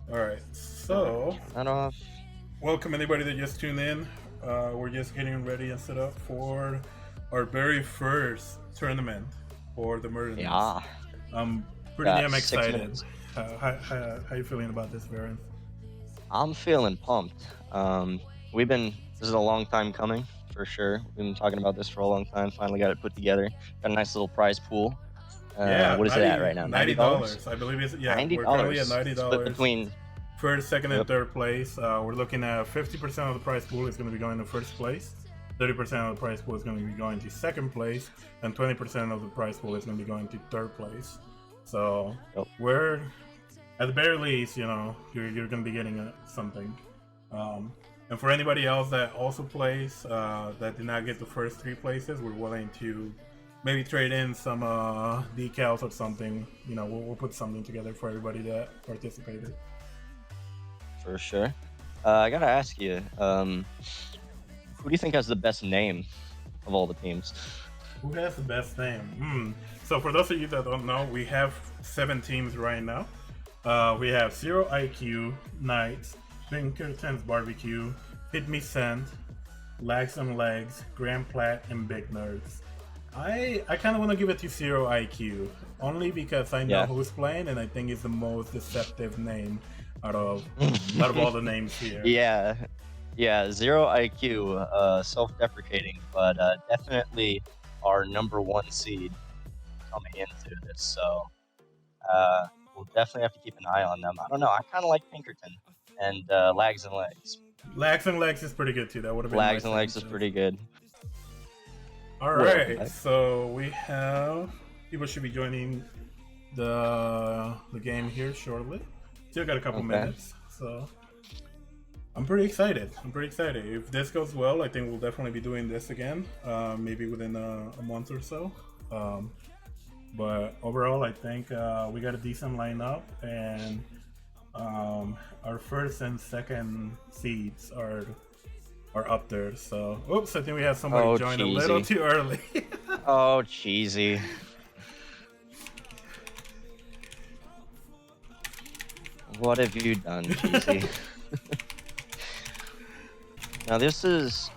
All right, so That off. welcome anybody that just tuned in. We're just getting ready and set up for our very first tournament for the Mertens. Yeah. I'm pretty Got damn 6 minutes. excited. How you feeling about this, Baron? I'm feeling pumped. We've been. This is a long time coming for sure. We've been talking about this for a long time. Finally got it put together. Got a nice little prize pool. Yeah, What is it at 90 right now? $90. $90. I believe it's Ninety we're currently at dollars. ninety Split dollars. between. First, second, and Yep. third place. We're looking at 50% of the prize pool is going to be going to first place. 30% of the prize pool is going to be going to second place, and 20% of the prize pool is going to be going to third place. So Yep. we're at the very least, you're going to be getting something. And for anybody else that also plays that did not get the first three places, we're willing to maybe trade in some decals or something. We'll put something together for everybody that participated. For sure. I gotta ask you. Who do you think has the best name of all the teams? Who has the best name? So for those of you that don't know, we have 7 teams right now. We have Zero IQ, Knights, Pinkerton's Barbecue, Hit Me Sent, Lags and Legs, Grand Plat, and Big Nerds. I kind of want to give it to Zero IQ, only because I know Yeah. who's playing, and I think it's the most deceptive name out of all the names here. Yeah, Zero IQ, self-deprecating, but definitely our #1 seed coming into this. So we'll definitely have to keep an eye on them. I don't know. I kind of like Pinkerton and Lags and Legs. Lags and Legs is pretty good too. That would have been Lags my and Legs is second pretty good. All Welcome right, back. so we have people should be joining the game here shortly. Still got a couple Okay. minutes, so I'm pretty excited. If this goes well, I think we'll definitely be doing this again, maybe within a month or so. But overall, I think we got a decent lineup, and our first and second seeds are up there. So, oops, I think we have somebody join a little cheesy. too early. Oh, cheesy. What have you done, cheesy? Now this is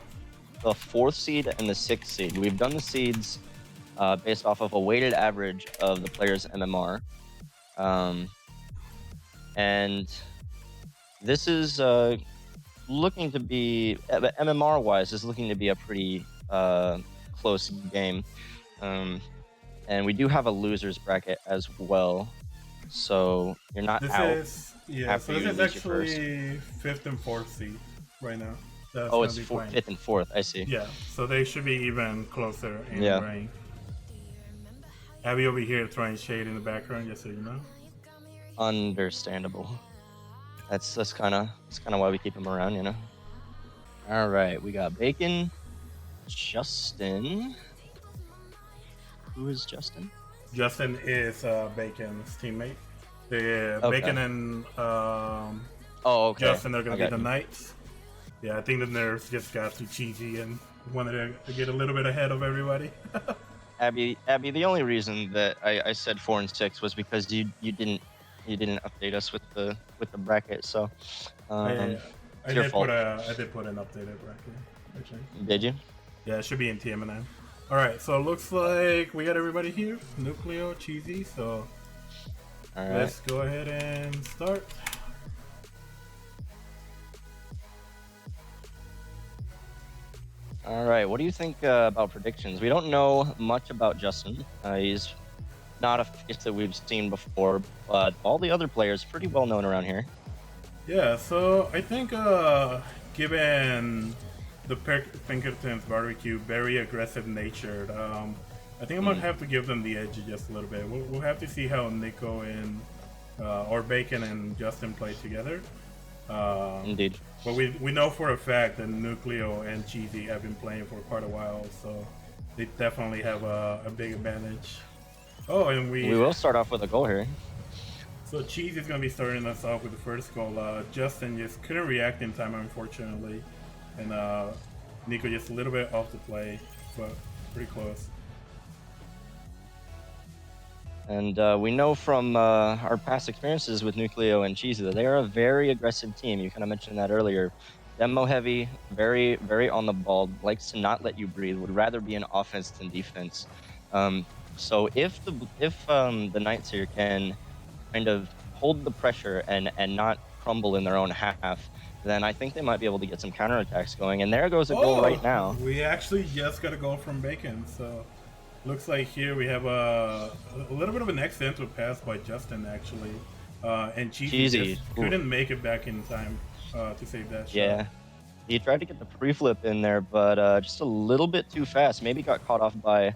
the 4th seed and the 6th seed. We've done the seeds based off of a weighted average of the players' MMR. And this is looking to be, MMR-wise, is looking to be a pretty close game. And we do have a loser's bracket as well. So you're not This out. is after So you this is lose your actually 5th and 4th seed right now. That's Oh, gonna it's be playing. 5th and 4th. I see. Yeah, so they should be even closer in Yeah. rank. Abby over here throwing shade in the background, just so you know. Understandable. That's kind of why we keep him around, you know. All right, we got Bacon, Justin. Who is Justin? Justin is Bacon's teammate. Okay. Bacon and Oh, okay. Justin are gonna I be got the you. Knights. Yeah, I think the nerds just got too cheesy and wanted to get a little bit ahead of everybody. Abby, the only reason that I said 4 and 6 was because you didn't update us with the bracket, so I it's your fault. I did put an updated bracket. Actually. Did you? Yeah, it should be in TMNN. All right, so it looks like we got everybody here. Nucleo, cheesy. So All right. let's go ahead and start. All right, what do you think about predictions? We don't know much about Justin. He's not a face that we've seen before, but all the other players pretty well known around here. Yeah, so I think given the Pinkerton's barbecue very aggressive natured, I think I'm gonna have to give them the edge just a little bit. We'll have to see how Nico and or Bacon and Justin play together. Indeed. But we know for a fact that Nucleo and Cheesy have been playing for quite a while, so they definitely have a big advantage. Oh, and we will start off with a goal here. So Cheese is going to be starting us off with the first goal. Justin just couldn't react in time, unfortunately. And Nico just a little bit off the play, but pretty close. And we know from our past experiences with Nucleo and Cheesy that they are a very aggressive team. You kind of mentioned that earlier. Demo heavy, very, very on the ball, likes to not let you breathe, would rather be in offense than defense. So if the Knights here can kind of hold the pressure and not crumble in their own half, then I think they might be able to get some counterattacks going. And there goes a goal right now. We actually just got a goal from Bacon, so looks like here we have a little bit of an accidental pass by Justin actually, and Cheesy just couldn't make it back in time to save that shot. Yeah, he tried to get the pre-flip in there, but just a little bit too fast. Maybe got caught off by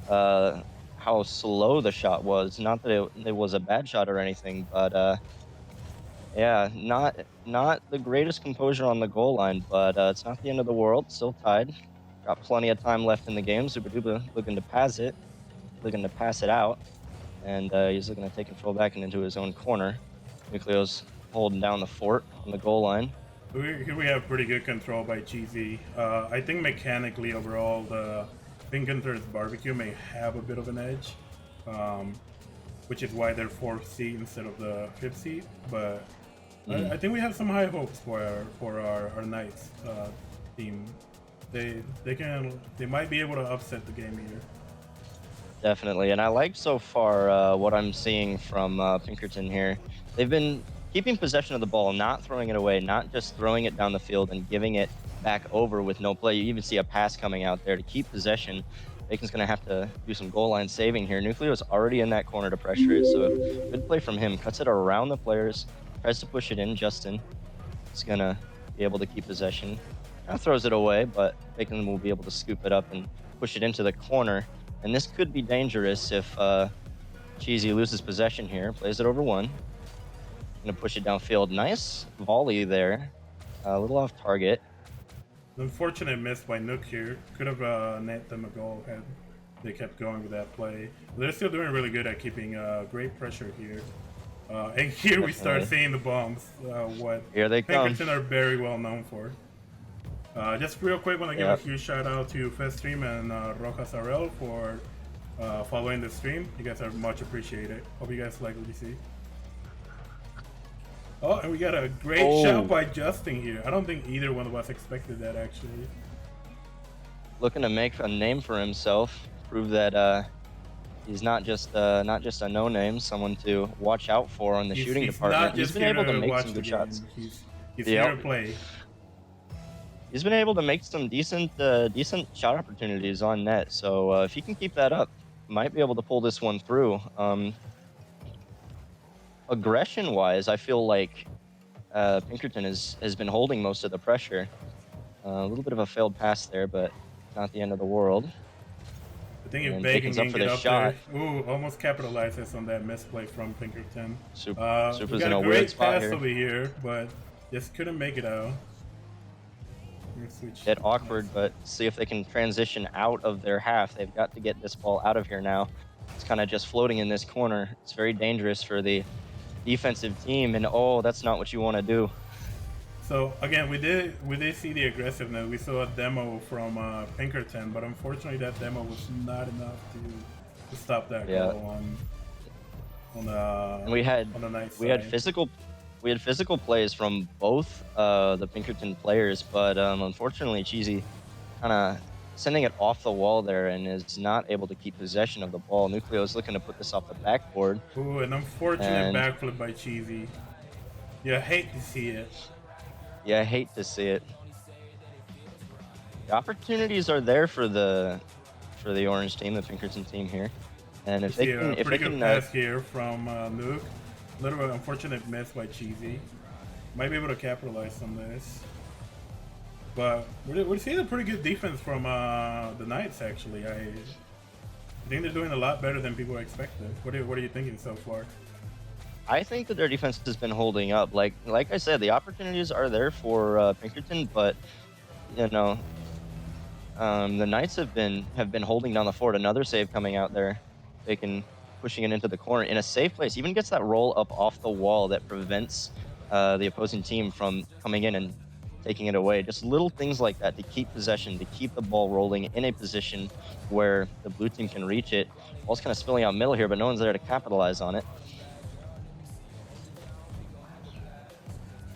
how slow the shot was. Not that it was a bad shot or anything, but yeah, not the greatest composure on the goal line, but it's not the end of the world. Still tied. Got plenty of time left in the game. Super Duper looking to pass it out, and he's looking to take control back into his own corner. Nucleo's holding down the fort on the goal line. Here we have pretty good control by Cheesy. I think mechanically overall the Pinkerton's barbecue may have a bit of an edge, which is why they're 4th seed instead of the 5th seed. But I think we have some high hopes for our Knights team. They might be able to upset the game here. Definitely, and I like so far what I'm seeing from Pinkerton here. They've been keeping possession of the ball, not throwing it away, not just throwing it down the field and giving it back over with no play. You even see a pass coming out there to keep possession. Bacon's going to have to do some goal line saving here. Nucleo's already in that corner to pressure it, so good play from him. Cuts it around the players, tries to push it in. Justin is going to be able to keep possession. Kind of throws it away, but Bacon will be able to scoop it up and push it into the corner. And this could be dangerous if Cheesy loses possession here. Plays it over one. Gonna push it downfield. Nice volley there. A little off target. Unfortunate miss by Nook here. Could have net them a goal had they kept going with that play. They're still doing really good at keeping great pressure here. And here we start seeing the bombs. What here they Pinkerton are very well known for. Just real quick, want to give a huge shout out to Feststream and Rojas RL for following the stream. You guys are much appreciated. Hope you guys like what you see. Oh, and we got a great shot by Justin here. I don't think either one of us expected that, actually. Looking to make a name for himself, prove that he's not just a no-name, someone to watch out for in the shooting department. He's been able to make some good shots. He's here to play. He's been able to make some decent shot opportunities on net. So if he can keep that up, might be able to pull this one through. Aggression-wise, I feel like Pinkerton has been holding most of the pressure. A little bit of a failed pass there, but not the end of the world. I think if Bacon can get up there, almost capitalizes on that misplay from Pinkerton. Super's in a weird spot here. Over here, but just couldn't make it out. Bit awkward, but see if they can transition out of their half. They've got to get this ball out of here now. It's kind of just floating in this corner. It's very dangerous for the defensive team, and that's not what you want to do. So again, we did see the aggressiveness. We saw a demo from Pinkerton, but unfortunately that demo was not enough to stop that goal on the night side. We had physical plays from both the Pinkerton players, but unfortunately Cheesy kind of sending it off the wall there and is not able to keep possession of the ball. Nucleo is looking to put this off the backboard. Ooh, an unfortunate backflip by Cheesy. Yeah, hate to see it. Yeah, I hate to see it. The opportunities are there for the orange team, the Pinkerton team here, and if they can pass here from Nuke. A little bit unfortunate miss by Cheesy. Might be able to capitalize on this. But we're seeing a pretty good defense from the Knights, actually. I think they're doing a lot better than people expected. What are you thinking so far? I think that their defense has been holding up. Like I said, the opportunities are there for Pinkerton, but the Knights have been holding down the fort. Another save coming out there. They can pushing it into the corner in a safe place. Even gets that roll up off the wall that prevents the opposing team from coming in and taking it away. Just little things like that to keep possession, to keep the ball rolling in a position where the blue team can reach it. Ball's kind of spilling out middle here, but no one's there to capitalize on it.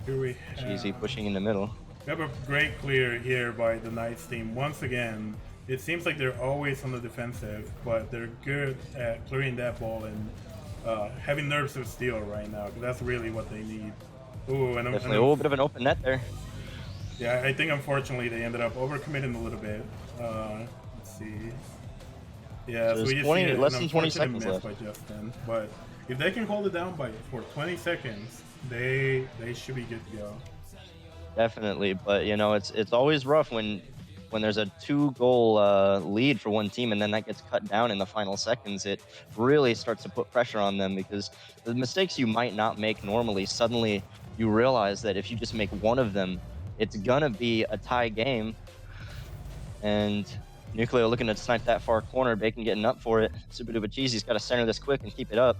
Here we Cheesy have, pushing in the middle. we have a great clear here by the Knights team. Once again, it seems like they're always on the defensive, but they're good at clearing that ball and having nerves of steel right now, because that's really what they need. Ooh, and Definitely a little bit of an open net there. Yeah, I think unfortunately they ended up overcommitting a little bit. Let's see. Yeah, So so we there's just 20 see an less than 20 unfortunate seconds miss left. by Justin. But if they can hold it down for 20 seconds, they should be good to go. Definitely, but you know, it's always rough when there's a 2-goal lead for one team and then that gets cut down in the final seconds. It really starts to put pressure on them, because the mistakes you might not make normally, suddenly you realize that if you just make one of them, it's gonna be a tie game. And Nucleo looking to snipe that far corner, Bacon getting up for it. Super duper cheesy's got to center this quick and keep it up.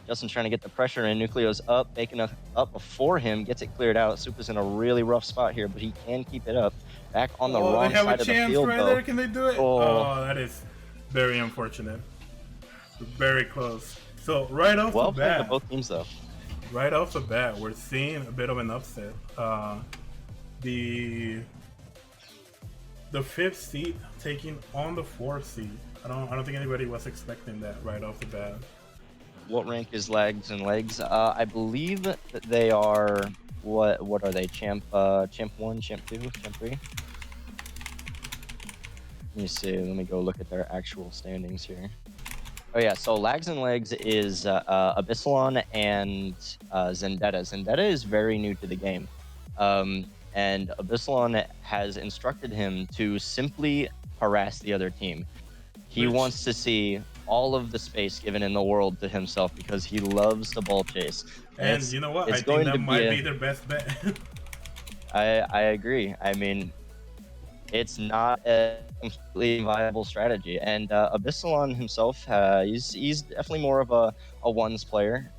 Justin trying to get the pressure in. Nucleo's up, Bacon up before him, gets it cleared out. Super's in a really rough spot here, but he can keep it up. Back on the wrong side of the field, right though. there. Can they do it? Oh. Oh, that is very unfortunate. Very close. So right off Well the played to bat, both teams, though. right off the bat, we're seeing a bit of an upset. The fifth seed taking on the fourth seed. I don't think anybody was expecting that right off the bat. What rank is Legs and Legs? I believe that they are, what are they? Champ 1, Champ 2, Champ 3? Let me see. Let me go look at their actual standings here. Oh yeah, so Lags and Legs is Abyssalon and Zendetta. Zendetta is very new to the game. And Abyssalon has instructed him to simply harass the other team. He wants to see all of the space given in the world to himself because he loves the ball chase. And you know what? I think that might be their best bet. I agree. I mean, it's not a completely viable strategy. And Abyssalon himself, he's definitely more of a ones player.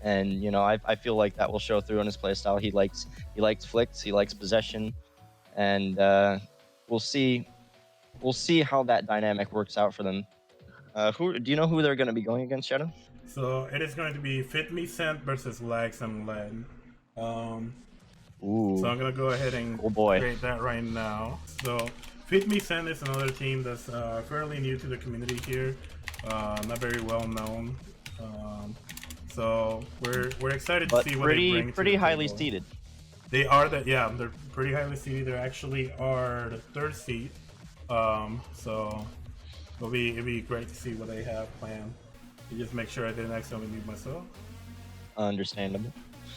And you know, I feel like that will show through in his playstyle. He likes flicks, he likes possession, and we'll see how that dynamic works out for them. Who do you know who they're going to be going against, Shadow? So it is going to be Fit Me Sent versus Lags and Len. Ooh. So I'm gonna go ahead and create that right now. So Fit Me Sent is another team that's fairly new to the community here, not very well known. So we're excited to see what they bring to the pretty highly table. seeded. They are they're pretty highly seeded. They actually are the third seed. So it'll be great to see what they have planned. You just make sure I didn't accidentally mute myself. Understandable.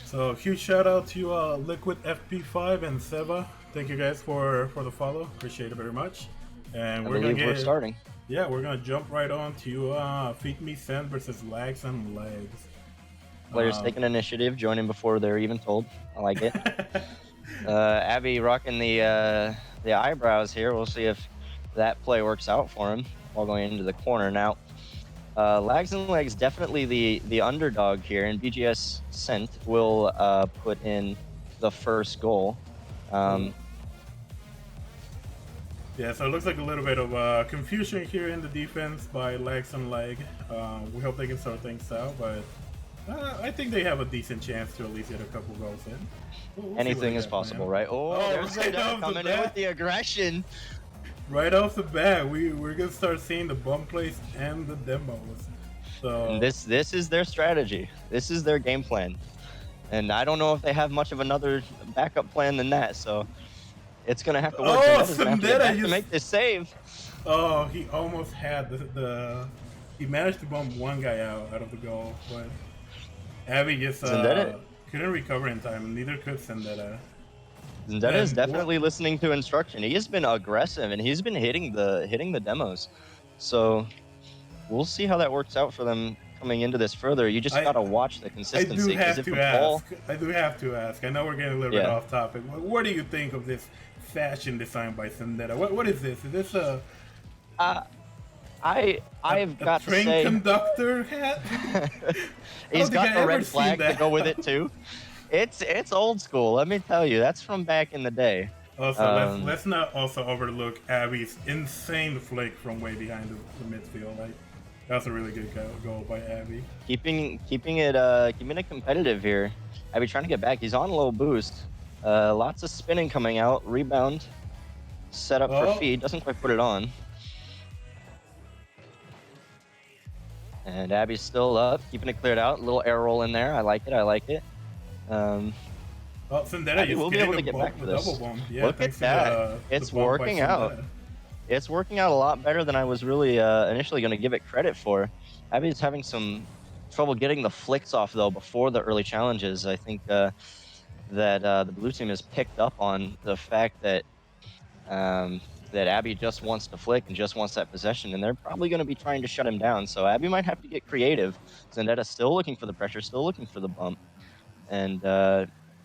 So huge shout out to Liquid FP5 and Seba. Thank you guys for the follow. Appreciate it very much. And we're starting. Yeah, we're gonna jump right on to Feed Me Send versus Lags and Legs. Players taking initiative, joining before they're even told. I like it. Abby rocking the eyebrows here. We'll see if that play works out for him while going into the corner. Now, Lags and Legs definitely the underdog here, and BGS Sent will put in the first goal. Yeah, so it looks like a little bit of confusion here in the defense by Legs and Leg. We hope they can sort things out, but I think they have a decent chance to at least get a couple goals in. We'll Anything is possible, right? Oh, there's Zendetta coming in with the aggression. Right off the bat, we're gonna start seeing the bump plays and the demos. So And this is their strategy. This is their game plan, and I don't know if they have much of another backup plan than that. So it's gonna have to work. Zendetta to make this save. Oh, he almost had he managed to bump one guy out of the goal, but Abby just couldn't recover in time, and neither could Zendetta. Zendetta is definitely listening to instruction. He has been aggressive, and he's been hitting the demos. So we'll see how that works out for them coming into this further. You just gotta watch the consistency. I do have to ask. I know we're getting a little bit off topic. What do you think of this fashion design by Zendetta? What is this? Is this a I've got to train say, conductor hat? he's got the red flag to go with it too. It's old school. Let me tell you, that's from back in the day. Also, let's not also overlook Abby's insane flick from way behind the midfield. Like, that's a really good goal by Abby. Keeping it competitive here. Abby trying to get back. He's on low boost. Lots of spinning coming out. Rebound. Set up for feed. Doesn't quite put it on. And Abby's still up, keeping it cleared out. A little air roll in there. I like it. I like it. Zendetta will be able to get back for this. Yeah, look at that. It's working out. It's working out a lot better than I was really initially going to give it credit for. Abby's having some trouble getting the flicks off, though, before the early challenges. I think that the blue team has picked up on the fact that that Abby just wants to flick and just wants that possession, and they're probably going to be trying to shut him down. So Abby might have to get creative. Zendetta's still looking for the pressure, still looking for the bump, and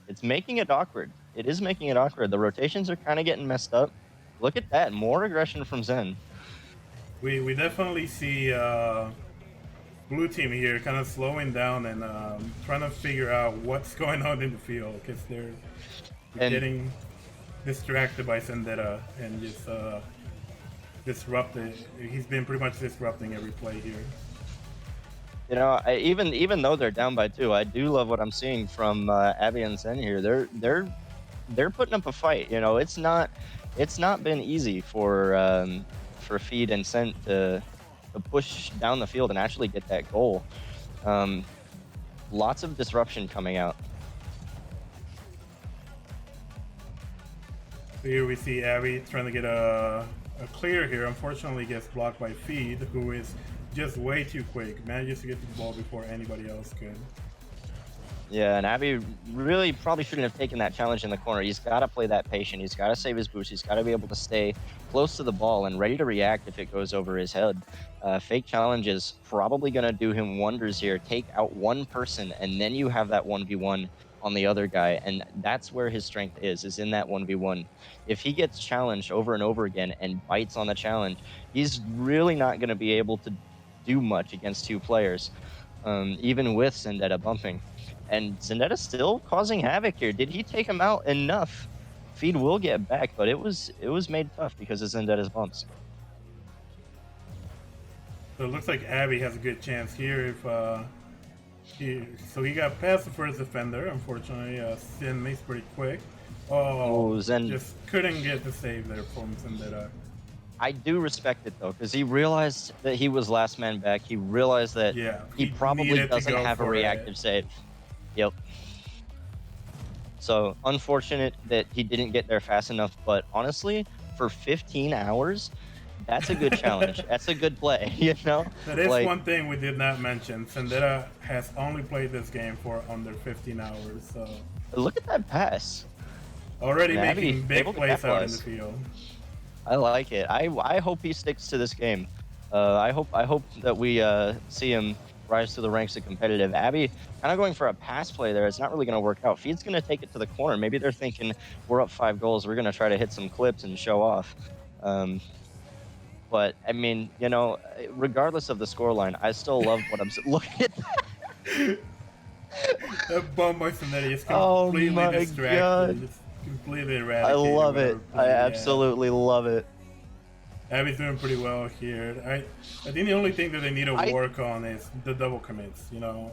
it's making it awkward. It is making it awkward. The rotations are kind of getting messed up. Look at that, more aggression from Zen. We definitely see blue team here kind of slowing down and trying to figure out what's going on in the field, because they're getting distracted by Zendetta and just disrupted. He's been pretty much disrupting every play here. You know, even though they're down by 2, I do love what I'm seeing from Abby and Zen here. They're putting up a fight. You know, it's not been easy for Feed and Scent to push down the field and actually get that goal. Lots of disruption coming out. Here we see Abby trying to get a clear here. Unfortunately, gets blocked by Feed, who is just way too quick. Manages to get to the ball before anybody else could. Yeah, and Abby really probably shouldn't have taken that challenge in the corner. He's got to play that patient. He's got to save his boost. He's got to be able to stay close to the ball and ready to react if it goes over his head. Fake challenge is probably going to do him wonders here. Take out one person, and then you have that 1v1 on the other guy, and that's where his strength is in that 1v1. If he gets challenged over and over again and bites on the challenge, he's really not going to be able to do much against 2 players, even with Zendetta bumping. And Zendetta's still causing havoc here. Did he take him out enough? Feed will get back, but it was made tough because of Zendetta's bumps. So it looks like Abby has a good chance here if so he got past the first defender. Unfortunately, Zen makes pretty quick. Zen just couldn't get the save there from Zendetta. I do respect it though, because he realized that he was last man back. He realized that he probably doesn't have a reactive save. Yep. So unfortunate that he didn't get there fast enough, but honestly, for 15 hours, that's a good challenge. That's a good play, you know? That is one thing we did not mention. Zendetta has only played this game for under 15 hours, so... Look at that pass. Already making big plays out in the field. I like it. I hope he sticks to this game. I hope that we see him rise to the ranks of competitive. Abby kind of going for a pass play there. It's not really going to work out. Feed's going to take it to the corner. Maybe they're thinking, we're up 5 goals. We're going to try to hit some clips and show off. But, I mean, you know, regardless of the scoreline, I still love what I'm... Look at that. That bomb by Zendetta is completely distracted. God. It's completely eradicated. I love it. I absolutely love it. Abby's doing pretty well here. I think the only thing that they need to work on is the double commits, you know?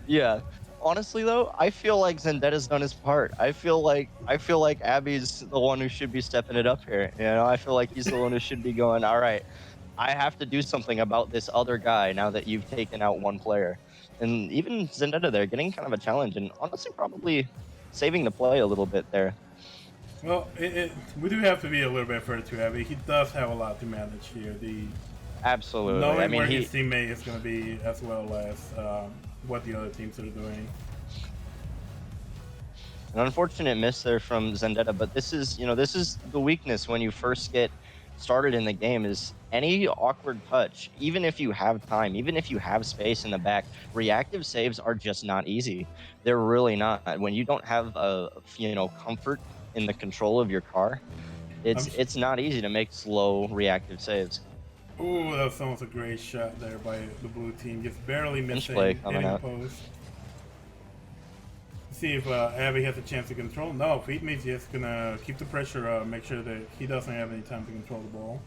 Yeah. Honestly, though, I feel like Zendetta's done his part. I feel like Abby's the one who should be stepping it up here. You know, I feel like he's the one who should be going, all right, I have to do something about this other guy now that you've taken out one player. And even Zendetta there, getting kind of a challenge and honestly probably saving the play a little bit there. Well, we do have to be a little bit further to Abby. He does have a lot to manage here. Absolutely. Knowing where his teammate is going to be, as well as what the other teams are doing. An unfortunate miss there from Zendetta, but this is the weakness when you first get started in the game, is any awkward touch, even if you have time, even if you have space in the back, reactive saves are just not easy. They're really not. When you don't have comfort in the control of your car, it's not easy to make slow reactive saves. Ooh, that was almost a great shot there by the blue team. Just barely missing play coming hitting out. the post. see if Abby has a chance to control. No, Feed Me's just gonna keep the pressure up, make sure that he doesn't have any time to control the ball.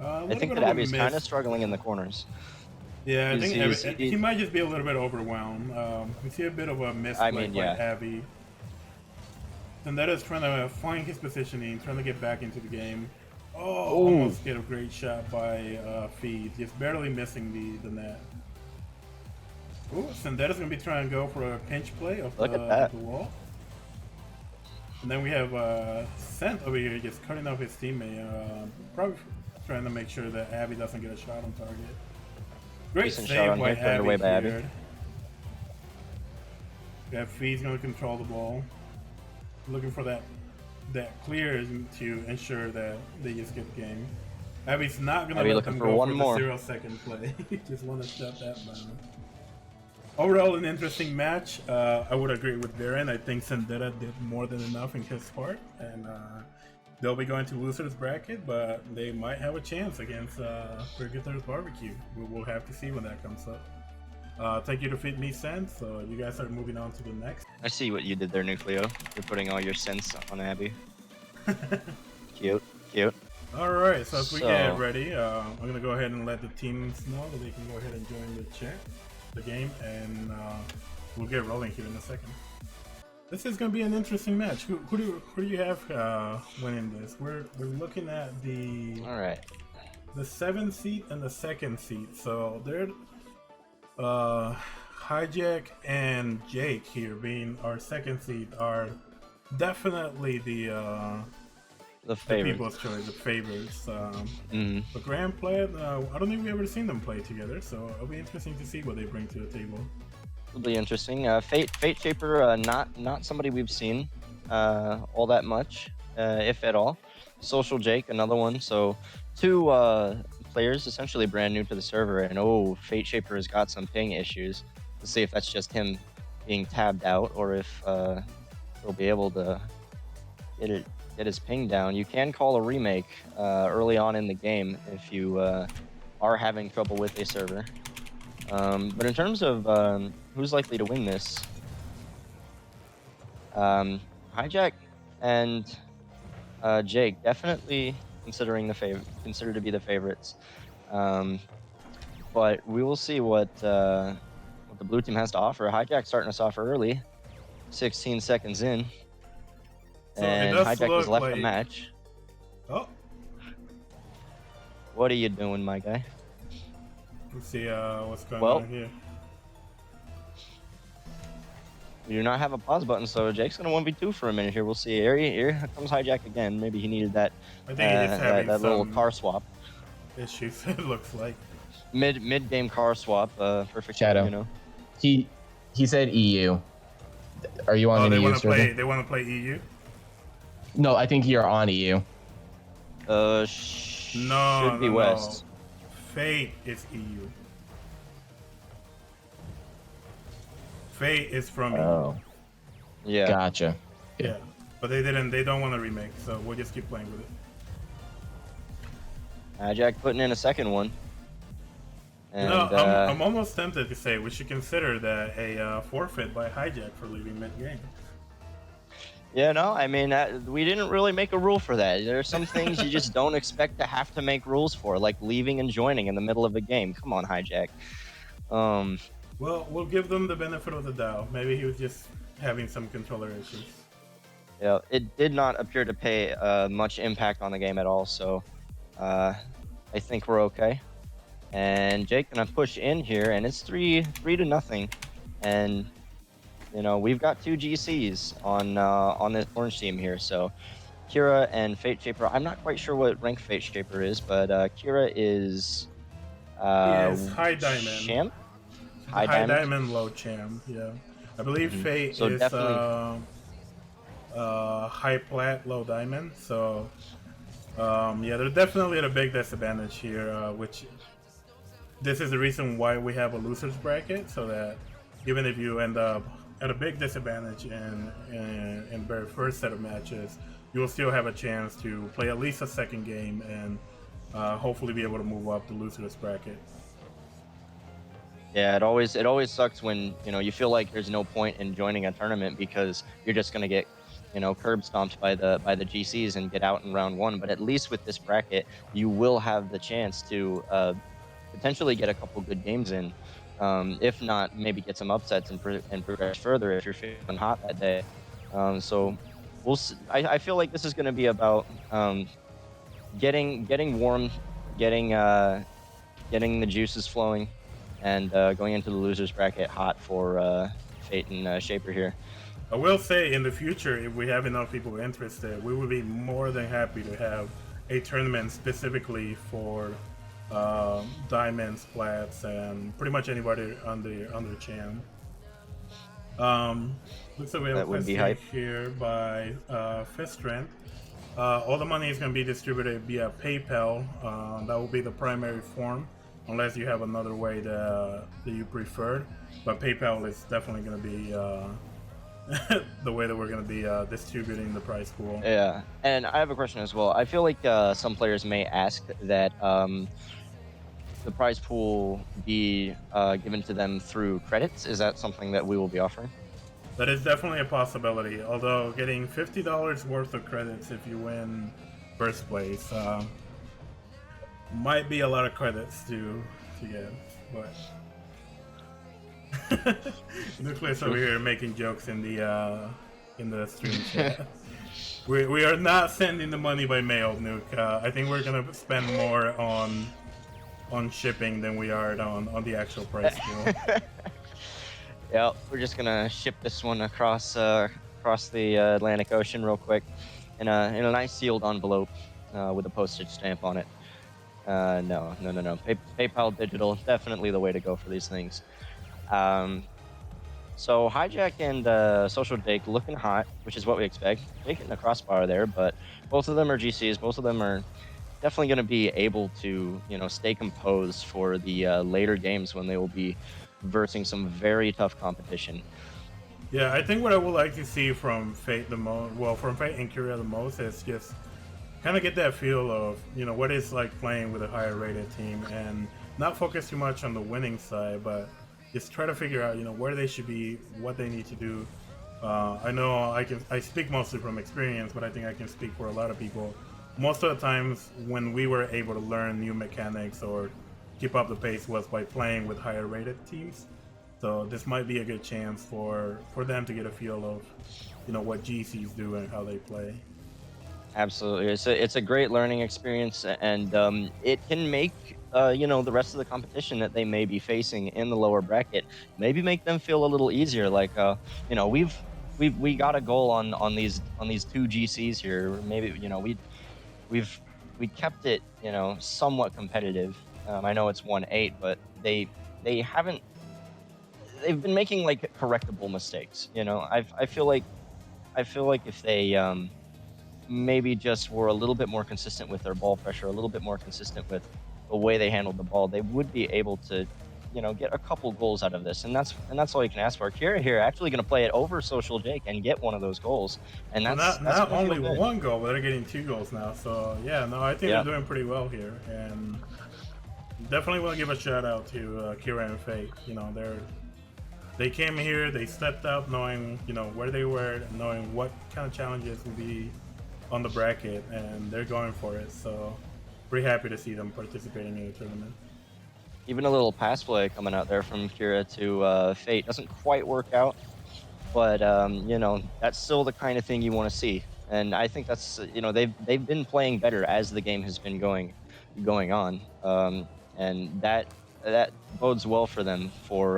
I think that Abby's kind of struggling in the corners. Yeah, I think he might just be a little bit overwhelmed. We see a bit of a misplay by Abby. Zendetta's trying to find his positioning, trying to get back into the game. Oh, almost get a great shot by Feed, just barely missing the net. Ooh, Zendetta's gonna be trying to go for a pinch play of the wall. And then we have Cent over here just cutting off his teammate, probably trying to make sure that Abby doesn't get a shot on target. Great save by Abby here. Yeah, Feed's gonna control the ball. Looking for that clear to ensure that they just get the game. Abby's not gonna let them go for the 0-second play. Just want to shut that down. Overall, an interesting match. I would agree with Darren. I think Zendetta did more than enough in his part, and they'll be going to losers bracket, but they might have a chance against Cricketers Barbecue. We'll have to see when that comes up. Thank you to Fit Me Sense. So you guys are moving on to the next. I see what you did there, Nucleo. You're putting all your sense on Abby. Cute, cute. All right, so as we get ready, I'm gonna go ahead and let the teams know that they can go ahead and join the game, and we'll get rolling here in a second. This is gonna be an interesting match. Who do you have winning this? We're looking at the 7th seed and the 2nd seed. So they're Hijack and Jake here being our 2nd seed are definitely the people's choice, the favorites. The Grand Play, I don't think we've ever seen them play together, so it'll be interesting to see what they bring to the table. It'll be interesting. Fate Shaper, not somebody we've seen all that much, if at all. Social Jake, another one. So 2 players essentially brand new to the server, and Fate Shaper has got some ping issues. Let's see if that's just him being tabbed out, or if he'll be able to get his ping down. You can call a remake early on in the game if you are having trouble with a server. But in terms of who's likely to win this, Hijack and Jake definitely considered to be the favorites. But we will see what the blue team has to offer. Hijack starting us off early, 16 seconds in. So and Hijack has left the match. Oh. What are you doing, my guy? Let's see what's going on here. We do not have a pause button, so Jake's going to 1v2 for a minute here. We'll see. Here comes Hijack again. Maybe he needed that, that little car swap. Issues, it looks like. Mid-game car swap. Perfect. Shadow. You know. He said EU. Are you on the EU server? They want to play EU? No, I think you're on EU. Should be West. Fate is EU. Fate is from EU. Yeah. Gotcha. Yeah, but they don't want to remake, so we'll just keep playing with it. Hijack putting in a second one. And, I'm almost tempted to say we should consider that a forfeit by Hijack for leaving mid-game. Yeah, no, I mean, we didn't really make a rule for that. There are some things you just don't expect to have to make rules for, like leaving and joining in the middle of a game. Come on, Hijack. Well, we'll give them the benefit of the doubt. Maybe he was just having some controller issues. Yeah, it did not appear to pay much impact on the game at all, so I think we're okay. And Jake gonna push in here, and it's 3-0, and you know we've got 2 GCs on this orange team here. So Kira and Fate Shaper. I'm not quite sure what rank Fate Shaper is, but Kira is high diamond. Champ. High diamond, low champ. Yeah, I believe Fate is high plat, low diamond. So yeah, they're definitely at a big disadvantage here, which. This is the reason why we have a losers bracket, so that even if you end up at a big disadvantage in the very first set of matches, you will still have a chance to play at least a second game and hopefully be able to move up the losers bracket. Yeah, it always sucks when, you know, you feel like there's no point in joining a tournament because you're just gonna get, you know, curb stomped by the GCs and get out in round one. But at least with this bracket, you will have the chance to potentially get a couple good games in. If not, maybe get some upsets and progress further if you're feeling hot that day. So I feel like this is going to be about getting warm, getting getting the juices flowing, and going into the losers bracket hot for Fate and Shaper here. I will say in the future, if we have enough people interested, we will be more than happy to have a tournament specifically for diamonds, plats, and pretty much anybody under Chan. Looks like we have That a would be question hype. here by Fistrand. All the money is going to be distributed via PayPal. That will be the primary form, unless you have another way that you prefer. But PayPal is definitely going to be the way that we're going to be distributing the prize pool. Yeah, and I have a question as well. I feel like some players may ask that the prize pool be given to them through credits. Is that something that we will be offering? That is definitely a possibility, although getting $50 worth of credits if you win first place might be a lot of credits to get, but Nucleus over here making jokes in the stream chat. We are not sending the money by mail, Nuke. I think we're gonna spend more on shipping than we are on the actual price pool. Yeah, we're just gonna ship this one across across the Atlantic Ocean real quick in a nice sealed envelope with a postage stamp on it. No. PayPal digital, definitely the way to go for these things. So Hijack and Social Jake looking hot, which is what we expect. Jake in the crossbar there, but both of them are GCs. Both of them are definitely going to be able to, you know, stay composed for the later games when they will be versing some very tough competition. Yeah, I think what I would like to see from Fate from Fate and Kyria the most is just kind of get that feel of, you know, what it's like playing with a higher rated team and not focus too much on the winning side, but just try to figure out, you know, where they should be, what they need to do. I know I speak mostly from experience, but I think I can speak for a lot of people. Most of the times when we were able to learn new mechanics or keep up the pace was by playing with higher rated teams. So this might be a good chance for them to get a feel of, you know, what GCs do and how they play. Absolutely, it's a great learning experience, and it can make you know, the rest of the competition that they may be facing in the lower bracket maybe make them feel a little easier. Like you know, we got a goal on these two GCs here. Maybe, you know, we kept it, you know, somewhat competitive. I know it's 1-8, but they haven't. They've been making like correctable mistakes. You know, I feel like if they maybe just were a little bit more consistent with their ball pressure, a little bit more consistent with the way they handled the ball, they would be able to, you know, get a couple goals out of this. And that's all you can ask for. Kira here actually going to play it over Social Jake and get one of those goals. And that's not only one goal, but they're getting 2 goals now. So yeah, no, I think they're doing pretty well here, and definitely want to give a shout out to Kira and Fate. You know, they came here, they stepped up, knowing, you know, where they were, knowing what kind of challenges would be on the bracket, and they're going for it. So pretty happy to see them participating in the tournament. Even a little pass play coming out there from Kira to Fate doesn't quite work out, but you know, that's still the kind of thing you want to see. And I think that's, you know, they've been playing better as the game has been going on, and that bodes well for them for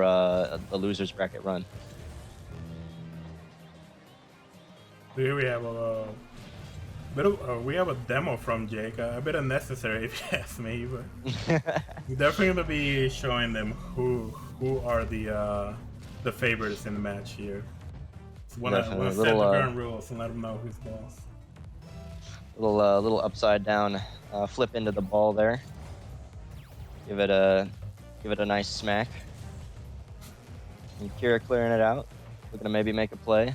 the losers bracket run. Here we have we have a demo from Jake, a bit unnecessary if you ask me, but we're definitely gonna be showing them who are the favorites in the match here. So want to set the current rules and let them know who's boss. Little upside down flip into the ball there. Give it a nice smack. And Kira clearing it out. Looking to maybe make a play.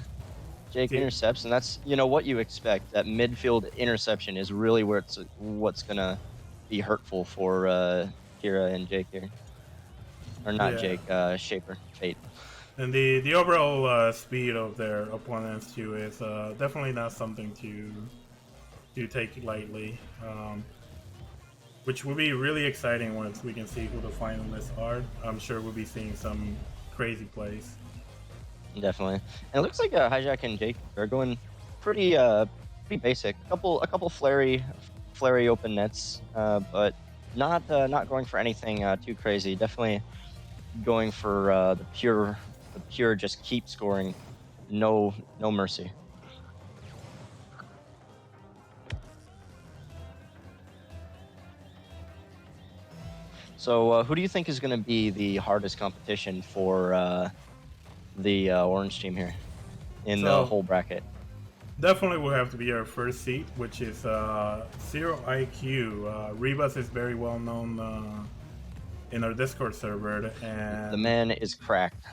Jake intercepts, and that's, you know, what you expect. That midfield interception is really where what's gonna be hurtful for Kira and Jake here. or not Yeah. Jake, Shaper, Fate. And the overall speed of their opponents too is definitely not something to take lightly. Which will be really exciting once we can see who the finalists are. I'm sure we'll be seeing some crazy plays. Definitely. And it looks like Hijack and Jake are going pretty pretty basic. A couple flary open nets, but not going for anything too crazy. Definitely going for the pure just keep scoring, no mercy. So who do you think is going to be the hardest competition for the orange team here in the whole bracket? Definitely will have to be our first seat, which is Zero IQ. Rebus is very well known in our Discord server, and The man is cracked.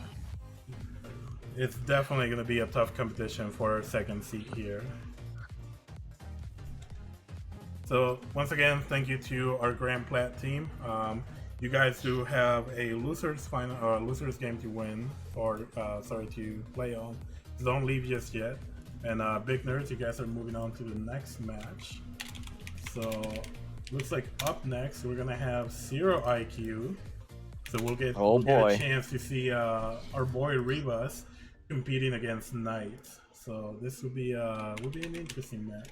it's definitely going to be a tough competition for our second seat here. So once again, thank you to our Grand Plat team. You guys do have a losers game to win, or sorry, to play on. So don't leave just yet. And Big Nerds, you guys are moving on to the next match. So looks like up next we're gonna have Zero IQ. So we'll get a chance to see our boy Rebus competing against Knights. So this will be an interesting match.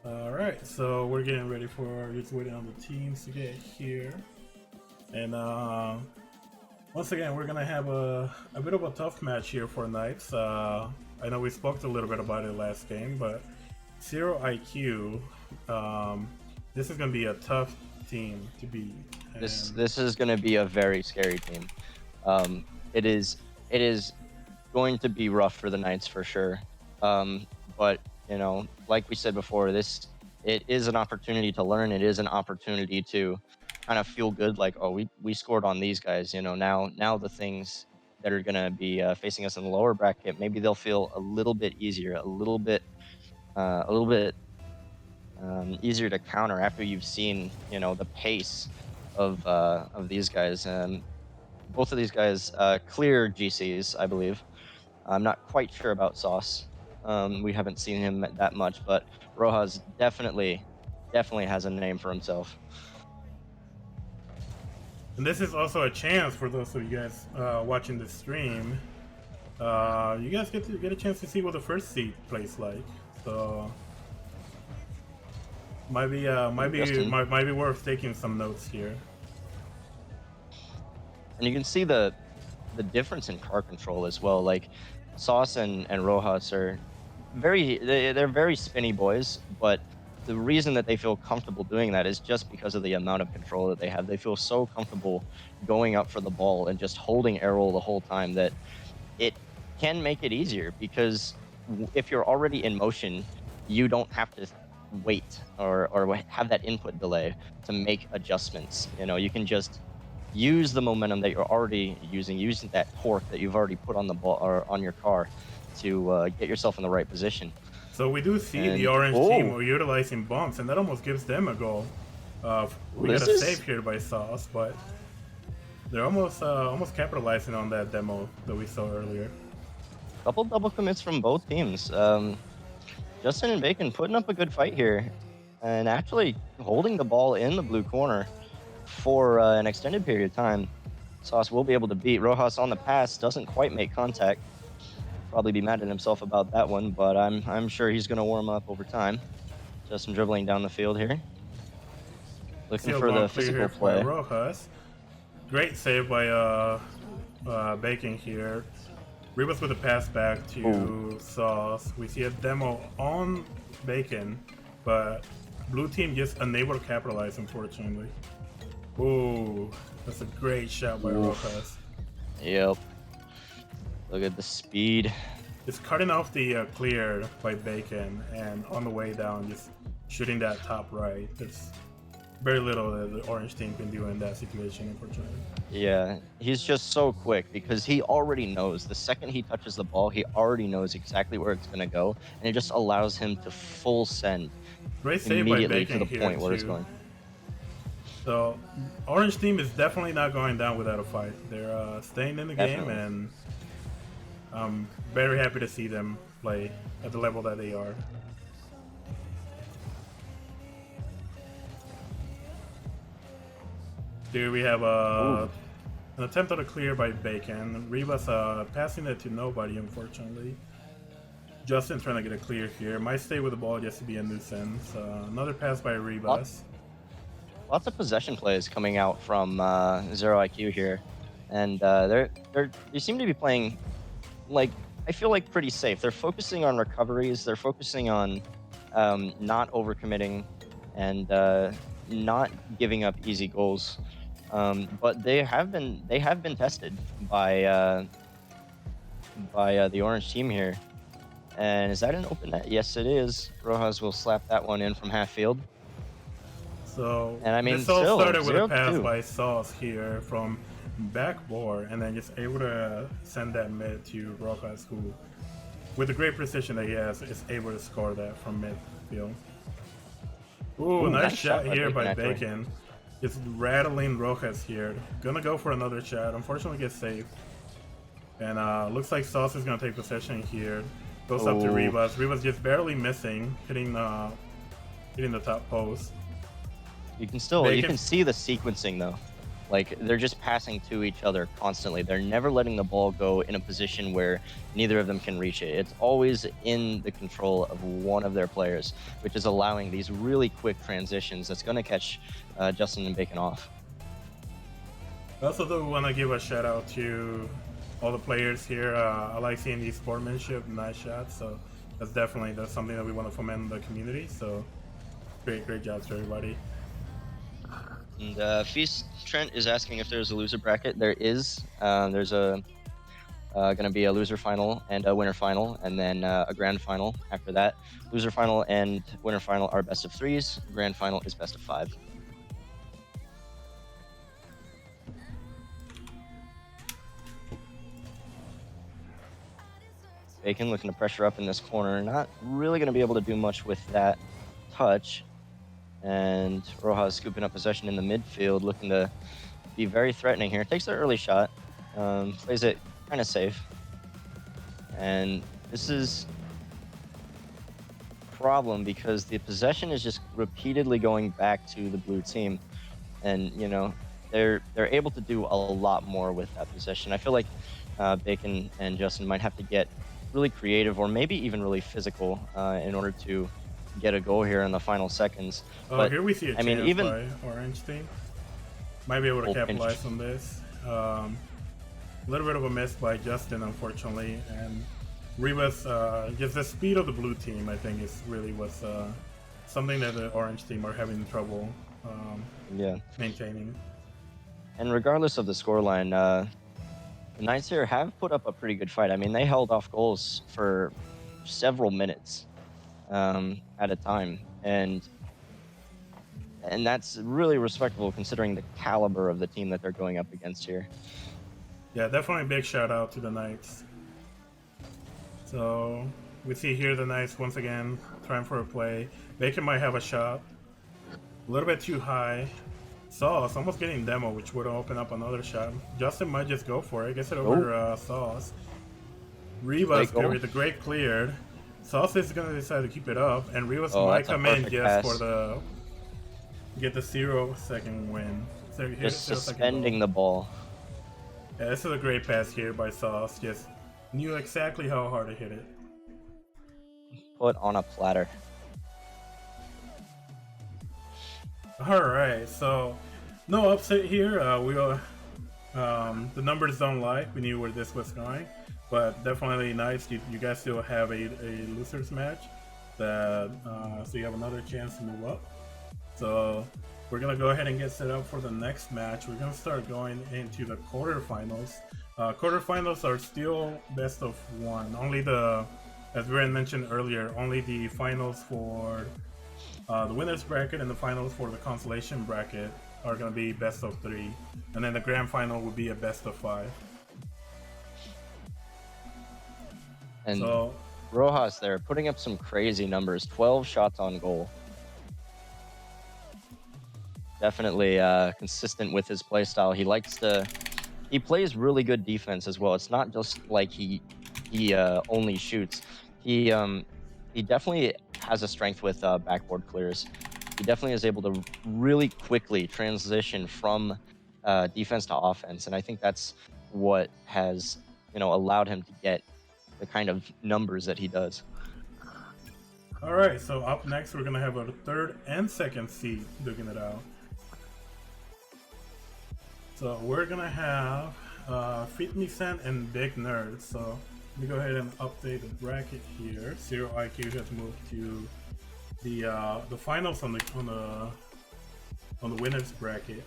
Alright, so we're getting ready for just waiting on the teams to get here. And once again, we're gonna have a bit of a tough match here for Knights. I know we spoke a little bit about it last game, but Zero IQ, this is gonna be a tough team to beat. And This is gonna be a very scary team. It is going to be rough for the Knights for sure. But you know, like we said before, it is an opportunity to learn. It is an opportunity to kind of feel good, like, oh, we scored on these guys. You know, now the things that are gonna be facing us in the lower bracket, maybe they'll feel a little bit easier, a little bit easier to counter after you've seen, you know, the pace of these guys. Both of these guys clear GCs, I believe. I'm not quite sure about Sauce. We haven't seen him that much, but Rojas definitely has a name for himself. And this is also a chance for those of you guys watching the stream. You guys get a chance to see what the first seat plays like. So might be worth taking some notes here. And you can see the difference in car control as well. Like Sauce and Rojas are they're very spinny boys, but the reason that they feel comfortable doing that is just because of the amount of control that they have. They feel so comfortable going up for the ball and just holding air roll the whole time that it can make it easier, because if you're already in motion, you don't have to wait or have that input delay to make adjustments. You know, you can just use the momentum that you're already using that torque that you've already put on the ball or on your car to get yourself in the right position. So we do see the orange team utilizing bumps, and that almost gives them a goal. We got a save here by Sauce, but they're almost capitalizing on that demo that we saw earlier. Couple double commits from both teams. Justin and Bacon putting up a good fight here, and actually holding the ball in the blue corner for an extended period of time. Sauce will be able to beat Rojas on the pass. Doesn't quite make contact. Probably be mad at himself about that one, but I'm sure he's going to warm up over time. Justin dribbling down the field here, looking for the physical play. Rojas. Great save by Bacon here. Rebus with a pass back to Sauce. We see a demo on Bacon, but blue team just unable to capitalize, unfortunately. Ooh, that's a great shot by Rojas. Yep. Look at the speed. Just cutting off the clear by Bacon, and on the way down, just shooting that top right. There's very little that the orange team can do in that situation, unfortunately. Yeah, he's just so quick because he already knows. The second he touches the ball, he already knows exactly where it's going to go, and it just allows him to full send Great save immediately by Bacon to the point where it's going. So, Orange team is definitely not going down without a fight. They're staying in the game, Definitely. and I'm very happy to see them play at the level that they are. Here we have an attempt at a clear by Bacon. Rivas passing it to nobody, unfortunately. Justin trying to get a clear here. Might stay with the ball just to be a nuisance. Another pass by Rivas. Lots of possession plays coming out from Zero IQ here, and they seem to be playing like I feel like pretty safe. They're focusing on recoveries. They're focusing on not overcommitting and not giving up easy goals. But they have been tested by the orange team here. And is that an open net? Yes, it is. Rojas will slap that one in from half field. So And I mean, this all still, started with a 0-2. pass by Sauce here from backboard, and then just able to send that mid to Rojas, who, with the great precision that he has, is able to score that from midfield. Ooh, nice shot here by Bacon. Just rattling Rojas here. Gonna go for another shot. Unfortunately, gets saved. And looks like Sauce is gonna take possession here. Goes up to Rivas. Rivas just barely missing, hitting the top post. You can see the sequencing though. Like they're just passing to each other constantly. They're never letting the ball go in a position where neither of them can reach it. It's always in the control of one of their players, which is allowing these really quick transitions that's going to catch Justin and Bacon off. I also do want to give a shout out to all the players here. I like seeing these sportsmanship, nice shots. So that's something that we want to foment in the community. So great jobs to everybody. And Feast Trent is asking if there's a loser bracket. There is. There's going to be a loser final and a winner final, and then a grand final after that. Loser final and winner final are best of 3s. Grand final is best of 5. Bacon looking to pressure up in this corner. Not really going to be able to do much with that touch. And Rojas scooping up possession in the midfield, looking to be very threatening here. Takes the early shot, plays it kind of safe. And this is a problem because the possession is just repeatedly going back to the blue team. And, you know, they're able to do a lot more with that possession. I feel like Bacon and Justin might have to get really creative or maybe even really physical in order to get a goal here in the final seconds. Oh, but, here we see a chance even by Orange team. Might be able to capitalize on this. A little bit of a miss by Justin, unfortunately, and Rivas, just the speed of the blue team, I think, is really what's something that the Orange team are having trouble maintaining. And regardless of the scoreline, the Knights here have put up a pretty good fight. I mean, they held off goals for several minutes at a time, and that's really respectable considering the caliber of the team that they're going up against here. Yeah, definitely a big shout out to the Knights. So we see here the Knights once again trying for a play. Bacon might have a shot, a little bit too high. Sauce almost getting demo, which would open up another shot. Justin might just go for it. Gets it over Sauce. Rivas with the great cleared. Sauce is gonna decide to keep it up, and Rivas might come in just for get the 0-second win. So just suspending the ball. Yeah, this is a great pass here by Sauce. Just knew exactly how hard to hit it. Put on a platter. Alright, so no upset here. The numbers don't lie. We knew where this was going. But definitely nice. You guys still have a losers match, so you have another chance to move up. So we're gonna go ahead and get set up for the next match. We're gonna start going into the quarterfinals. Quarterfinals are still best of 1. Only as Brian mentioned earlier, only the finals for the winners bracket and the finals for the consolation bracket are gonna be best of 3, and then the grand final will be a best of 5. And so, Rojas there putting up some crazy numbers. 12 shots on goal. definitely consistent with his play style. He plays really good defense as well. It's not just like he only shoots. He definitely has a strength with backboard clears. He definitely is able to really quickly transition from defense to offense, and I think that's what has allowed him to get the kind of numbers that he does. All right, so up next we're gonna have a third and second seed duking it out. So we're gonna have Fit Me Sen and Big Nerd. So let me go ahead and update the bracket here. Zero IQ has moved to the finals on the winners bracket.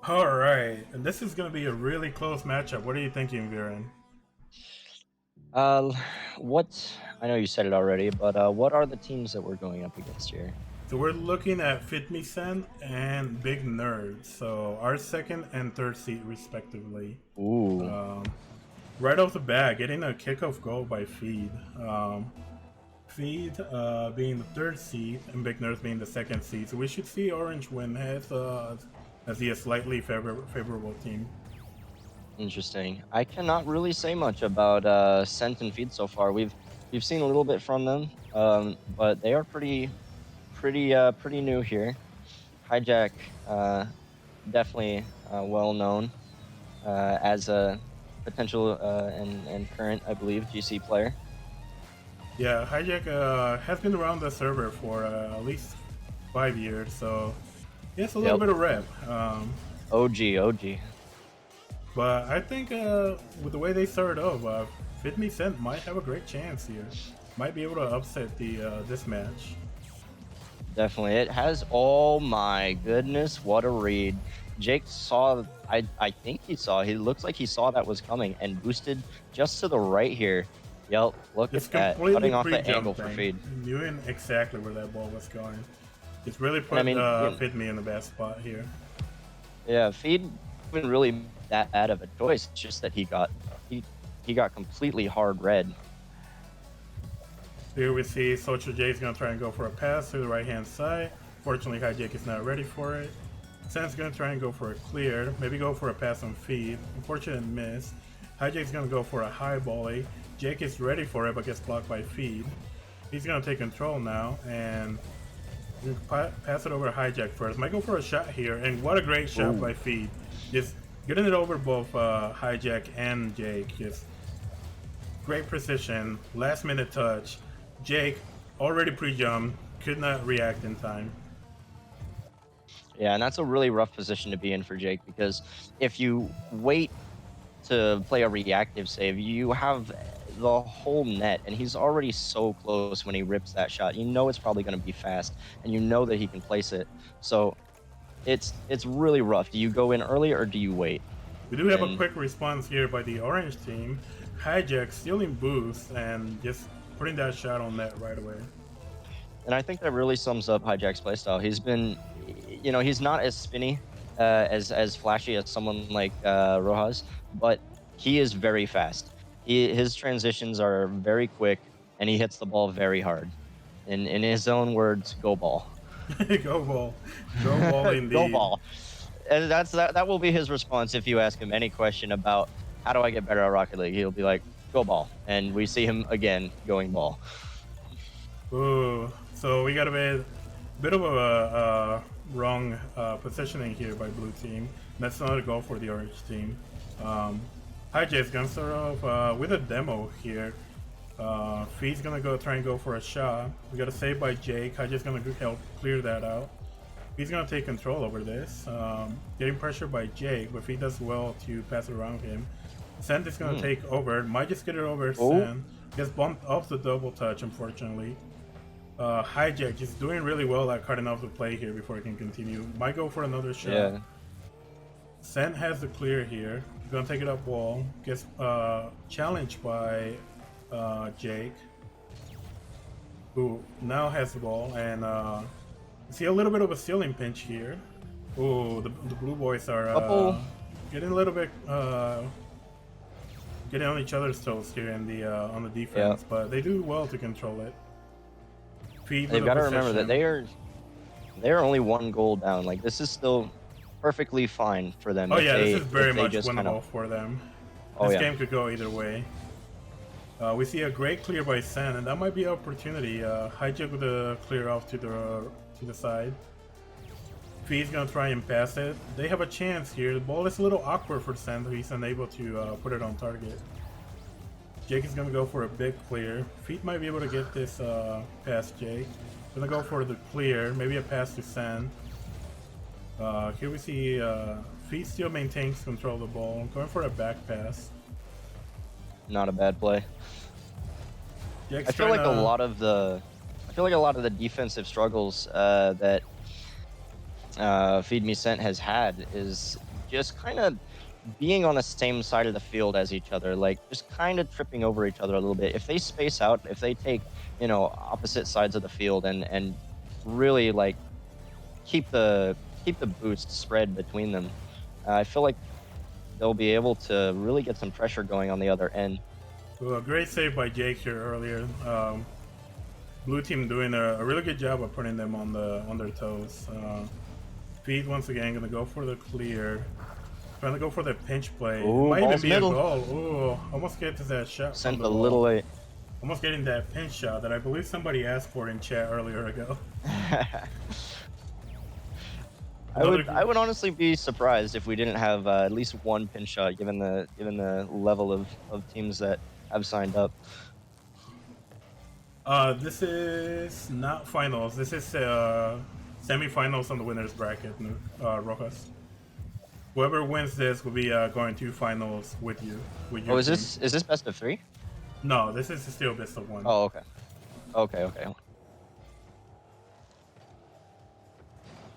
All right, and this is gonna be a really close matchup. What are you thinking, Viren? What I know you said it already, but what are the teams that we're going up against here? So we're looking at Fit Me Sen and Big Nerd. So our second and third seed respectively. Ooh. Right off the bat, getting a kickoff goal by Feed. Feed being the third seed and Big Nerd being the second seed. So we should see Orange win as a slightly favorable team. Interesting. I cannot really say much about Scent and Feed so far. We've seen a little bit from them, but they are pretty new here. Hijack, definitely well known as a potential and current, I believe, GC player. Yeah, Hijack has been around the server for at least 5 years, so he has a little bit of rep. OG. But I think with the way they started off, Fit Me Sen might have a great chance here. Might be able to upset this match. Definitely. It has. Oh my goodness, what a read. Jake saw, I think he looks like he saw that was coming and boosted just to the right here. Yep, look at that. Cutting off the angle for Feed. Knew exactly where that ball was going. It's really put Fit Me in the best spot here. Yeah, Feed wasn't really that bad of a choice. It's just that he got completely hard red. Here we see Social J is going to try and go for a pass to the right-hand side. Fortunately, Hijack is not ready for it. Sen's going to try and go for a clear, maybe go for a pass on Feed. Unfortunate miss. Hijack's going to go for a high volley. Jake is ready for it, but gets blocked by Feed. He's going to take control now and pass it over to Hijack first. Might go for a shot here, and what a great shot by Feed. Just getting it over both Hijack and Jake. Just great precision, last minute touch. Jake already pre-jumped, could not react in time. Yeah, and that's a really rough position to be in for Jake, because if you wait to play a reactive save, you have the whole net, and he's already so close when he rips that shot. You know it's probably going to be fast, and you know that he can place it. So it's really rough. Do you go in early or do you wait? We do have a quick response here by the Orange team. Hijack stealing boost and just putting that shot on net right away. And I think that really sums up Hijack's playstyle. He's been, he's not as spinny, as flashy as someone like Rojas, but he is very fast. His transitions are very quick, and he hits the ball very hard. In his own words, go ball. Go ball. Go ball indeed. Go ball. And that will be his response if you ask him any question about how do I get better at Rocket League. He'll be like, go ball. And we see him again going ball. Ooh, so we got a bit of a wrong positioning here by blue team. That's not a goal for the orange team. Hijack's gonna start off with a demo here. Fee's gonna try and go for a shot. We got a save by Jake. Hijack's gonna help clear that out. He's gonna take control over this. Getting pressure by Jake, but Fee does well to pass it around him. Sen is gonna take over. Might just get it over Sen. Gets bumped off the double touch, unfortunately. Hijack is doing really well at cutting off the play here before he can continue. Might go for another shot. Yeah. Sen has the clear here. Gonna take it up wall. Gets challenged by Jake, who now has the ball, and see a little bit of a ceiling pinch here. Oh, the blue boys are getting a little bit getting on each other's toes here in the on the defense, but they do well to control it. They've got to remember that they're only 1 goal down. Like, this is still perfectly fine for them Oh if yeah, this is they very much just kind winnable of. for them. Oh This yeah. game could go either way. We see a great clear by Sen, and that might be an opportunity. Hijack with a clear off to the side. Fee's gonna try and pass it. They have a chance here. The ball is a little awkward for Sen, so he's unable to put it on target. Jake is gonna go for a big clear. Feet might be able to get this past Jake. Gonna go for the clear, maybe a pass to Sen. Here we see Feet still maintains control of the ball. Going for a back pass. Not a bad play. Jake's I feel like trying a to- lot of the defensive struggles that Feed Me Sent has had is just kind of being on the same side of the field as each other, like just kind of tripping over each other a little bit. If they space out, if they take, opposite sides of the field and really like keep the boost spread between them, I feel like they'll be able to really get some pressure going on the other end. Well, a great save by Jake here earlier. Blue team doing a really good job of putting them on their toes. Feet once again gonna go for the clear. Trying to go for the pinch play. Ooh, It might even ball's be middle. a goal. Ooh, almost get to that shot. Sent from a the little ball. late. Almost getting that pinch shot that I believe somebody asked for in chat earlier ago. I would honestly be surprised if we didn't have at least one pinch shot, given the level of teams that have signed up. This is not finals. This is semifinals on the winners bracket, Rojas. Whoever wins this will be going to finals with you. With your Oh, is team. this best of 3? No, this is still best of 1. Oh, okay. Okay.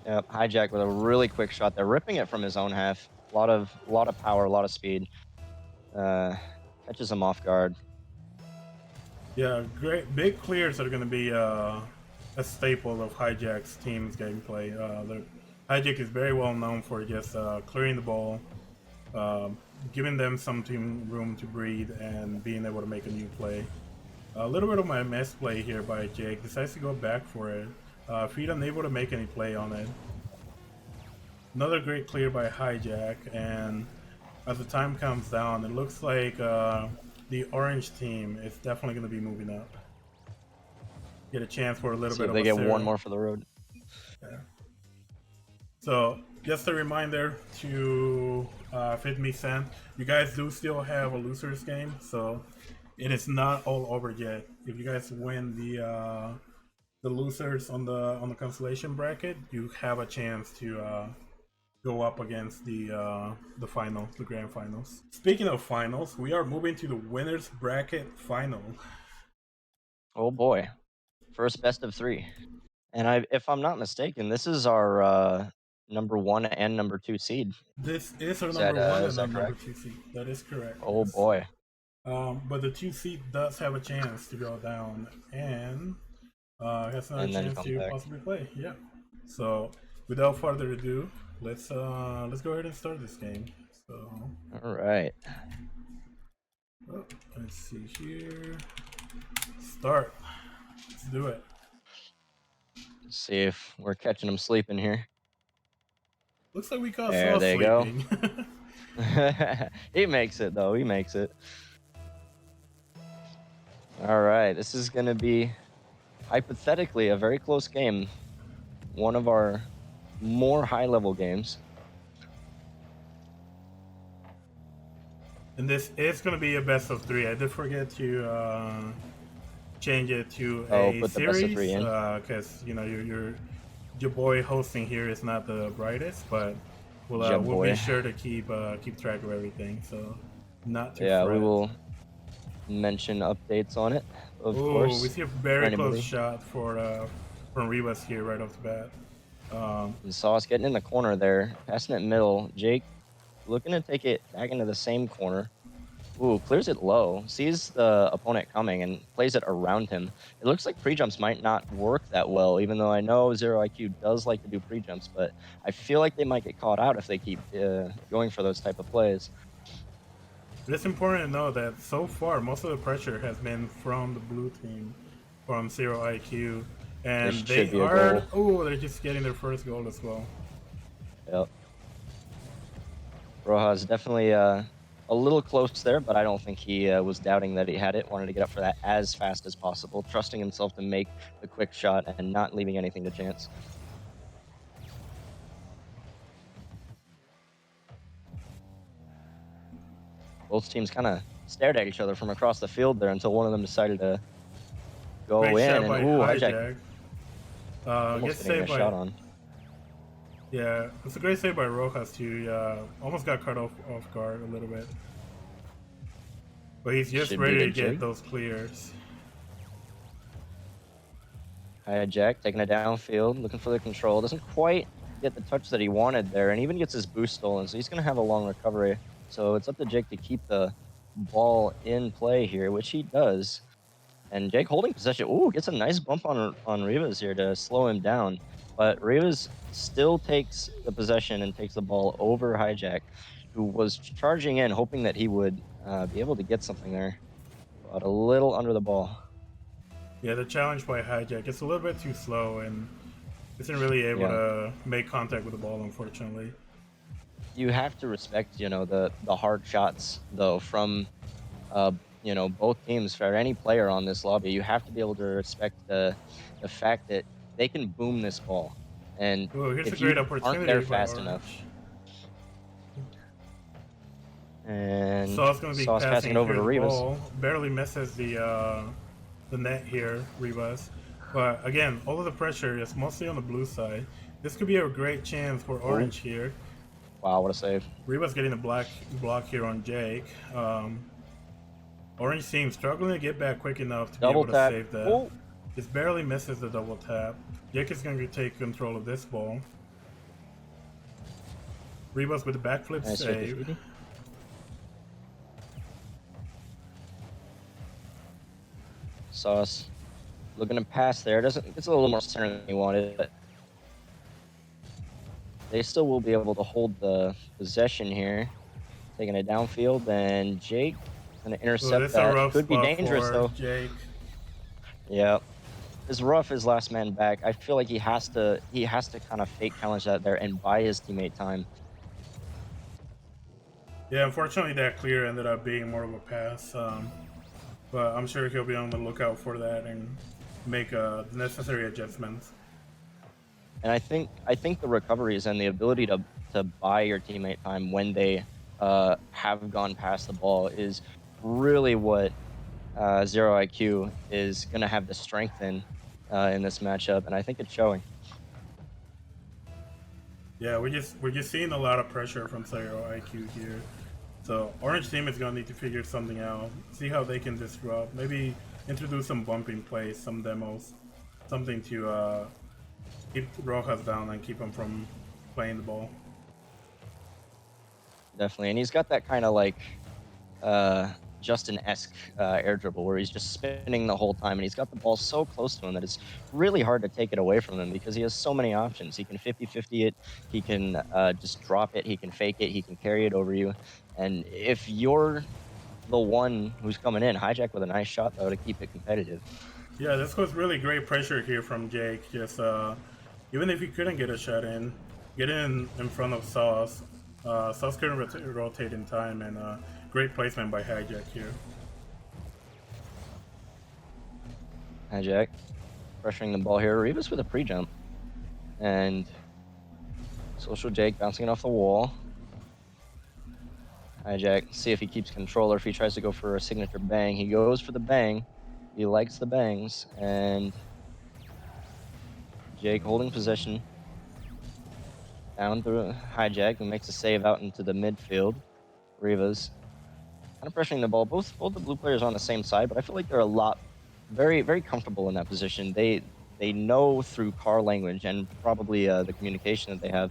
Yep, Hijack with a really quick shot there, ripping it from his own half. A lot of power, a lot of speed. Catches him off guard. Yeah, great big clears are going to be a staple of Hijack's team's gameplay. Hijack is very well known for just clearing the ball, giving them some team room to breathe, and being able to make a new play. A little bit of my miss play here by Jake. Decides to go back for it. Feet unable to make any play on it. Another great clear by Hijack, and as the time comes down, it looks like the orange team is definitely going to be moving up. Get a chance for a little See bit if of they a get zero. one more for the road. Yeah. So, just a reminder to Fit Me Sent, you guys do still have a losers game, so it is not all over yet. If you guys win the losers on the consolation bracket, you have a chance to go up against the finals, the grand finals. Speaking of finals, we are moving to the winners bracket final. Oh boy, first best of 3. And if I'm not mistaken, this is our number 1 and number 2 seed. This is our Is number that, 1 is and our that number correct? 2 seed. That is correct. Oh yes. boy. But the 2 seed does have a chance to go down, and has another And then chance come to back. possibly play. Yeah. So without further ado, let's go ahead and start this game. So. All right. Oh, let's see here. Start. Let's do it. Let's see if we're catching them sleeping here. Looks like we got There Saw they go. sleeping. He makes it though. He makes it. All right. This is going to be hypothetically a very close game. One of our more high-level games. And this is going to be a best of 3. I did forget to change it to a put the series best of 3 in. because your boy hosting here is not the brightest, but we'll boy. be sure to keep track of everything. So not to Yeah, fret. we will mention updates on it, of Ooh, course. we see a very anybody. close shot from Rivas here right off the bat. And Sauce getting in the corner there, passing it middle. Jake looking to take it back into the same corner. Ooh, clears it low, sees the opponent coming and plays it around him. It looks like pre-jumps might not work that well, even though I know Zero IQ does like to do pre-jumps, but I feel like they might get caught out if they keep going for those type of plays. It's important to know that so far most of the pressure has been from the blue team, from Zero IQ. And This they should be a are. goal. Oh, they're just getting their first goal as well. Yep. Rojas definitely a little close there, but I don't think he was doubting that he had it. Wanted to get up for that as fast as possible, trusting himself to make the quick shot and not leaving anything to chance. Both teams kind of stared at each other from across the field there until one of them decided to go Great in, shot and by Hijack Hijack. almost Gets getting a saved by. shot on. Yeah, it's a great save by Rojas too. Almost got cut off guard a little bit, but he's just Should ready be to to get Jig. those clears. Hijack taking it downfield, looking for the control. Doesn't quite get the touch that he wanted there, and even gets his boost stolen, so he's going to have a long recovery. So it's up to Jake to keep the ball in play here, which he does. And Jake holding possession. Ooh, gets a nice bump on Rivas here to slow him down. But Rivas still takes the possession and takes the ball over Hijack, who was charging in, hoping that he would be able to get something there. But a little under the ball. Yeah, the challenge by Hijack. It's a little bit too slow and isn't really able to make contact with the ball, unfortunately. You have to respect, you know, the hard shots though from, you know, both teams. For any player on this lobby, you have to be able to respect the fact that they can boom this ball, and Ooh, here's a if great you aren't there opportunity by fast Orange. enough, and Sauce going to be Sauce passing it over to the Rivas. ball. Barely misses the net here, Rivas. But again, all of the pressure is mostly on the blue side. This could be a great chance for Orange here. Wow, what a save. Rivas getting a black block here on Jake. Orange team struggling to get back quick enough to be able to save that. Ooh. Just barely misses the double tap. Jake is going to take control of this ball. Rivas with the backflip Nice save. 50-50. Sauce looking to pass there. It's a little more center than he wanted, but they still will be able to hold the possession here. Taking it downfield, and Jake gonna intercept that. Could be dangerous though. Jake. Yeah, as rough as last man back. I feel like he has to kind of fake challenge that there and buy his teammate time. Yeah, unfortunately that clear ended up being more of a pass. But I'm sure he'll be on the lookout for that and make the necessary adjustments. And I think the recoveries and the ability to buy your teammate time when they have gone past the ball is really what Zero IQ is going to have the strength in this matchup, and I think it's showing. Yeah, we're just seeing a lot of pressure from Zero IQ here. So Orange team is gonna need to figure something out. See how they can disrupt. Maybe introduce some bumping plays, some demos, something to keep Rojas down and keep him from playing the ball. Definitely, and he's got that kind of like Justin-esque air dribble where he's just spinning the whole time, and he's got the ball so close to him that it's really hard to take it away from him because he has so many options. He can 50-50 it, he can just drop it, he can fake it, he can carry it over you. And if you're the one who's coming in, Hijack with a nice shot though to keep it competitive. Yeah, this was really great pressure here from Jake. Just even if he couldn't get a shot in, get in front of Sauce. Sauce couldn't rotate in time, and great placement by Hijack here. Hijack pressuring the ball here. Rivas with a pre-jump. And Social Jake bouncing it off the wall. Hijack, see if he keeps control or if he tries to go for a signature bang. He goes for the bang. He likes the bangs. And Jake holding possession. Down through Hijack, who makes a save out into the midfield. Rivas kind of pressuring the ball. Both the blue players are on the same side, but I feel like they're a lot very, very comfortable in that position. They know through car language and probably the communication that they have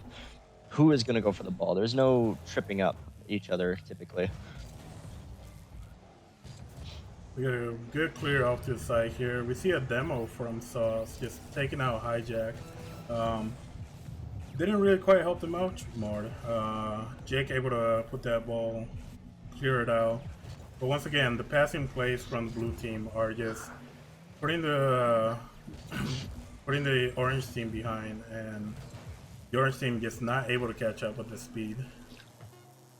who is going to go for the ball. There's no tripping up each other typically. We got a good clear off to the side here. We see a demo from Sauce just taking out Hijack. Didn't really quite help them out more. Jake able to put that ball, clear it out. But once again, the passing plays from the blue team are just putting the putting the orange team behind, and the orange team just not able to catch up with the speed.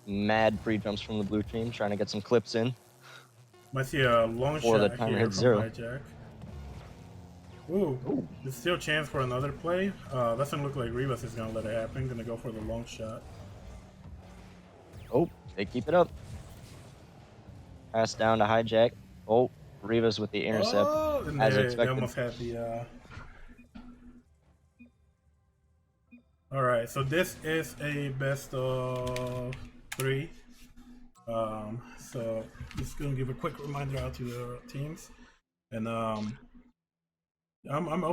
Mad pre-jumps from the blue team, trying to get some clips in. Might see a long Before the shot timer here hits from zero. Hijack. Ooh, Ooh. there's still a chance for another play. Doesn't look like Rivas is gonna let it happen. Gonna go for the long shot. Oh, they keep it up. Pass down to Hijack. Oh, Rivas with the intercept, Oh, and as they expected. almost had the. All right, so this is a best of 3. So just gonna give a quick reminder out to the teams, and I'll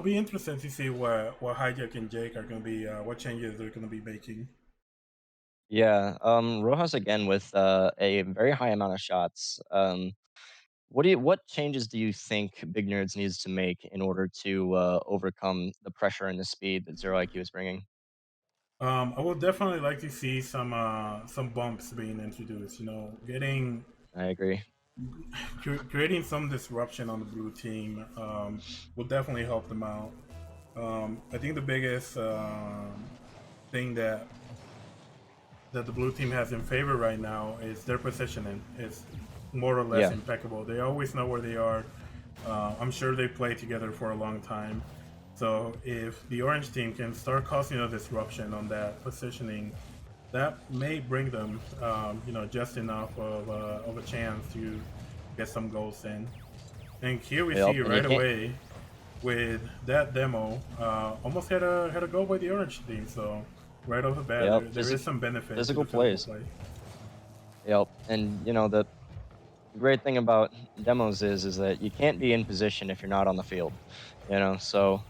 be interested to see what Hijack and Jake are gonna be, what changes they're gonna be making. Yeah, Rojas again with a very high amount of shots. What changes do you think Big Nerds needs to make in order to overcome the pressure and the speed that Zero IQ is bringing? I would definitely like to see some bumps being introduced. You know, I agree. creating some disruption on the blue team will definitely help them out. I think the biggest thing that the blue team has in favor right now is their positioning. It's more or less Yeah. impeccable. They always know where they are. I'm sure they played together for a long time. So if the orange team can start causing a disruption on that positioning, that may bring them, just enough of a chance to get some goals in. And here we Yep, see and you right can't- away with that demo, almost had a goal by the orange team. So right off the bat, Yep, there is some benefit to physical the physical plays. play. Yep, and you know the great thing about demos is that you can't be in position if you're not on the field. You know, so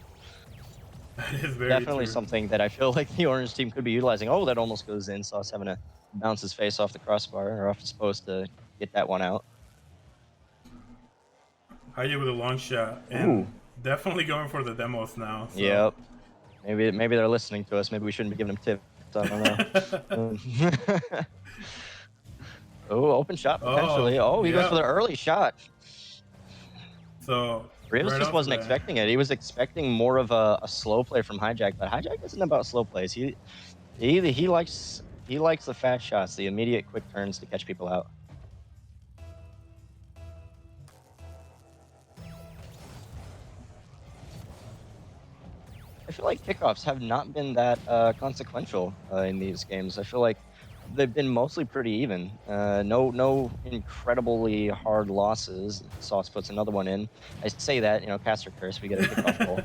That is very definitely true. something that I feel like the orange team could be utilizing. Oh, that almost goes in. Sauce having to bounce his face off the crossbar or off his post to get that one out. Hijack with a long shot, and Ooh. definitely going for the demos now. So. Yep. Maybe they're listening to us. Maybe we shouldn't be giving them tips. I don't know. Oh, open shot potentially. Oh, he goes yeah. for the early shot. So Rivas right just off wasn't the bat. expecting it. He was expecting more of a slow play from Hijack, but Hijack isn't about slow plays. He likes the fast shots, the immediate quick turns to catch people out. I feel like kickoffs have not been that consequential in these games. I feel like they've been mostly pretty even. No incredibly hard losses. Sauce puts another one in. I say that, caster curse. We get a kickoff goal.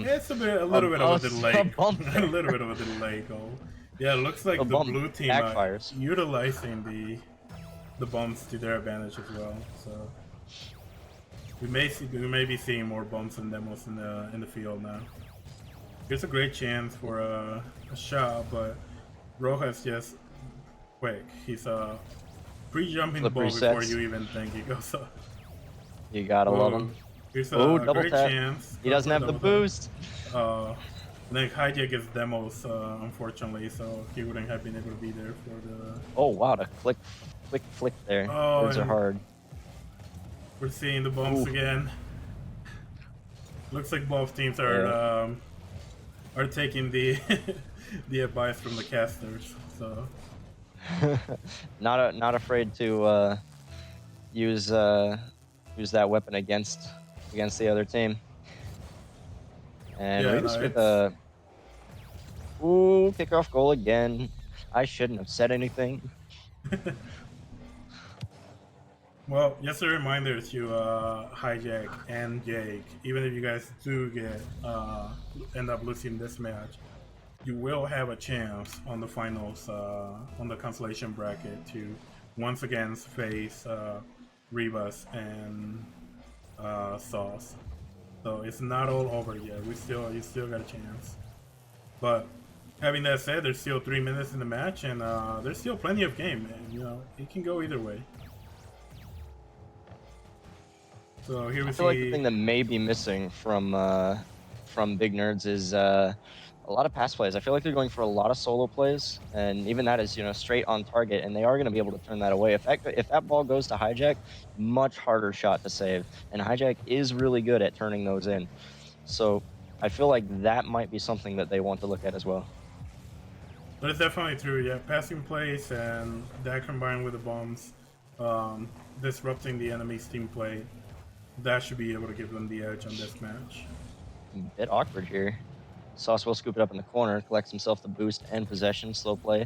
It's a little bit of a delay, a bump a little bit of a delay goal. Yeah, it looks like A the bump blue team backfires. utilizing the bumps to their advantage as well. So we may be seeing more bumps and demos in the field now. Here's a great chance for a shot, but Rojas just quick. He's pre-jumping the ball before you even think he goes up. You gotta love him. Here's Oh, a double great tap. chance. He doesn't have the boost. Then Hijack gets demos, unfortunately, so he wouldn't have been able to be there for the. Oh wow, the quick flick there. Oh, Those are hard. We're seeing the bumps again. Looks like both teams are taking the the advice from the casters. So not afraid to use that weapon against the other team. And Rivas with a kickoff goal again. I shouldn't have said anything. Well, just a reminder to Hijack and Jake, even if you guys do end up losing this match, you will have a chance on the finals, on the consolation bracket, to once again face Rivas and Sauce. So it's not all over yet. You still got a chance. But having that said, there's still 3 minutes in the match, and there's still plenty of game. And, it can go either way. So here we I feel like the thing that may be missing from Big Nerds is a lot of pass plays. I feel like they're going for a lot of solo plays, and even that is straight on target, and they are going to be able to turn that away. If that ball goes to Hijack, much harder shot to save, and Hijack is really good at turning those in. So I feel like that might be something that they want to look at as well. But it's definitely true, yeah. Passing plays and that combined with the bombs, disrupting the enemy's team play, that should be able to give them the edge on this match. A bit awkward here. Sauce will scoop it up in the corner, collects himself the boost and possession, slow play.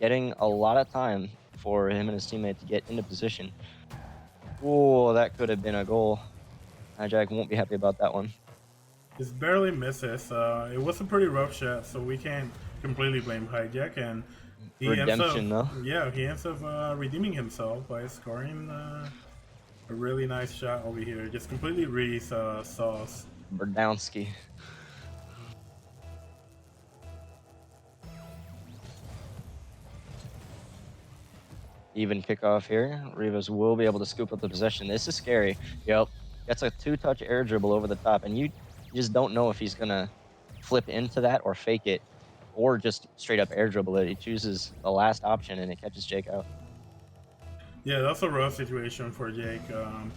Getting a lot of time for him and his teammate to get into position. Oh, that could have been a goal. Hijack won't be happy about that one. Just barely misses. It was a pretty rough shot, so we can't completely blame Hijack. And he Redemption, though. Yeah, he ends up redeeming himself by scoring a really nice shot over here. Just completely reads Sauce. Berdowski. Even kickoff here. Rivas will be able to scoop up the possession. This is scary. Yep. That's a 2-touch air dribble over the top, and you just don't know if he's gonna flip into that or fake it, or just straight up air dribble it. He chooses the last option, and it catches Jake out. Yeah, that's a rough situation for Jake. I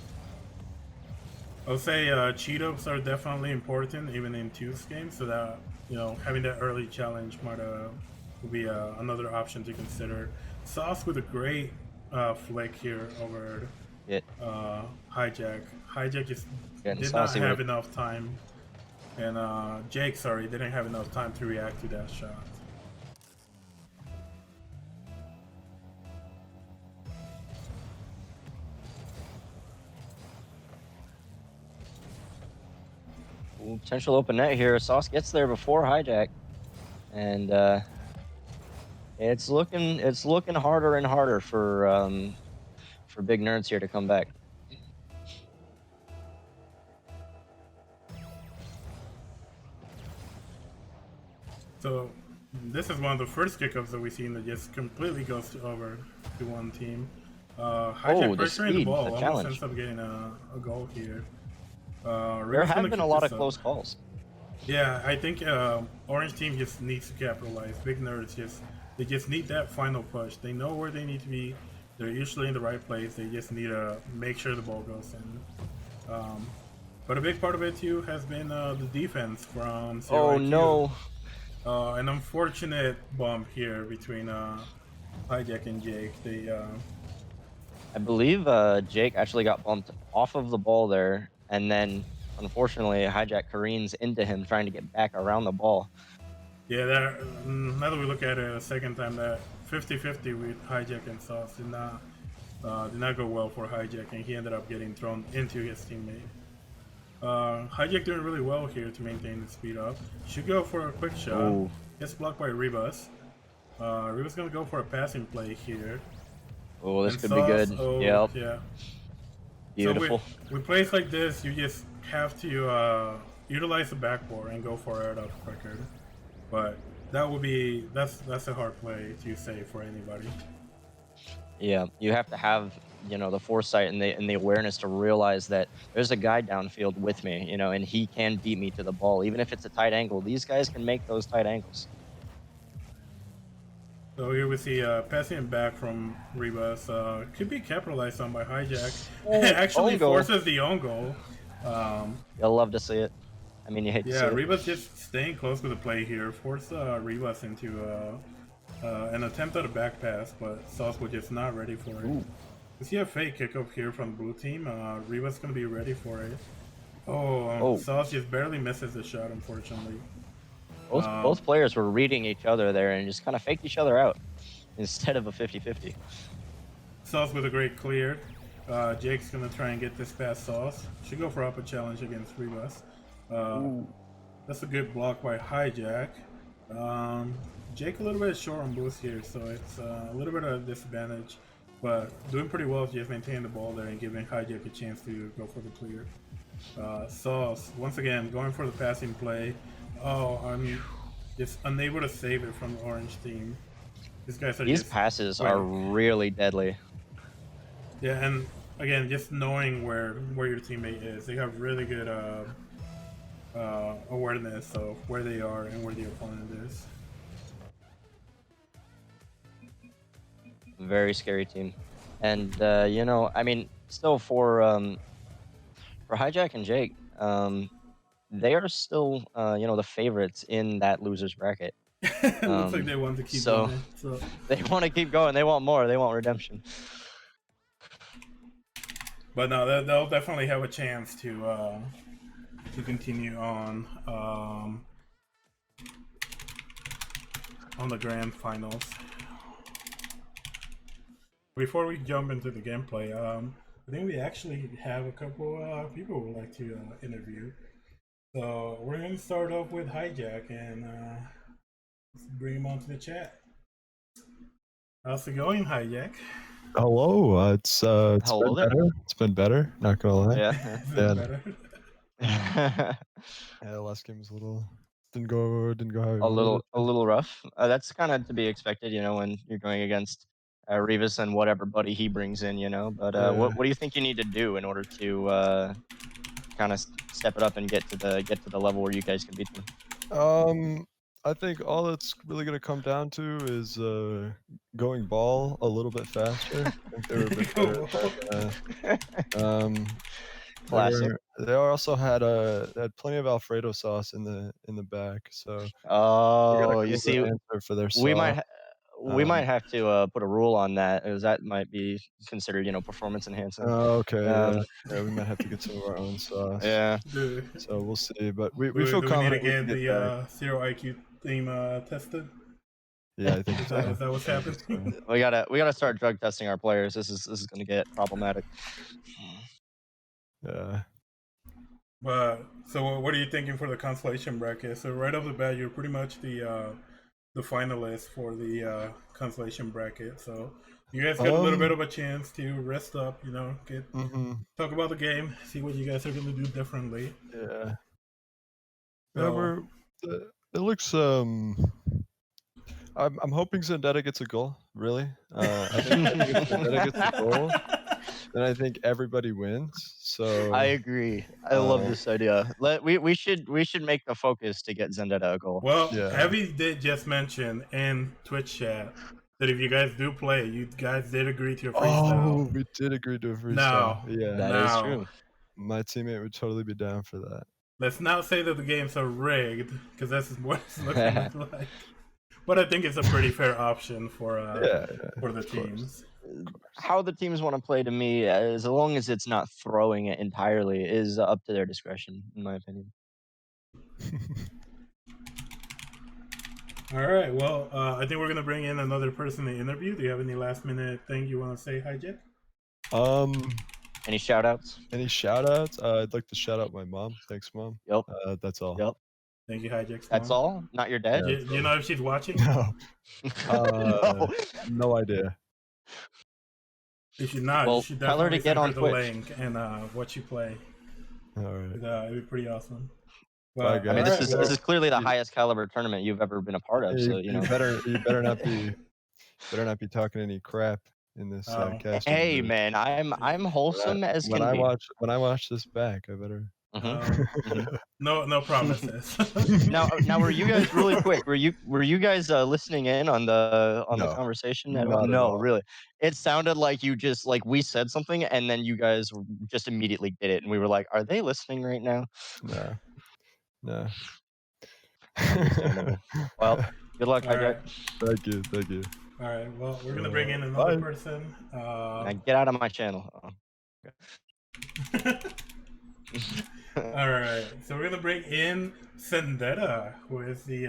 would say cheat-ups are definitely important, even in twos games, so that having that early challenge might will be another option to consider. Sauce with a great flick here over Hijack. Hijack just did not have enough time, and Jake, sorry, didn't have enough time to react to that shot. Potential open net here. Sauce gets there before Hijack, and it's looking harder and harder for big nerds here to come back. So this is one of the first kickoffs that we've seen that just completely goes over to one team. Hijack pressuring the ball, almost ends up getting a goal here. There have been a lot of close calls. Yeah, I think Orange team just needs to capitalize. Big nerds they just need that final push. They know where they need to be. They're usually in the right place. They just need to make sure the ball goes in. But a big part of it too has been the defense from Zero IQ. No! An unfortunate bump here between Hijack and Jake. I believe Jake actually got bumped off of the ball there, and then unfortunately Hijack careens into him trying to get back around the ball. Yeah, now that we look at it a second time, that 50-50 with Hijack and Sauce did not go well for Hijack, and he ended up getting thrown into his teammate. Hijack doing really well here to maintain the speed up. Should go for a quick shot. Ooh. Gets blocked by Ribas. Ribas gonna go for a passing play here. Oh, this could be good. Yep. Yeah. Beautiful. So with plays like this, you just have to utilize the backboard and go for it up quicker. But that's a hard play to save for anybody. Yeah, you have to have the foresight and the awareness to realize that there's a guy downfield with me, and he can beat me to the ball, even if it's a tight angle. These guys can make those tight angles. So here we see passing back from Ribas. Could be capitalized on by Hijack. Actually forces the own goal. You'll love to see it. I mean, you hate to see it. Yeah, Ribas just staying close with the play here. Force Ribas into an attempt at a back pass, but Sauce was just not ready for it. Ooh. We see a fake kickoff here from the blue team. Ribas gonna be ready for it. Sauce just barely misses the shot, unfortunately. Both players were reading each other there and just kind of faked each other out instead of a 50-50. Sauce with a great clear. Jake's gonna try and get this past Sauce. Should go for up a challenge against Ribas. That's a good block by Hijack. Jake a little bit short on boost here, so it's a little bit of a disadvantage. But doing pretty well if you just maintain the ball there and giving Hijack a chance to go for the clear. Sauce, once again, going for the passing play. I'm just unable to save it from the orange team. These passes are really deadly. Yeah, and again, just knowing where your teammate is, they have really good awareness of where they are and where the opponent is. Very scary team, and I mean, still for Hijack and Jake, they are still, the favorites in that losers bracket. It looks like they want to keep So going. So they want to keep going. They want more. They want redemption. but no, they'll definitely have a chance to continue on the grand finals. Before we jump into the gameplay, I think we actually have a couple people we'd like to interview. So we're going to start off with Hijack and let's bring him onto the chat. How's it going, Hijack? Hello. It's Hello been there. better. It's been better. Not gonna lie. Yeah. Is it Yeah. better? Yeah. Last game was a little didn't go how I a wanted it. little rough. That's kind of to be expected, when you're going against Revis and whatever buddy he brings in, But Yeah. what do you think you need to do in order to kind of step it up and get to the level where you guys can beat them? I think all it's really gonna come down to is going ball a little bit faster. I think they were a bit better. Classic. They also had plenty of Alfredo sauce in the back, so Oh, you see, answer for their sauce. we might have to put a rule on that, as that might be considered, performance enhancing. Oh, okay. Yeah, we might have to get some of our own sauce. Yeah. So we'll see, but we Do feel we confident need to we get can the Zero IQ theme tested? Yeah, I think Is so. that what's happening? We gotta start drug testing our players. This is gonna get problematic. Yeah. But so, what are you thinking for the consolation bracket? So right off the bat, you're pretty much the finalist for the consolation bracket. So you guys got a little bit of a chance to rest up, get talk about the game, see what you guys are gonna do differently. Yeah. So, It looks I'm hoping Zendetta gets a goal. Really, I think if Zendetta gets a goal, then I think everybody wins. So I agree. I love this idea. We should make the focus to get Zendetta a goal. Well, Yeah. Heavy did just mention in Twitch chat that if you guys do play, you guys did agree to a freestyle. Oh, we did agree to a freestyle. Now, Yeah, That is true. my teammate would totally be down for that. Let's not say that the games are rigged, because that's what it's looking like. But I think it's a pretty fair option for the teams. How the teams want to play, to me, as long as it's not throwing it entirely, is up to their discretion, in my opinion. All right. Well, I think we're gonna bring in another person to interview. Do you have any last minute thing you want to say, Hijack? Any shout outs? Any shout outs? I'd like to shout out my mom. Thanks, Mom. Yep. That's all. Yep. Thank you, Hijack. That's all? Not your dad? Do you know if she's watching? No. No. No idea. If she's not, Well, you should tell her to definitely get send her on the Twitch. link and watch you play. All right. It'd be pretty awesome. Bye, Well, guys. I mean, all this right, is clearly the highest caliber tournament you've ever been a part of. So You better not be talking any crap in this cast. Hey man, I'm wholesome as can be. When I watch this back, I better. No promises. Now, were you guys really quick? Were you guys listening in on the No. conversation? Not at No, all. really. It sounded like you just we said something and then you guys just immediately did it, and we were like, "Are they listening right now?" No. Understandable. Well, good luck, All Hijack. right. Thank you. All right. Well, we're gonna bring in another Bye. person. Now get out of my channel. All right. So we're gonna bring in Zendetta, who is the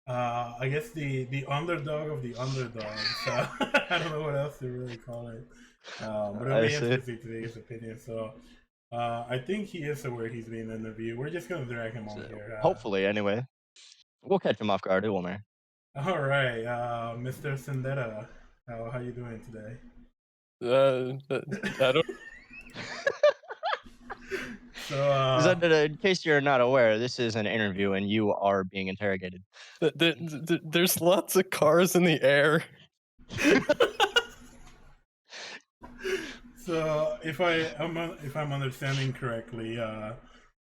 I guess the underdog of the underdogs. I don't know what else to really call it. But it'll be interesting to see his opinion. So I think he is aware he's being interviewed. We're just gonna drag him on here. Hopefully, anyway. We'll catch him off guard. It won't matter. All right, Mr. Zendetta, how you doing today? I don't. So, Zendetta, in case you're not aware, this is an interview and you are being interrogated. There's lots of cars in the air. So, if I'm understanding correctly,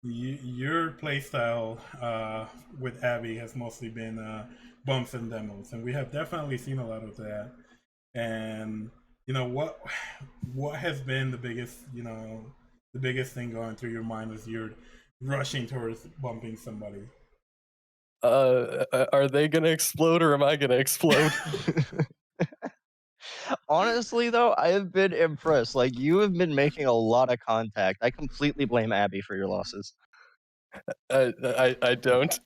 your playstyle with Abby has mostly been bumps and demos, and we have definitely seen a lot of that. And what has been the biggest the biggest thing going through your mind as you're rushing towards bumping somebody? Are they gonna explode or am I gonna explode? Honestly, though, I have been impressed. Like, you have been making a lot of contact. I completely blame Abby for your losses. I don't.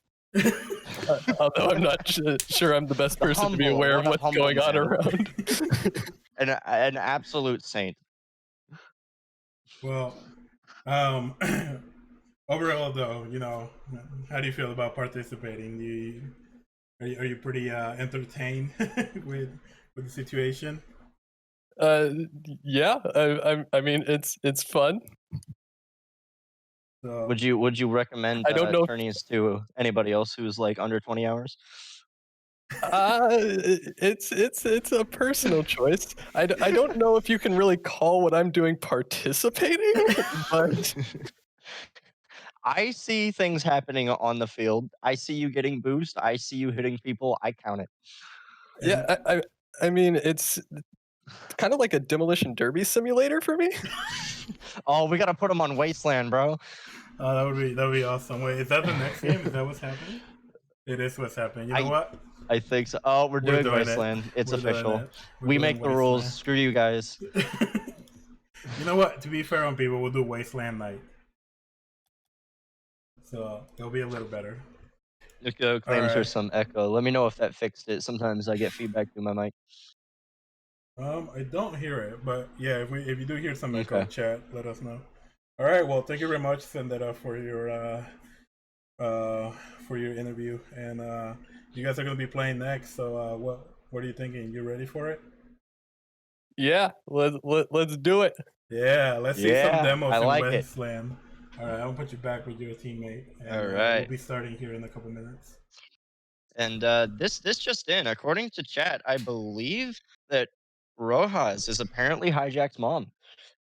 Although I'm not sure I'm the best person to be aware of what a what's humble going on man. around. An absolute saint. Well, overall though, how do you feel about participating? Are you pretty entertained with the situation? Yeah. I mean, it's fun. So, Would you recommend I don't know. tourneys to anybody else who's like under 20 hours? It's a personal choice. I don't know if you can really call what I'm doing participating, but I see things happening on the field. I see you getting boost. I see you hitting people. I count it. yeah, I mean, it's kind of like a demolition derby simulator for me. Oh, we gotta put them on Wasteland, bro. that would be awesome. Wait, is that the next game? Is that what's happening? It is what's happening. You know what? I think so. Oh, we're doing Wasteland. It's We're doing official. it. We make the rules. Screw you guys. You know what? To be fair on people, we'll do Wasteland night. So it'll be a little better. Nico claims Alright. there's some echo. Let me know if that fixed it. Sometimes I get feedback through my mic. I don't hear it, but yeah, if you do hear some echo, Okay. chat, let us know. All right, well, thank you very much, Zendetta, for your interview, and you guys are gonna be playing next. So what are you thinking? You ready for it? Yeah, let's do it. Yeah, let's see some demos I in like it. Wasteland. All right, I'll put you back with your teammate. And, All right. we'll be starting here in a couple minutes. And this just in, according to chat, I believe that Rojas is apparently Hijack's mom.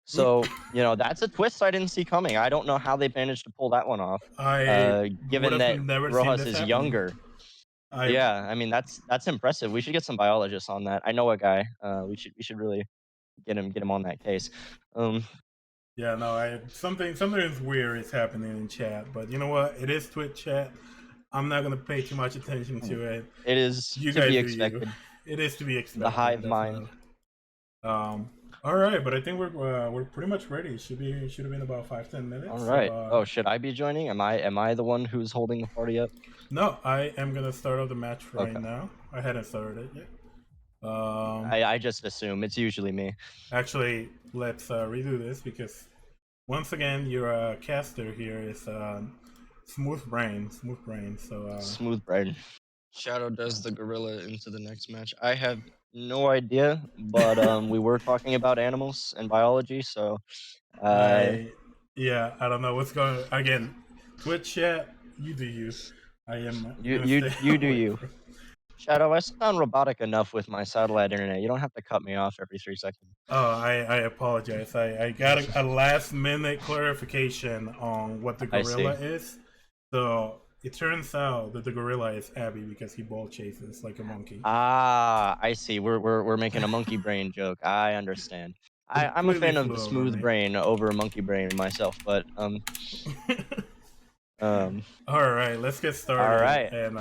So, that's a twist I didn't see coming. I don't know how they managed to pull that one off. Given would've that never seen Rojas this is happening. younger. Yeah, I mean that's impressive. We should get some biologists on that. I know a guy. We should really get him on that case. Yeah, no, something weird is happening in chat, but you know what? It is Twitch chat. I'm not gonna pay too much attention to it. It is You to guys be do expected. you. It is to be expected. The hive definitely. mind. All right, but I think we're pretty much ready. Should have been about 5-10 minutes. All right. So, Should I be joining? Am I the one who's holding the party up? No, I am gonna start off the match right Okay. now. I hadn't started it yet. I just assume it's usually me. Actually, let's redo this because once again your caster here is Smooth Brain. So Smooth brain. Shadow does the gorilla into the next match. I have no idea, but we were talking about animals and biology, so I don't know what's going on. Again, Twitch chat, you do you. I am you do away you. from- Shadow, I sound robotic enough with my satellite internet. You don't have to cut me off every 3 seconds. Oh, I apologize. I got a last minute clarification on what the gorilla is. So it turns out that the gorilla is Abby because he ball chases like a monkey. Ah, I see. We're making a monkey brain joke. I understand. I'm a fan of the smooth brain over monkey brain myself, but All right, let's get started. All right. And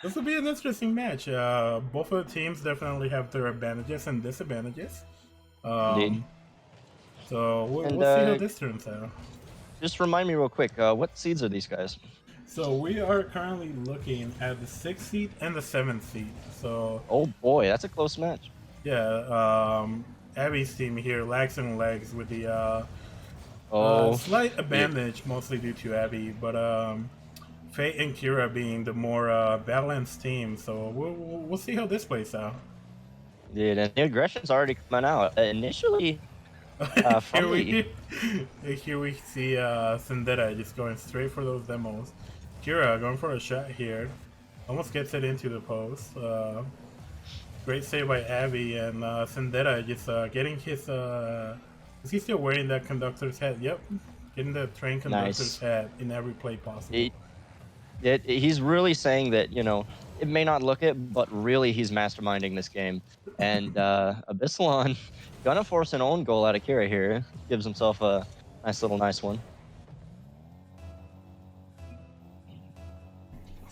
this will be an interesting match. Both of the teams definitely have their advantages and disadvantages. Indeed. So we'll see how this turns out. Just remind me real quick, what seeds are these guys? So we are currently looking at the 6th seed and the 7th seed. So Oh boy, that's a close match. yeah, Abby's team here lags and legs with the slight advantage, mostly due to Abby, but Faye and Kira being the more balanced team. So we'll see how this plays out. Dude, and the aggression's already coming out. Initially, here we see Zendetta just going straight for those demos. Kira going for a shot here, almost gets it into the post. Great save by Abby, and Zendetta just getting his. Is he still wearing that conductor's hat? Yep, getting the train conductor's hat in every play possible. He's really saying that, it may not look it, but really he's masterminding this game. And Abyssalon gonna force an own goal out of Kira here. Gives himself a Nice one.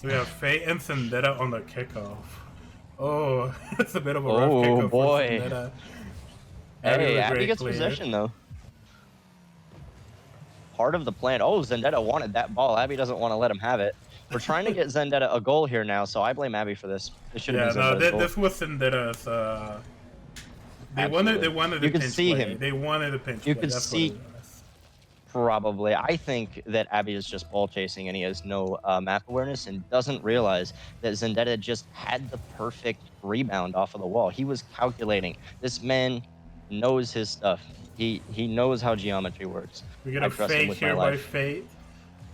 So we have Faye and Zendetta on the kickoff. Oh, it's a bit of a rough kickoff boy. for Zendetta. Hey, with Abby great gets clear. possession though. Part of the plan. Oh, Zendetta wanted that ball. Abby doesn't want to let him have it. We're trying to get Zendetta a goal here now, so I blame Abby for this. This should have Yeah, been no, Zendetta's goal. this was Zendetta's. They wanted the You could pinch see play. him. They wanted the pinch You play. could That's see- what it was. Probably. I think that Abby is just ball chasing and he has no map awareness and doesn't realize that Zendetta just had the perfect rebound off of the wall. He was calculating. This man knows his stuff. He knows how geometry works. We get I a trust him fake with my here by life. Fate.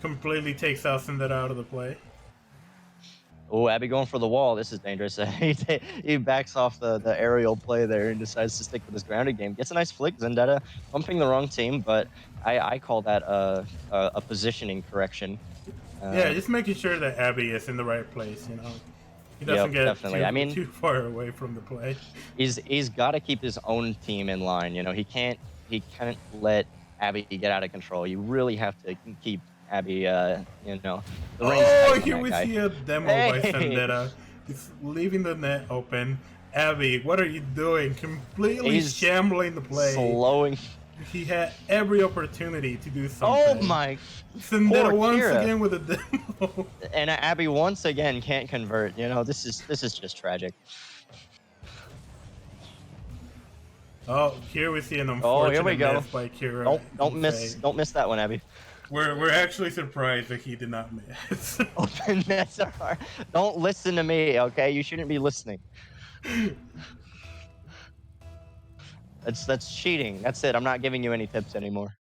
Completely takes out Zendetta out of the play. Oh, Abby going for the wall. This is dangerous. He backs off the aerial play there and decides to stick with his grounded game. Gets a nice flick, Zendetta. Bumping the wrong team, but I call that a positioning correction. Yeah, just making sure that Abby is in the right place, you know. He doesn't get definitely. too far away from the play. He's got to keep his own team in line. You know, he can't let Abby get out of control. You really have to keep Abby, you know, the reins tight Oh, on here that we guy. see a demo by Hey! Zendetta. He's leaving the net open. Abby, what are you doing? Completely He's shambling the play. Slowing. He had every opportunity to do Oh something. my! Zendetta poor once Kira. again with a demo. And Abby once again can't convert. You know, this is just tragic. Oh, here we see an Oh, unfortunate here we go. miss by Kira. Don't and miss Faye. don't miss that one, Abby. We're actually surprised that he did not miss. Open nets are hard. Don't listen to me, okay? You shouldn't be listening. That's cheating. That's it. I'm not giving you any tips anymore.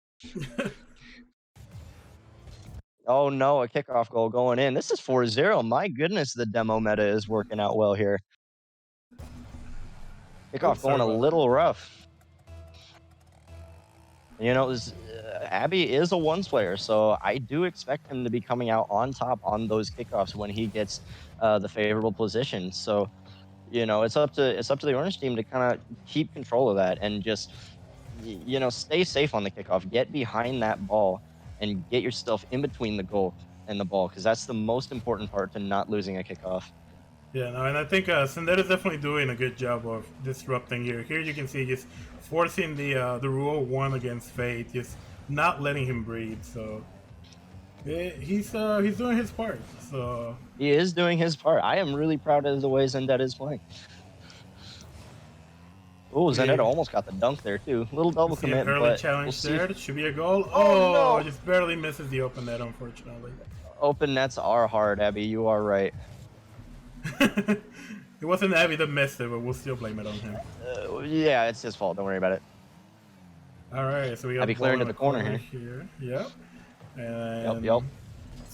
Oh no, a kickoff goal going in. This is 4-0. My goodness, the demo meta is working out well here. Kickoff Sorry going a about little rough. You know, Abby is a ones player, so I do expect him to be coming out on top on those kickoffs when he gets the favorable position. So, you know, it's up to the orange team to kind of keep control of that and just, you know, stay safe on the kickoff. Get behind that ball and get yourself in between the goal and the ball, because that's the most important part to not losing a kickoff. Yeah, no, and I think Zendetta's definitely doing a good job of disrupting here. Here you can see just forcing the rule one against Fate, just not letting him breathe. So he's doing his part. So He is doing his part. I am really proud of the way Zendetta is playing. Oh, Zendetta Yeah. almost got the dunk there too. Little double see an commit, early but challenge we'll see. there. It should be a goal. Oh, Oh, no. just barely misses the open net, unfortunately. Open nets are hard, Abby. You are right. It wasn't Abby that missed it, but we'll still blame it on him. Yeah, it's his fault. Don't worry about it. All right, so we got Abby the ball clearing in to the corner here. Yep. And Yep.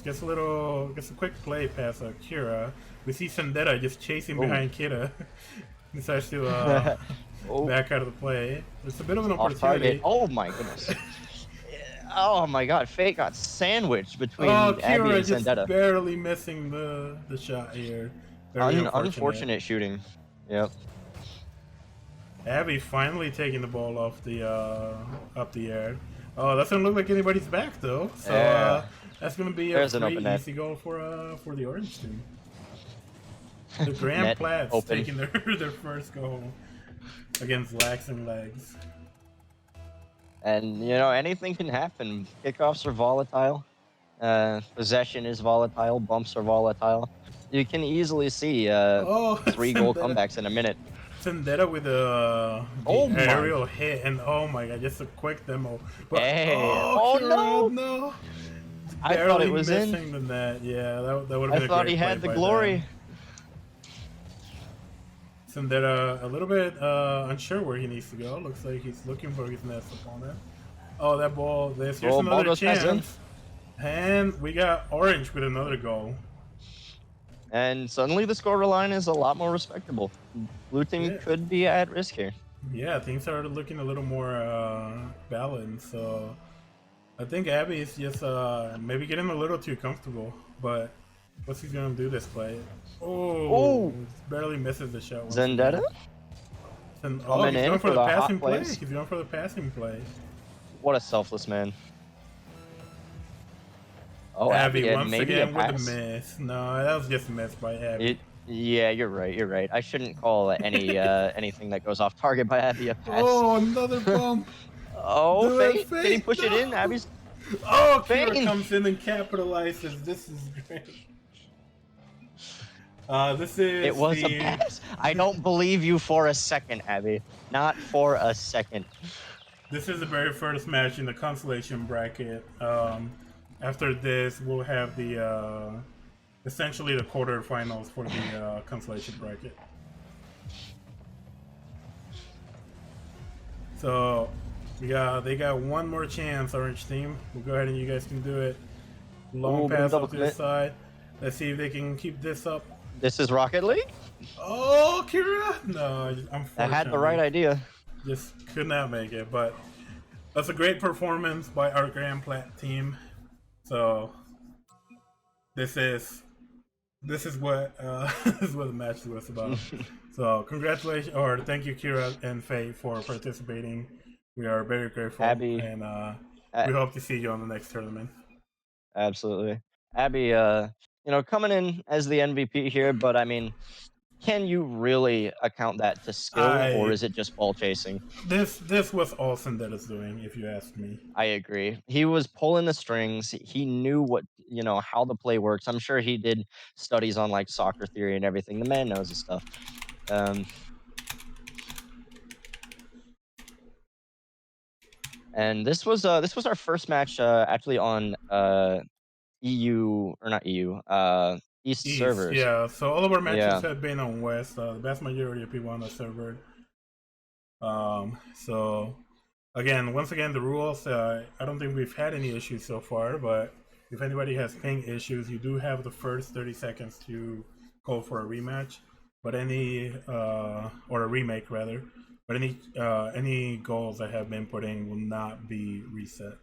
gets a quick play past Kira. We see Zendetta just chasing behind Kira. Decides to Oh, back out of the play. It's a bit of an off target. opportunity. Oh my goodness. Oh my God, Fate got sandwiched between Oh, Abby Kira and just Zendetta. barely missing the shot here. Very Unfortunate shooting. Yep. Abby finally taking the ball off the up the air. Oh, doesn't look like anybody's back though. So Yeah. that's gonna be There's a an open pretty net. easy goal for the orange team. The Grand Net Plats open. taking their first goal against Lax and Legs. And, you know, anything can happen. Kickoffs are volatile. Possession is volatile. Bumps are volatile. You can easily see Oh, 3 goal Zendetta. comebacks in a minute. Zendetta with the Oh my. aerial hit, and oh my god, just a quick demo. But, Hey. oh, Oh, Kira, no! I thought Barely it was in. missing the net. Yeah, that would have been I a thought great he had play the by glory. them. Zendetta a little bit unsure where he needs to go. Looks like he's looking for his next opponent. Oh, that ball! Here's Oh, ball another goes past him. chance. And we got Orange with another goal. And suddenly the score line is a lot more respectable. Blue team Yeah. could be at risk here. Yeah, things are looking a little more balanced. So I think Abby is just maybe getting a little too comfortable. But what's he gonna do this play? Oh, barely misses the shot. once Zendetta? again. Oh, Coming he's in going for for the the hot passing play. plays. He's going for the passing play. What a selfless man. Oh, Abby Abby, once maybe again a with the pass. miss. No, that was just a miss by Abby. Yeah, you're right. You're right. I shouldn't call any anything that goes off target by Abby a pass. Oh, another bump. Oh, Do it, Fate. Can he Fate. push it in? No. Abby's Oh, Kira Fate. comes in and capitalizes. This is great. This is It was a the pass. I don't believe you for a second, Abby. Not for a second. This is the very first match in the consolation bracket. After this, we'll have the essentially the quarterfinals for the consolation bracket. So they got one more chance, Orange Team. We'll go ahead and you guys can do it. Long Ooh, pass double up to the commit. side. Let's see if they can keep this up. This is Rocket League. Oh, Kira! No, unfortunately. I had the right idea. Just could not make it, but that's a great performance by our Grand Plat team. So this is what this is what the match was about. So congratulations, or thank you, Kira and Faye, for participating. We are very grateful, Abby, and we hope to see you on the next tournament. Absolutely, Abby. Coming in as the MVP here, but I mean, can you really account that to skill, or is it just ball chasing? This was all Zendetta's doing, if you ask me. I agree. He was pulling the strings. He knew what how the play works. I'm sure he did studies on like soccer theory and everything. The man knows his stuff. And this was our first match actually on EU or not EU East servers. Yeah, so all of our matches have been on West. The vast majority of people on the server. So again, once again, the rules. I don't think we've had any issues so far, but if anybody has ping issues, you do have the first 30 seconds to call for a rematch. But or a remake rather. But any goals that have been put in will not be reset.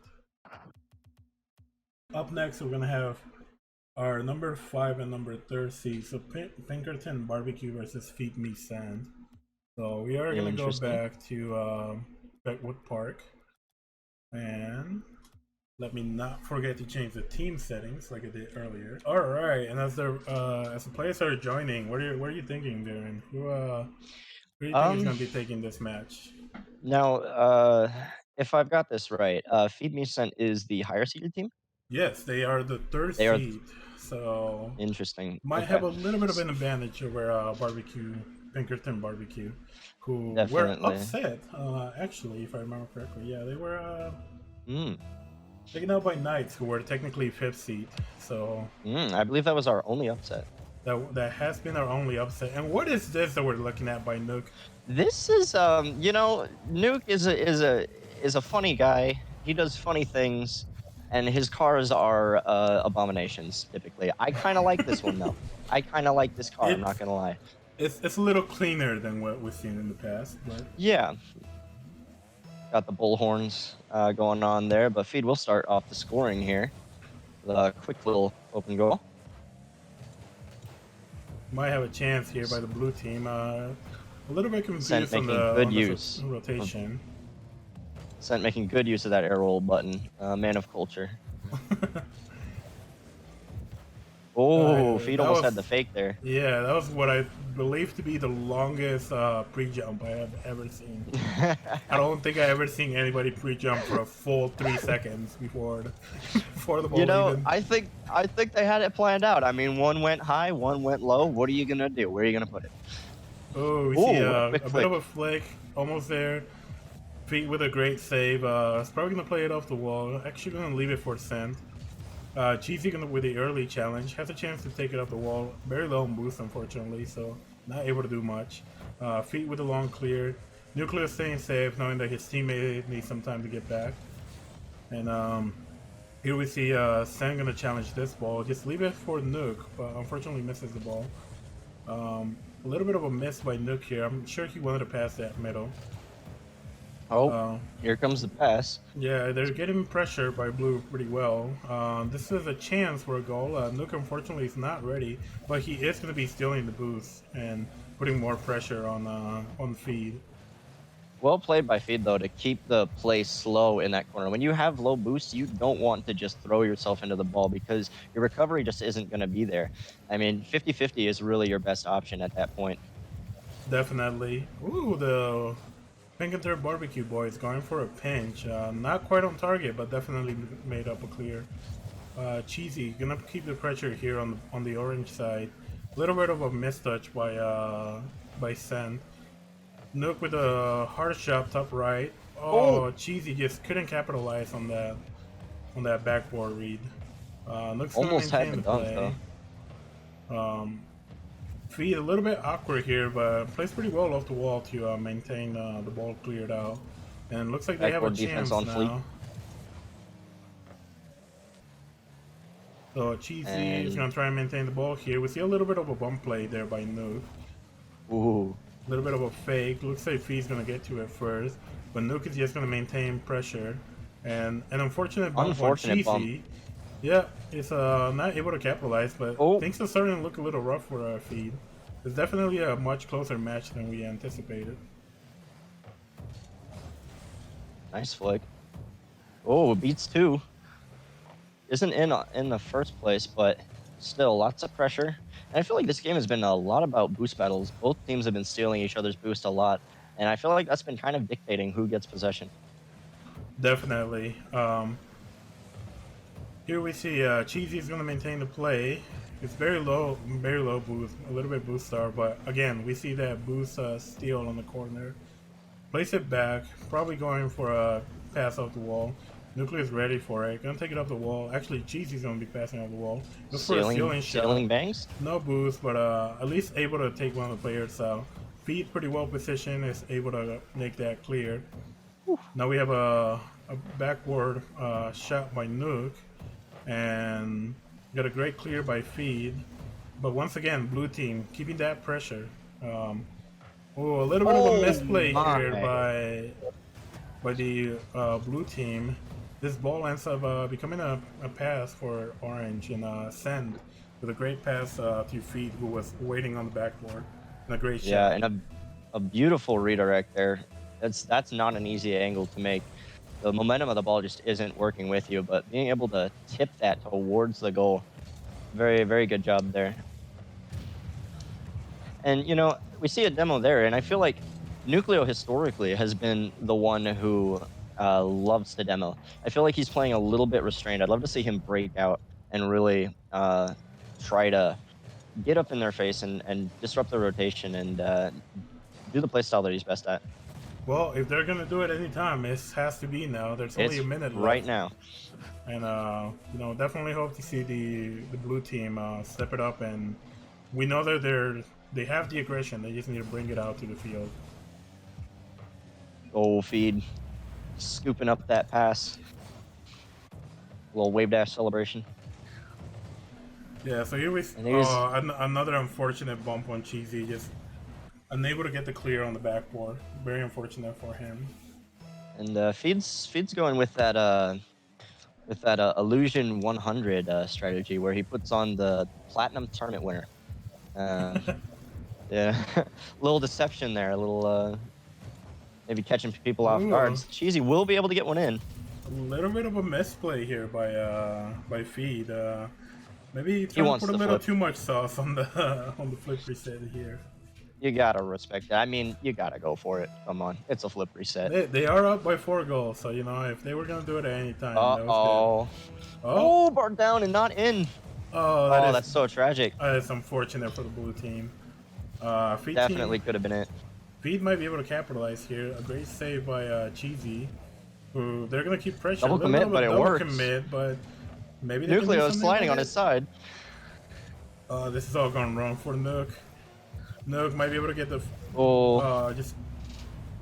Up next, we're gonna have our number 5 and number 3 seeds. So Pinkerton Barbecue versus Feed Me Sand. So we are gonna go back to Beckwood Park, and let me not forget to change the team settings like I did earlier. All right, and as the players are joining, what are you thinking, Darren? Who do you think is going to be taking this match? Now, if I've got this right, Feed Me Sent is the higher seeded team? Yes, they are the 3rd seed. So interesting. Might have a little bit of an advantage over Pinkerton Barbecue, who were upset, actually, if I remember correctly. Yeah, they were taken out by Knights, who were technically 5th seed. So I believe that was our only upset. That has been our only upset. And what is this that we're looking at by Nuke? This is Nuke is a funny guy. He does funny things, and his cars are abominations typically. I kind of like this one though. I kind of like this car. I'm not gonna lie. It's a little cleaner than what we've seen in the past, but yeah. Got the bull horns going on there, but Feed will start off the scoring here. The quick little open goal. Might have a chance here by the blue team. A little bit confused on the rotation. Sent making good use of that air roll button. Man of culture. Oh, Feed almost had the fake there. Yeah, that was what I believe to be the longest pre-jump I have ever seen. I don't think I ever seen anybody pre-jump for a full 3 seconds before the ball even. I think they had it planned out. I mean, one went high, one went low. What are you gonna do? Where are you gonna put it? Oh, we see a bit of a flick, almost there. Feed with a great save. It's probably gonna play it off the wall. Actually, gonna leave it for Send. Cheesy with the early challenge has a chance to take it off the wall. Very low on boost, unfortunately, so not able to do much. Feet with a long clear. Nuclear staying safe, knowing that his teammate needs some time to get back. And here we see Sen gonna challenge this ball. Just leave it for Nuke, but unfortunately misses the ball. A little bit of a miss by Nuke here. I'm sure he wanted to pass that middle. Oh, here comes the pass. Yeah, they're getting pressure by blue pretty well. This is a chance for a goal. Nuke unfortunately is not ready, but he is going to be stealing the boost and putting more pressure on Feed. Well played by Feed, though, to keep the play slow in that corner. When you have low boost, you don't want to just throw yourself into the ball because your recovery just isn't going to be there. I mean, 50-50 is really your best option at that point. Definitely. Ooh, the Pink and Third Barbecue Boys going for a pinch. Not quite on target, but definitely made up a clear. Cheesy gonna keep the pressure here on the orange side. A little bit of a mistouch by Sen. Nook with a hard shot top right. Oh, Cheesy just couldn't capitalize on that backboard read. Nook's gonna Almost had maintain the dunk, though. Feed a little bit awkward here, but plays pretty well off the wall to maintain the ball cleared out. And looks like they have a Backboard defense chance on now. fleek. So Cheesy is gonna try and maintain the ball here. We see a little bit of a bump play there by Nook. Ooh. A little bit of a fake. Looks like Fee's gonna get to it first, but Nook is just gonna maintain pressure. And an unfortunate bump on Cheesy. Yeah, it's not able to capitalize, but things are starting to look a little rough for Feed. It's definitely a much closer match than we anticipated. Nice flick. Oh, beats 2. Isn't in the first place, but still lots of pressure. And I feel like this game has been a lot about boost battles. Both teams have been stealing each other's boost a lot, and I feel like that's been kind of dictating who gets possession. Definitely. Here we see Cheesy's going to maintain the play. It's very low boost, a little bit boost star, but again, we see that boost steal on the corner. Place it back, probably going for a pass off the wall. Nuclear's ready for it. Gonna take it off the wall. Actually, Cheesy's gonna be passing off the wall. Look for a ceiling shot. Ceiling bangs? No boost, but at least able to take one of the players out. Feed pretty well positioned, is able to make that clear. Now we have a backboard shot by Nook, and got a great clear by Feed. But once again, blue team keeping that pressure. Oh, a little bit of a misplay here by the blue team. This ball ends up becoming a pass for Orange and Send with a great pass to Feed, who was waiting on the backboard. And a great shot. Yeah, and a beautiful redirect there. That's not an easy angle to make. The momentum of the ball just isn't working with you, but being able to tip that towards the goal, very, very good job there. And, you know, we see a demo there, and I feel like Nucleo historically has been the one who loves to demo. I feel like he's playing a little bit restrained. I'd love to see him break out and really try to get up in their face and disrupt the rotation and do the playstyle that he's best at. Well, if they're gonna do it anytime, it has to be now. There's only a minute left. Right now. And you know, definitely hope to see the blue team step it up, and we know that they have the aggression. They just need to bring it out to the field. Oh, Feed, scooping up that pass. A little wave dash celebration. Yeah, so here we another unfortunate bump on Cheesy, just unable to get the clear on the backboard. Very unfortunate for him. And Feed's going with that Illusion 100 strategy, where he puts on the Platinum Tournament winner. Yeah, little deception there, a little maybe catching people off guard. Cheesy will be able to get one in. A little bit of a misplay here by Feed. Maybe He wants to put a the little flip. too much sauce on the flip reset here. You gotta respect that. I mean, you gotta go for it. Come on, it's a flip reset. They are up by 4 goals, so you know, if they were gonna do it at any time, that was Oh, bar down and not in. Oh, That's so tragic. That is unfortunate for the blue team. Feed Definitely could have been it. Feed might be able to capitalize here. A great save by Cheesy, who they're gonna keep pressure. Double commit, but it works. Commit, but maybe they Nucleo is sliding on his side. This is all gone wrong for Nook. Nook might be able to get the. Just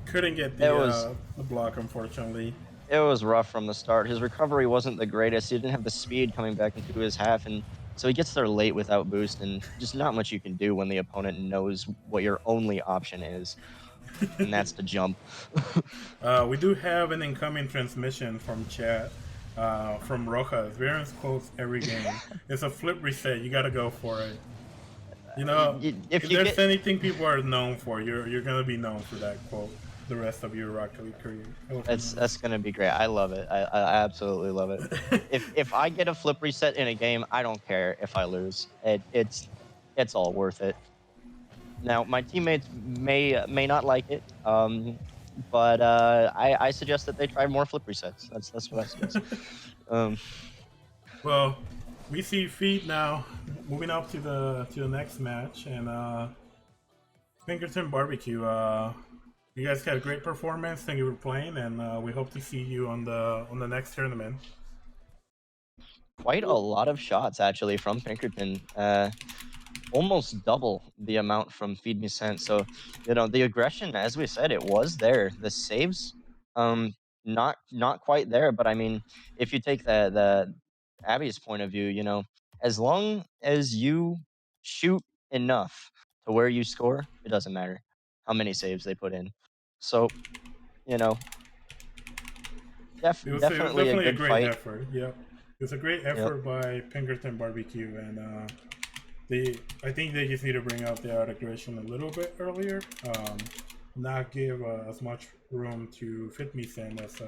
couldn't get the block, unfortunately. It was rough from the start. His recovery wasn't the greatest. He didn't have the speed coming back into his half, and so he gets there late without boost, and just not much you can do when the opponent knows what your only option is, and that's to jump. We do have an incoming transmission from chat from Rojas. Variance quotes every game. It's a flip reset. You got to go for it. You know, if there's anything people are known for, you're gonna be known for that quote. the rest of your Rocket League career. That's gonna be great. I love it. I absolutely love it. If I get a flip reset in a game, I don't care if I lose. It's all worth it. Now my teammates may not like it, but I suggest that they try more flip resets. That's what I suggest. Um, Well, we see Feet now moving up to the next match, and Pinkerton Barbecue. You guys had a great performance. Thank you for playing, and we hope to see you on the next tournament. quite a lot of shots actually from Pinkerton. Almost double the amount from Feed Me Sent. So, the aggression, as we said, it was there. The saves, not quite there. But I mean, if you take the Abby's point of view, as long as you shoot enough to where you score, it doesn't matter how many saves they put in. So, you know, It was definitely a definitely a good great fight. effort. Yep, it was a great effort by Pinkerton Barbecue, and I think they just need to bring out the aggression a little bit earlier. Not give as much room to Fit Me Send as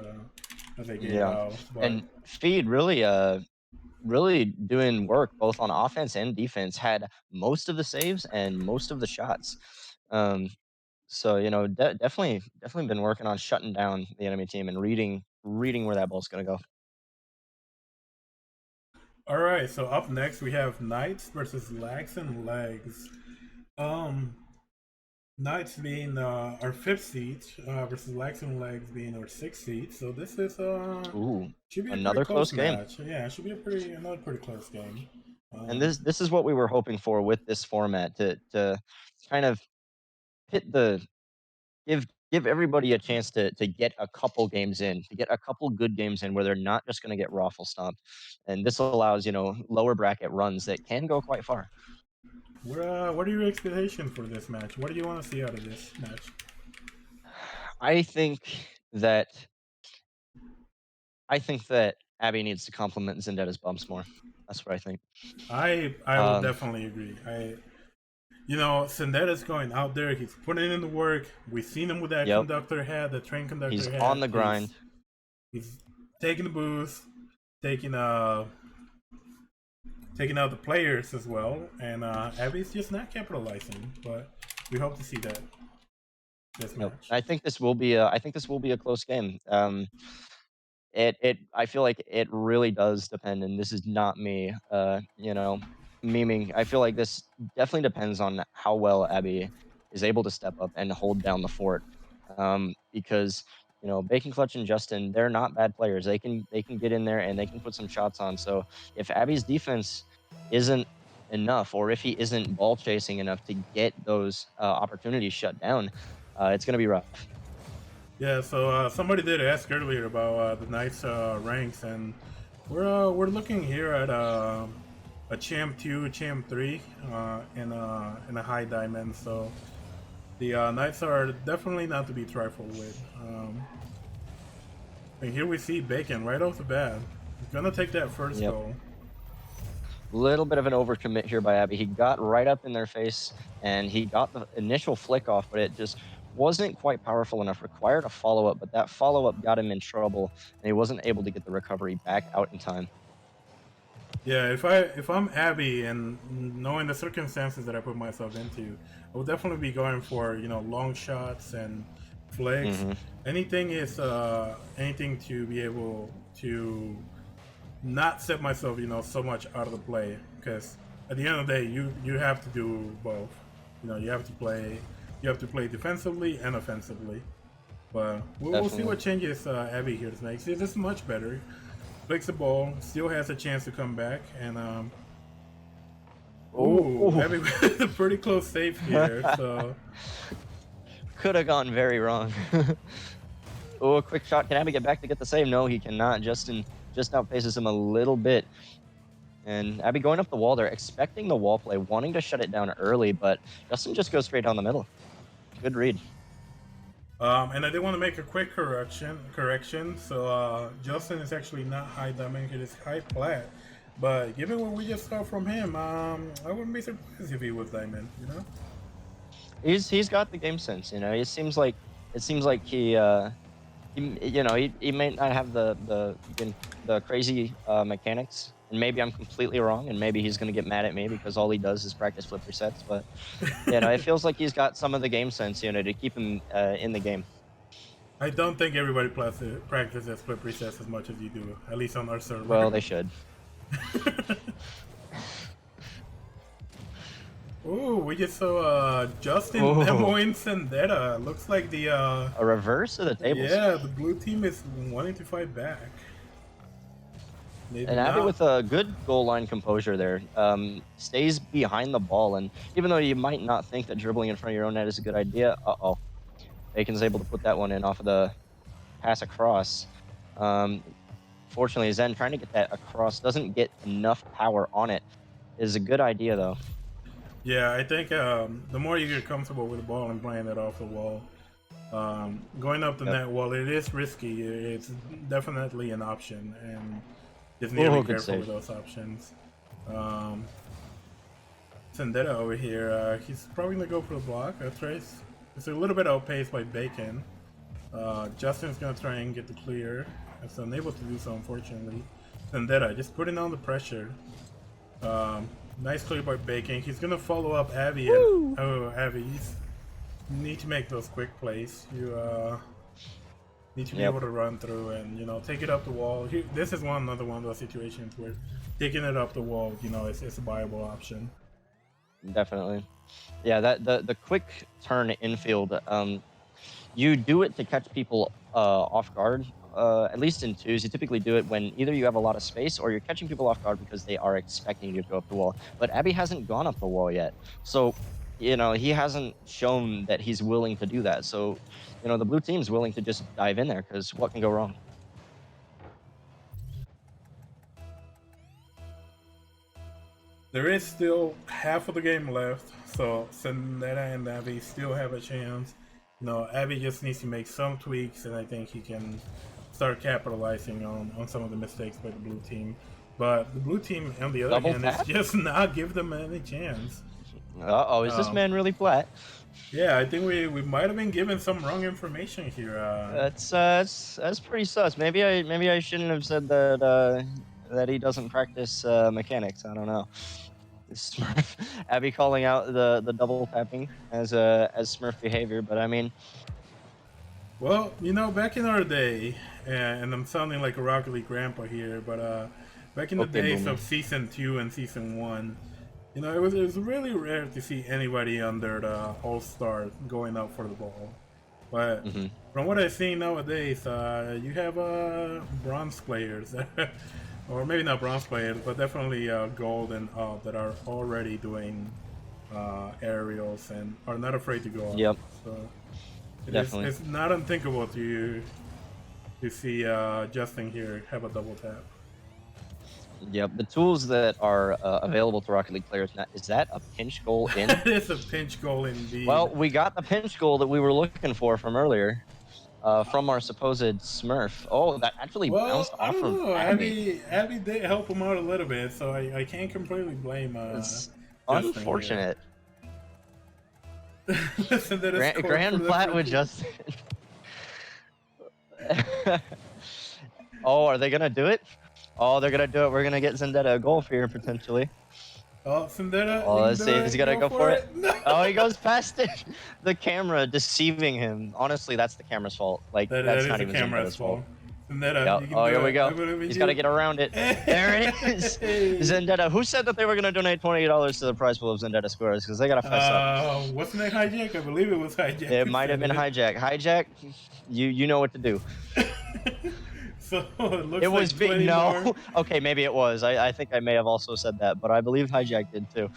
they gave out. But And Feed really doing work both on offense and defense. Had most of the saves and most of the shots. So definitely been working on shutting down the enemy team and reading where that ball's gonna go. all right, so up next we have Knights versus Lags and Legs. Knights being our 5th seed versus Lags and Legs being our 6th seed. So this is Ooh, should be a another pretty close game. match. Yeah, it should be another pretty close game. And this is what we were hoping for with this format to kind of pit give everybody a chance to get a couple games in, to get a couple good games in where they're not just going to get raffle stomped. And this allows, lower bracket runs that can go quite far. What are your expectations for this match? What do you want to see out of this match? I think that Abby needs to compliment Zendetta's bumps more. That's what I think. I will definitely agree. Sendetta's going out there. He's putting in the work. We've seen him with that conductor hat, the train conductor hat. He's on the grind. He's taking the boost, taking out the players as well, and Abby's just not capitalizing. But we hope to see that this match. I think this will be a close game. I feel like it really does depend, and this is not me, memeing. I feel like this definitely depends on how well Abby is able to step up and hold down the fort. Because Bacon Clutch and Justin, they're not bad players. They can get in there and they can put some shots on. So if Abby's defense isn't enough, or if he isn't ball chasing enough to get those opportunities shut down, it's gonna be rough. Yeah, so somebody did ask earlier about the Knights ranks, and we're looking here at a Champ 2, Champ 3 in a high diamond. So the Knights are definitely not to be trifled with. And here we see Bacon right off the bat. He's gonna take that first goal. Little bit of an overcommit here by Abby. He got right up in their face, and he got the initial flick off, but it just wasn't quite powerful enough. Required a follow-up, but that follow-up got him in trouble, and he wasn't able to get the recovery back out in time. Yeah, if I'm Abby and knowing the circumstances that I put myself into, I would definitely be going for long shots and flicks. Anything to be able to not set myself so much out of the play, because at the end of the day you have to do both. You have to play defensively and offensively. But we'll see what changes Abby here makes. This is much better. Flicks the ball, still has a chance to come back, and Abby with a pretty close save here. So could have gone very wrong. A quick shot. Can Abby get back to get the save? No, he cannot. Justin just outpaces him a little bit. And Abby going up the wall there, expecting the wall play, wanting to shut it down early, but Justin just goes straight down the middle. Good read. And I did want to make a quick correction. So Justin is actually not high diamond; it is high plat. But given what we just saw from him, I wouldn't be surprised if he was diamond. He's got the game sense. It seems like it seems like he you know, he may not have the crazy mechanics, and maybe I'm completely wrong, and maybe he's gonna get mad at me because all he does is practice flip resets. But you know, it feels like he's got some of the game sense, you know, to keep him in the game. I don't think everybody practices flip resets as much as you do, at least on our server. Well, they should. Ooh, we just saw Justin demoing Zendetta. Looks like the A reverse of the tables. yeah, the blue team is wanting to fight back. Maybe And Abby not. with a good goal line composure there, stays behind the ball, and even though you might not think that dribbling in front of your own net is a good idea, Bacon's able to put that one in off of the pass across. Fortunately, Zen trying to get that across doesn't get enough power on it. Is a good idea though. Yeah, I think the more you get comfortable with the ball and playing it off the wall, going up the net, while it is risky, it's definitely an option, and just need to be careful with those options. Zendetta over here, he's probably gonna go for the block. That's right. It's a little bit outpaced by Bacon. Justin's gonna try and get the clear. It's unable to do so, unfortunately. Zendetta just putting on the pressure. Nice clear by Bacon. He's gonna follow up Abby. And, Abby, you need to make those quick plays. You need to be able to run through and, you know, take it up the wall. This is another one of those situations where taking it up the wall, you know, it's a viable option. Definitely. Yeah, the quick turn infield, you do it to catch people off guard. At least in twos, you typically do it when either you have a lot of space or you're catching people off guard because they are expecting you to go up the wall. But Abby hasn't gone up the wall yet. So, you know, he hasn't shown that he's willing to do that. So, you know, the blue team's willing to just dive in there because what can go wrong? There is still half of the game left, so Zendetta and Abby still have a chance. You know, Abby just needs to make some tweaks, and I think he can start capitalizing on some of the mistakes by the blue team. But the blue team, on the other hand, is just not give them any chance. Is this man really flat? Yeah, I think we might have been given some wrong information here. That's pretty sus. Maybe I shouldn't have said that he doesn't practice mechanics. I don't know. Smurf, Abby calling out the double tapping as Smurf behavior, but I mean, well, you know, back in our day, and I'm sounding like a Rocket League grandpa here, but back in the days of Season 2 and Season 1, you know, it was really rare to see anybody under the All-Star going out for the ball. But from what I've seen nowadays, you have bronze players, or maybe not bronze players, but definitely gold and up that are already doing aerials and are not afraid to go up. Yep. So Definitely. it's not unthinkable to see Justin here have a double tap. Yep, the tools that are available to Rocket League players now, is that a pinch goal in? It's a pinch goal indeed. Well, we got the pinch goal that we were looking for from earlier, from our supposed Smurf. Oh, that actually bounced off from Abby. Abby did help him out a little bit, so I can't completely blame it's unfortunate. Grand Grand flat with Justin. Oh, are they gonna do it? Oh, they're gonna do it. We're gonna get Zendetta a goal here potentially. Oh, Zendetta. Oh, let's see. He's gonna go for it. No. Oh, he goes past it. The camera deceiving him. Honestly, that's the camera's fault. Like that's not even Zendetta's fault. Zendetta, Yep. Oh, here we go. He's got to get around it. There it is. Zendetta. Who said that they were going to donate $20 to the prize pool of Zendetta scores? Because they got to fess up. Wasn't it Hijack? I believe it was Hijack. It might have been Hijack. Hijack, you know what to do. So it looks it was like big. No. More. Okay, maybe it was. I think I may have also said that, but I believe Hijack did too.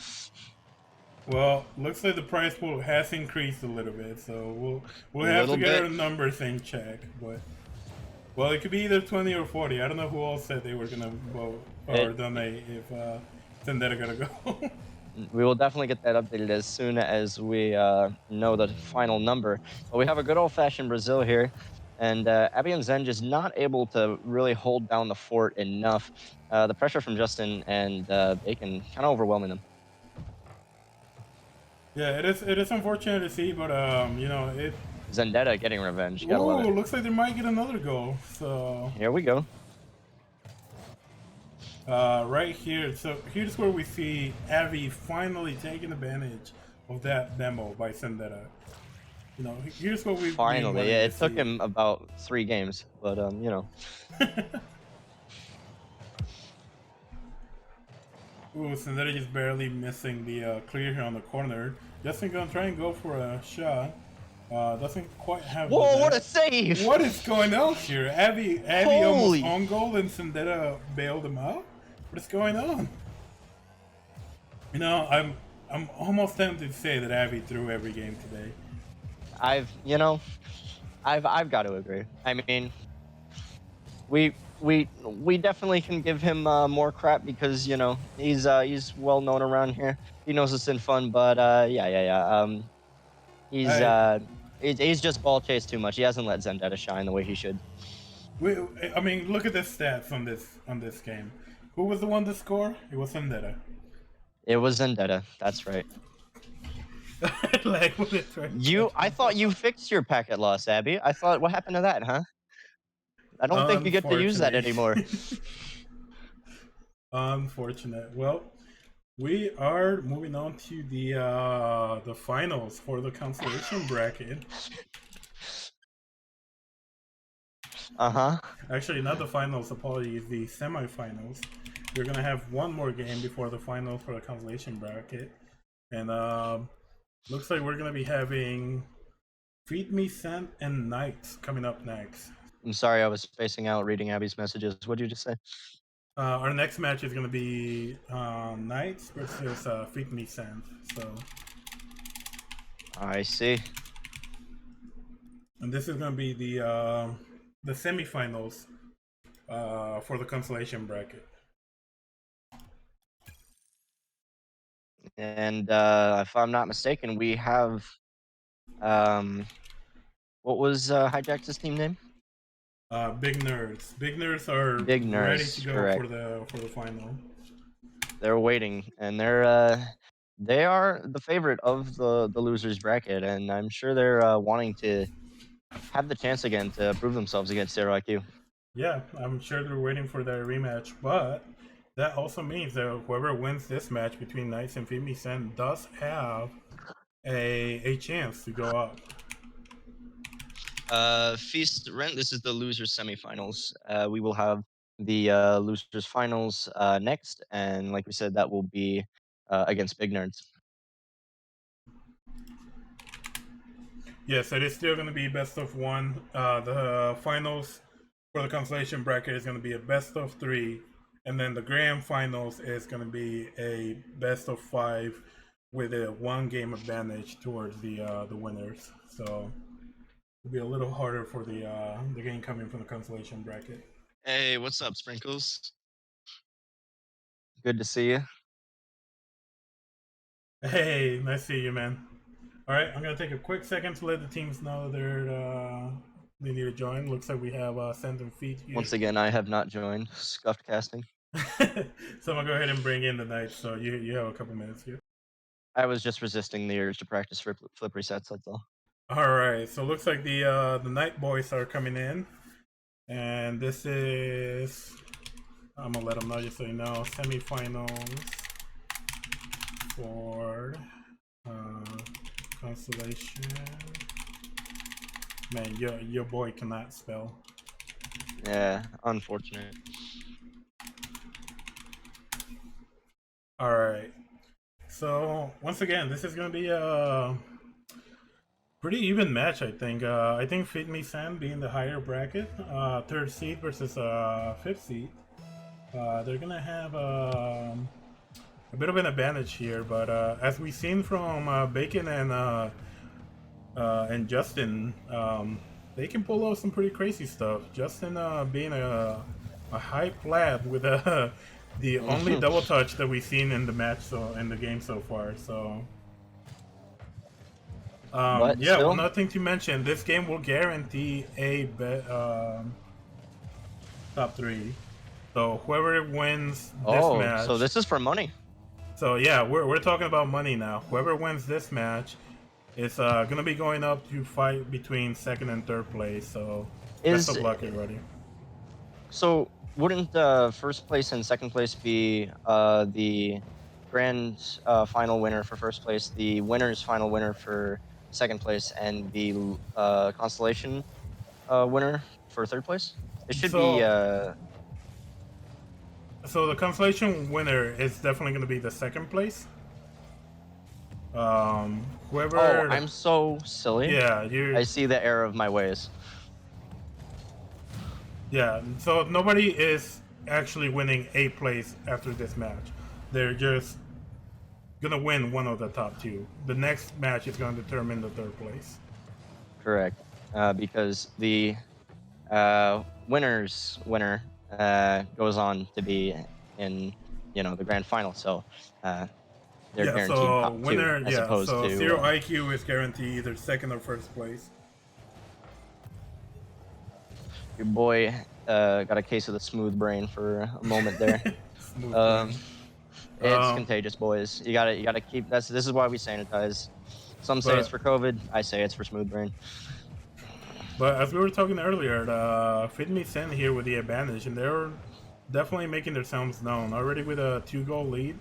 Well, looks like the prize pool has increased a little bit, so we'll have to get our number thing checked, but. Well, it could be either 20 or 40. I don't know who all said they were gonna vote or donate if Zendetta gotta go. We will definitely get that updated as soon as we know the final number. But we have a good old-fashioned Brazil here, and Abby and Zen just not able to really hold down the fort enough. The pressure from Justin and Bacon kind of overwhelming them. Yeah, it is unfortunate to see, but you know, Zendetta getting revenge. Gotta love Ooh, it. looks like they might get another goal. So Here we go. right here, so here's where we see Abby finally taking advantage of that demo by Zendetta. You know, here's what we've been Finally, wanting yeah, to it took see. him about 3 games, but you know. Ooh, Zendetta just barely missing the clear here on the corner. Justin gonna try and go for a shot. Doesn't quite have. Whoa! the What a net. save! What is going on here? Abby Holy! almost on goal and Zendetta bailed him out. What is going on? You know, I'm almost tempted to say that Abby threw every game today. I've got to agree. I mean, we definitely can give him more crap because you know he's well known around here. He knows it's in fun, but yeah. He's just ball chased too much. He hasn't let Zendetta shine the way he should. I mean, look at the stats on this game. Who was the one to score? It was Zendetta. It was Zendetta. That's right. Like, what is right? I thought you fixed your packet loss, Abby. I thought, what happened to that, huh? I don't think you get to use that anymore. Unfortunate. Well, we are moving on to the finals for the consolation bracket. Actually, not the finals. Apologies, the semifinals. We're gonna have one more game before the finals for the consolation bracket, and looks like we're gonna be having Feed Me Sand and Knights coming up next. I'm sorry, I was spacing out reading Abby's messages. What did you just say? Our next match is gonna be Knights versus Feed Me Sand. So I see. and this is gonna be the semifinals for the consolation bracket. And if I'm not mistaken, we have what was Hijack's team name? Big Nerds. Big Nerds are Big Nerds, ready to go correct. for the final. They're waiting, and they are the favorite of the losers bracket, and I'm sure they're wanting to have the chance again to prove themselves against Zero IQ. Yeah, I'm sure they're waiting for their rematch, but that also means that whoever wins this match between Knights and Feed Me Sand does have a chance to go up. Feast Rent, this is the losers semifinals. We will have the losers finals next, and like we said, that will be against Big Nerds. Yes, it is still going to be best of one. The finals for the consolation bracket is going to be a best of 3, and then the grand finals is going to be a best of 5 with a 1 game advantage towards the winners. So it'll be a little harder for the game coming from the consolation bracket. Hey, what's up, Sprinkles? Good to see you. Hey, nice to see you, man. All right, I'm gonna take a quick second to let the teams know they need to join. Looks like we have Send and Feed here. Once again, I have not joined Scuffed Casting. So I'm gonna go ahead and bring in the Knights. So you have a couple minutes here. I was just resisting the urge to practice flip resets. That's all. All right, so looks like the Knight boys are coming in, and this is I'm gonna let them know just so you know semifinals for constellation. Man, your boy cannot spell. Yeah, unfortunate. All right. So once again, this is gonna be a pretty even match, I think. I think Feed Me Sand being the higher bracket, 3rd seed versus 5th seed. They're gonna have a bit of an advantage here, but as we've seen from Bacon and Justin, they can pull off some pretty crazy stuff. Justin being a hype lad with the only double touch that we've seen in the match in the game so far. So yeah, still? well, nothing to mention. This game will guarantee a top 3. So whoever wins this match. So this is for money. So yeah, we're talking about money now. Whoever wins this match It's gonna be going up to fight between second and third place. So best of luck, everybody. So wouldn't first place and second place be the grand final winner for first place, the winner's final winner for second place, and the constellation winner for third place? It should be. So the constellation winner is definitely going to be the second place. Whoever. Oh, I'm so silly. Yeah, I see the error of my ways. Yeah, so nobody is actually winning a place after this match. They're just gonna win one of the top two. The next match is gonna determine the third place. Correct, because the winner's winner goes on to be in the grand final. So they're guaranteed top winner, two, as opposed so to zero IQ is guaranteed either second or first place. Your boy got a case of the smooth brain for a moment there. It's contagious, boys. You gotta keep this is why we sanitize. Some say it's for COVID. I say it's for smooth brain. But as we were talking earlier, Fit Me Send here with the advantage, and they're definitely making themselves known already with a 2-goal lead.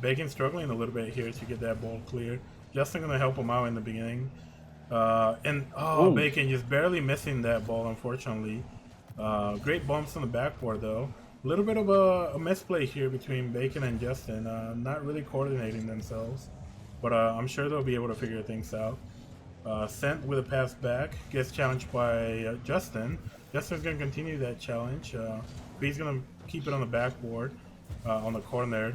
Bacon struggling a little bit here to get that ball clear. Justin gonna help him out in the beginning. Bacon just barely missing that ball, unfortunately. Great bumps on the backboard, though. A little bit of a misplay here between Bacon and Justin. Not really coordinating themselves. But I'm sure they'll be able to figure things out. Sent with a pass back. Gets challenged by Justin. Justin's going to continue that challenge. He's going to keep it on the backboard, on the corner.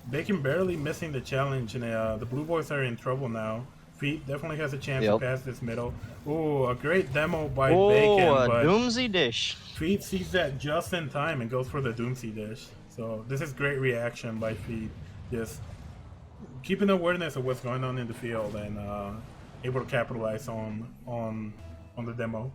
Bacon barely missing the challenge, and the Blue Boys are in trouble now. Feet definitely has a chance to pass this middle. Ooh, a great demo by Bacon. Oh, a Doomsy dish. Feet sees that just in time and goes for the Doomsy dish. So this is great reaction by Feet. Just keeping awareness of what's going on in the field and able to capitalize on the demo.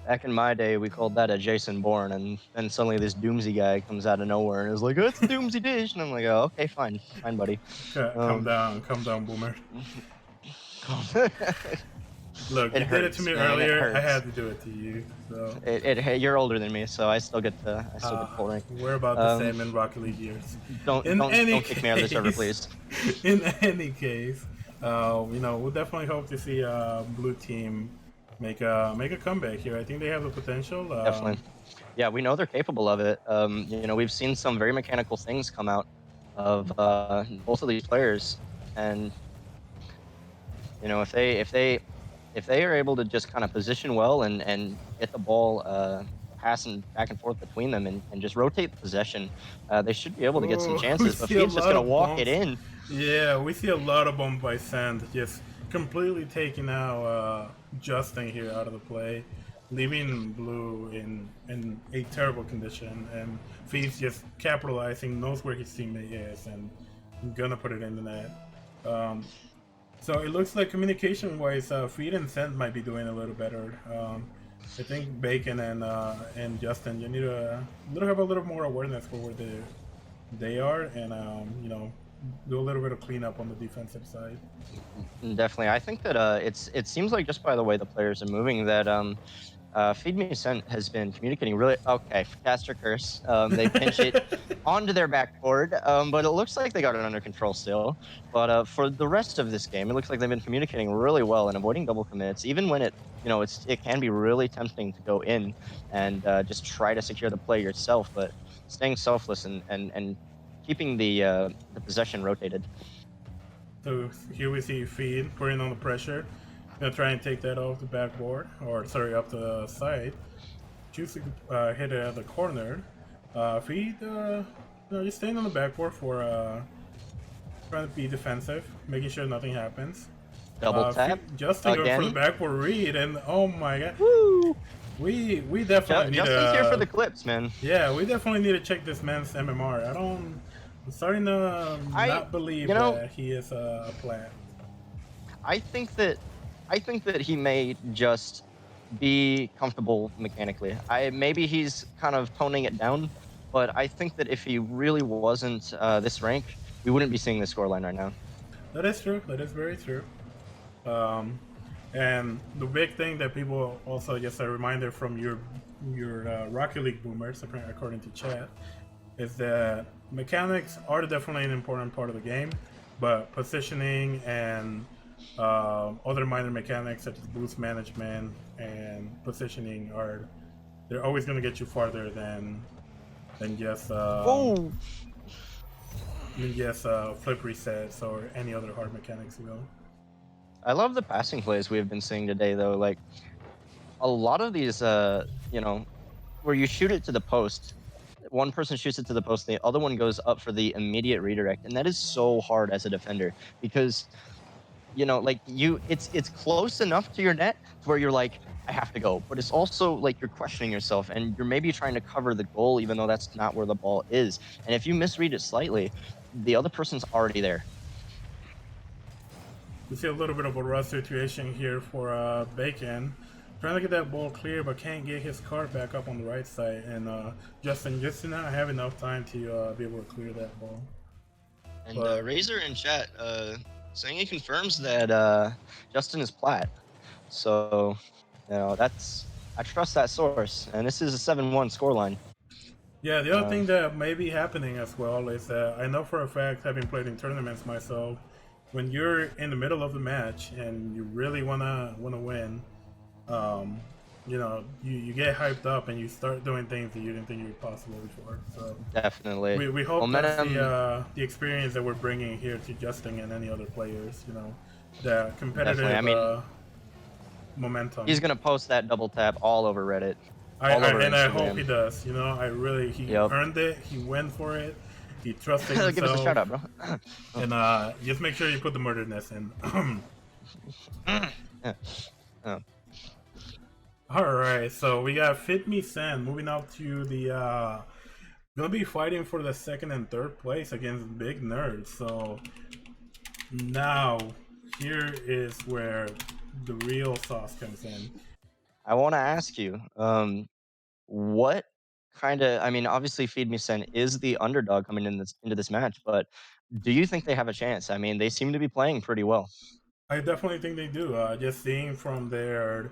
Back in my day, we called that a Jason Bourne, and then suddenly this Doomsy guy comes out of nowhere and is like, "Oh, it's a Doomsy dish," and I'm like, "Oh, okay, fine, buddy." Calm down, Boomer. Look, you did it to me earlier. I had to do it to you. So you're older than me, so I still get pull rank. We're about the same in Rocket League years. Don't kick me out of the server, please. In any case, we'll definitely hope to see Blue Team make a comeback here. I think they have the potential. Definitely. Yeah, we know they're capable of it. We've seen some very mechanical things come out of both of these players, and if they are able to just kind of position well and get the ball passing back and forth between them and just rotate the possession, they should be able to get some chances. But Feed's just gonna walk it in. Yeah, we see a lot of bumps by Sand, just completely taking out Justin here out of the play, leaving Blue in a terrible condition, and Feed's just capitalizing, knows where his teammate is, and gonna put it in the net. So it looks like communication-wise, Feed and Sent might be doing a little better. I think Bacon and Justin, you need to have a little more awareness for where they are, and do a little bit of cleanup on the defensive side. Definitely, I think that it seems like just by the way the players are moving that Feed Me Sent has been communicating really okay. Caster Curse, they pinch it onto their backboard, but it looks like they got it under control still. But for the rest of this game, it looks like they've been communicating really well and avoiding double commits, even when it can be really tempting to go in and just try to secure the play yourself, but staying selfless and keeping the possession rotated. So here we see Feed putting on the pressure. Gonna try and take that off the backboard, or sorry, up the side. Choose to hit it at the corner. Feed, just staying on the backboard for trying to be defensive, making sure nothing happens. Double tap. Justin goes for the backboard read, and oh my god. Woo! We definitely need Justin's here for the clips, man. Yeah, we definitely need to check this man's MMR. I'm starting to not believe that he is a plant. I think that he may just be comfortable mechanically. Maybe he's kind of toning it down, but I think that if he really wasn't this rank, we wouldn't be seeing this scoreline right now. That is true. That is very true. And the big thing that people also, just a reminder from your Rocket League boomers, according to chat, is that mechanics are definitely an important part of the game, but positioning and other minor mechanics such as boost management and positioning they're always going to get you farther than just flip resets or any other hard mechanics will. I love the passing plays we have been seeing today, though. Like a lot of these, you know, where you shoot it to the post, one person shoots it to the post, the other one goes up for the immediate redirect, and that is so hard as a defender because you know, like it's close enough to your net to where you're like, I have to go, but it's also like you're questioning yourself, and you're maybe trying to cover the goal even though that's not where the ball is, and if you misread it slightly, the other person's already there. We see a little bit of a rough situation here for Bacon. Trying to get that ball clear, but can't get his car back up on the right side. And Justin just did not have enough time to be able to clear that ball. And Razor in chat saying he confirms that Justin is plat. So, you know, I trust that source, and this is a 7-1 scoreline. Yeah, the other thing that may be happening as well is that I know for a fact, having played in tournaments myself, when you're in the middle of the match and you really wanna win, you know, you get hyped up and you start doing things that you didn't think you were possible before. So definitely, we hope that's the experience that we're bringing here to Justin and any other players. You know, the competitive momentum. He's gonna post that double tap all over Reddit. I hope he does. You know, he earned it. He went for it. He trusted himself. Give us a shout out, bro. And just make sure you put the murderness in. All right, so we got Fit Me Sand moving up to the gonna be fighting for the second and third place against Big Nerds. So now here is where the real sauce comes in. I want to ask you, what kind of? I mean, obviously, Feed Me Sen is the underdog coming into this match, but do you think they have a chance? I mean, they seem to be playing pretty well. I definitely think they do. Just seeing from their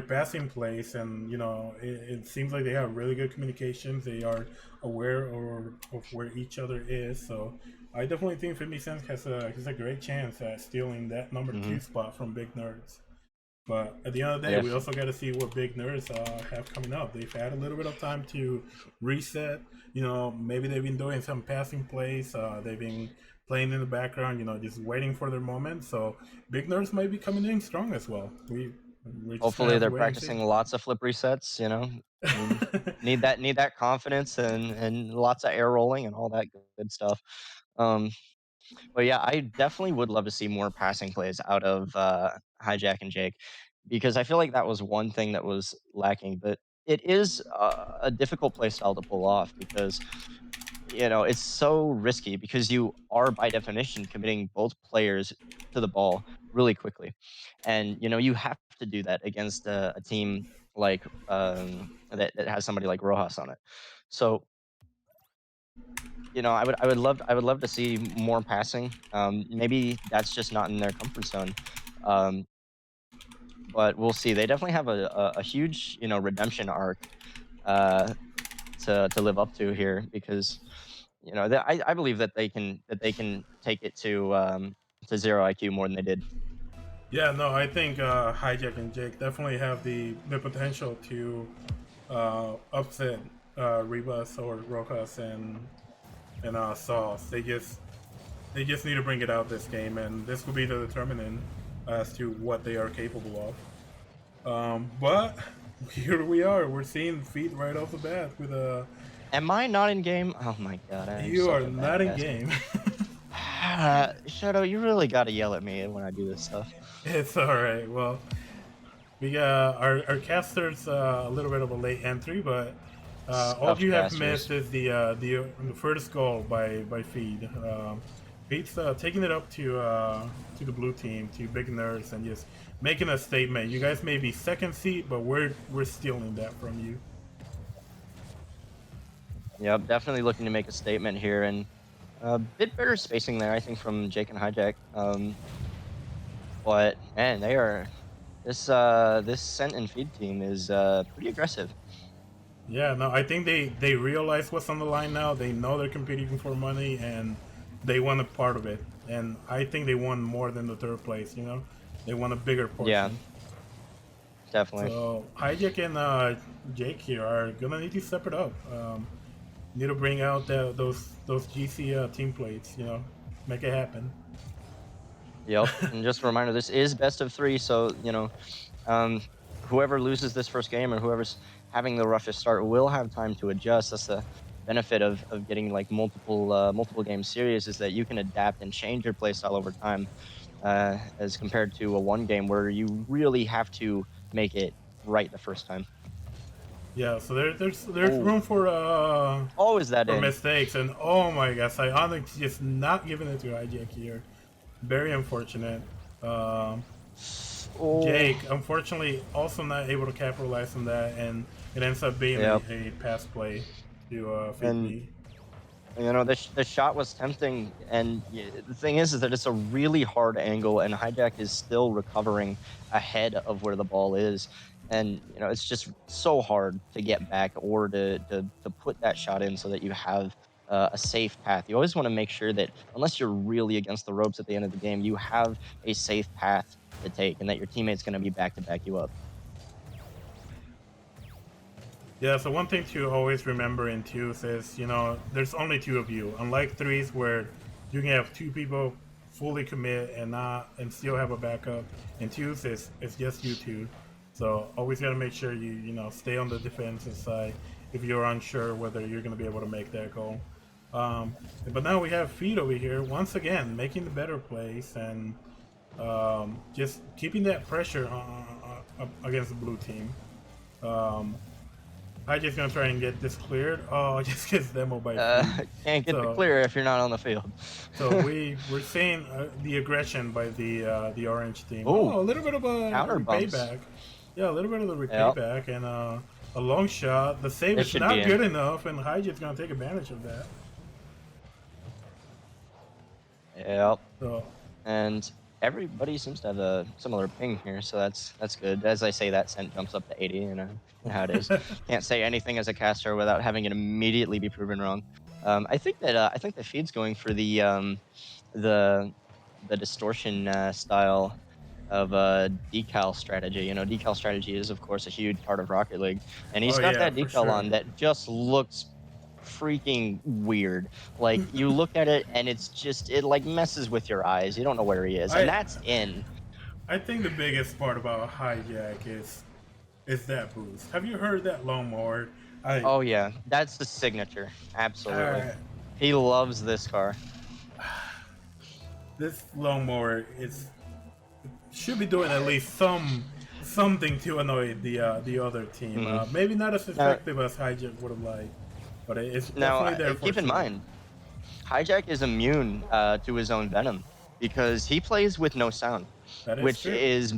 passing plays, and you know, it seems like they have really good communications. They are aware of where each other is. So I definitely think 50 Cent has a great chance at stealing that number 2 spot from Big Nerds. But at the end of the day, we also got to see what Big Nerds have coming up. They've had a little bit of time to reset. You know, maybe they've been doing some passing plays. They've been playing in the background, you know, just waiting for their moment. So Big Nerds might be coming in strong as well. Hopefully they're practicing lots of flip resets, you know. need that confidence and lots of air rolling and all that good stuff. But yeah, I definitely would love to see more passing plays out of Hijack and Jake, because I feel like that was one thing that was lacking. But it is a difficult play style to pull off because you know it's so risky because you are by definition committing both players to the ball really quickly, and you know you have to do that against a team like that has somebody like Rojas on it. So you know, I would love to see more passing. Maybe that's just not in their comfort zone. But we'll see. They definitely have a huge, you know, redemption arc to live up to here because, you know, I believe that they can take it to 0 IQ more than they did. Yeah, no, I think Hijack and Jake definitely have the potential to upset Rivas or Rojas and Sauce. They just need to bring it out this game, and this will be the determinant as to what they are capable of. But here we are. We're seeing feet right off the bat with a. Am I not in game? Oh my god! You are not in game. Shadow, you really got to yell at me when I do this stuff. It's all right. Well, we got our caster's a little bit of a late entry, but all you have missed is the first goal by Feed. Feed's taking it up to the blue team, to Big Nerds, and just making a statement. You guys may be second seed, but we're stealing that from you. Yep, definitely looking to make a statement here, and a bit better spacing there, I think, from Jake and Hijack. But man, they are this scent and feed team is pretty aggressive. Yeah, no, I think they realize what's on the line now. They know they're competing for money, and they want a part of it. And I think they won more than the third place. You know, they want a bigger portion. Yeah, definitely. So Hijack and Jake here are gonna need to step it up. Need to bring out those GC team plates. You know, make it happen. Yep. And just a reminder, this is best of 3, so you know, whoever loses this first game or whoever's having the roughest start will have time to adjust. That's the benefit of getting like multiple game series, is that you can adapt and change your playstyle over time, as compared to a one game where you really have to make it right the first time. Yeah, so there's room for Is that in? mistakes, and oh my gosh, Onyx just not giving it to Hijack here. Very unfortunate. Jake, unfortunately, also not able to capitalize on that, and it ends up being a pass play to Figgy. You know, the shot was tempting, and the thing is that it's a really hard angle, and Hijack is still recovering ahead of where the ball is. And, you know, it's just so hard to get back or to put that shot in so that you have a safe path. You always want to make sure that unless you're really against the ropes at the end of the game, you have a safe path to take and that your teammate's going to be back to back you up. Yeah, so one thing to always remember in twos is, you know, there's only 2 of you. Unlike threes where you can have 2 people fully commit and still have a backup, in twos it's just you 2. So always got to make sure you know stay on the defensive side if you're unsure whether you're going to be able to make that goal. But now we have Feed over here once again making the better plays and just keeping that pressure against the blue team. I'm just gonna try and get this cleared. Oh, it just gets demoed by Feed. Can't get the clear if you're not on the field. So we're seeing the aggression by the orange team. Ooh, oh, a little bit of a counter bumps. payback. Yeah, a little bit of the repayback and a long shot. The save is not good enough, and Hijack's gonna take advantage of that. Yep. So, and everybody seems to have a similar ping here, so that's good. As I say, that scent jumps up to 80, you know how it is. Can't say anything as a caster without having it immediately be proven wrong. I think the feed's going for the distortion style of decal strategy. You know, decal strategy is of course a huge part of Rocket League, and he's got that decal on that just looks freaking weird. Like you look at it and it like messes with your eyes. You don't know where he is, and that's in. I think the biggest part about Hijack is that boost. Have you heard that lawnmower? Oh yeah, that's the signature. Absolutely. He loves this car. This lawnmower should be doing at least something to annoy the other team. Maybe not as effective as Hijack would have liked, but it's definitely there. Keep in mind, Hijack is immune to his own venom because he plays with no sound, which is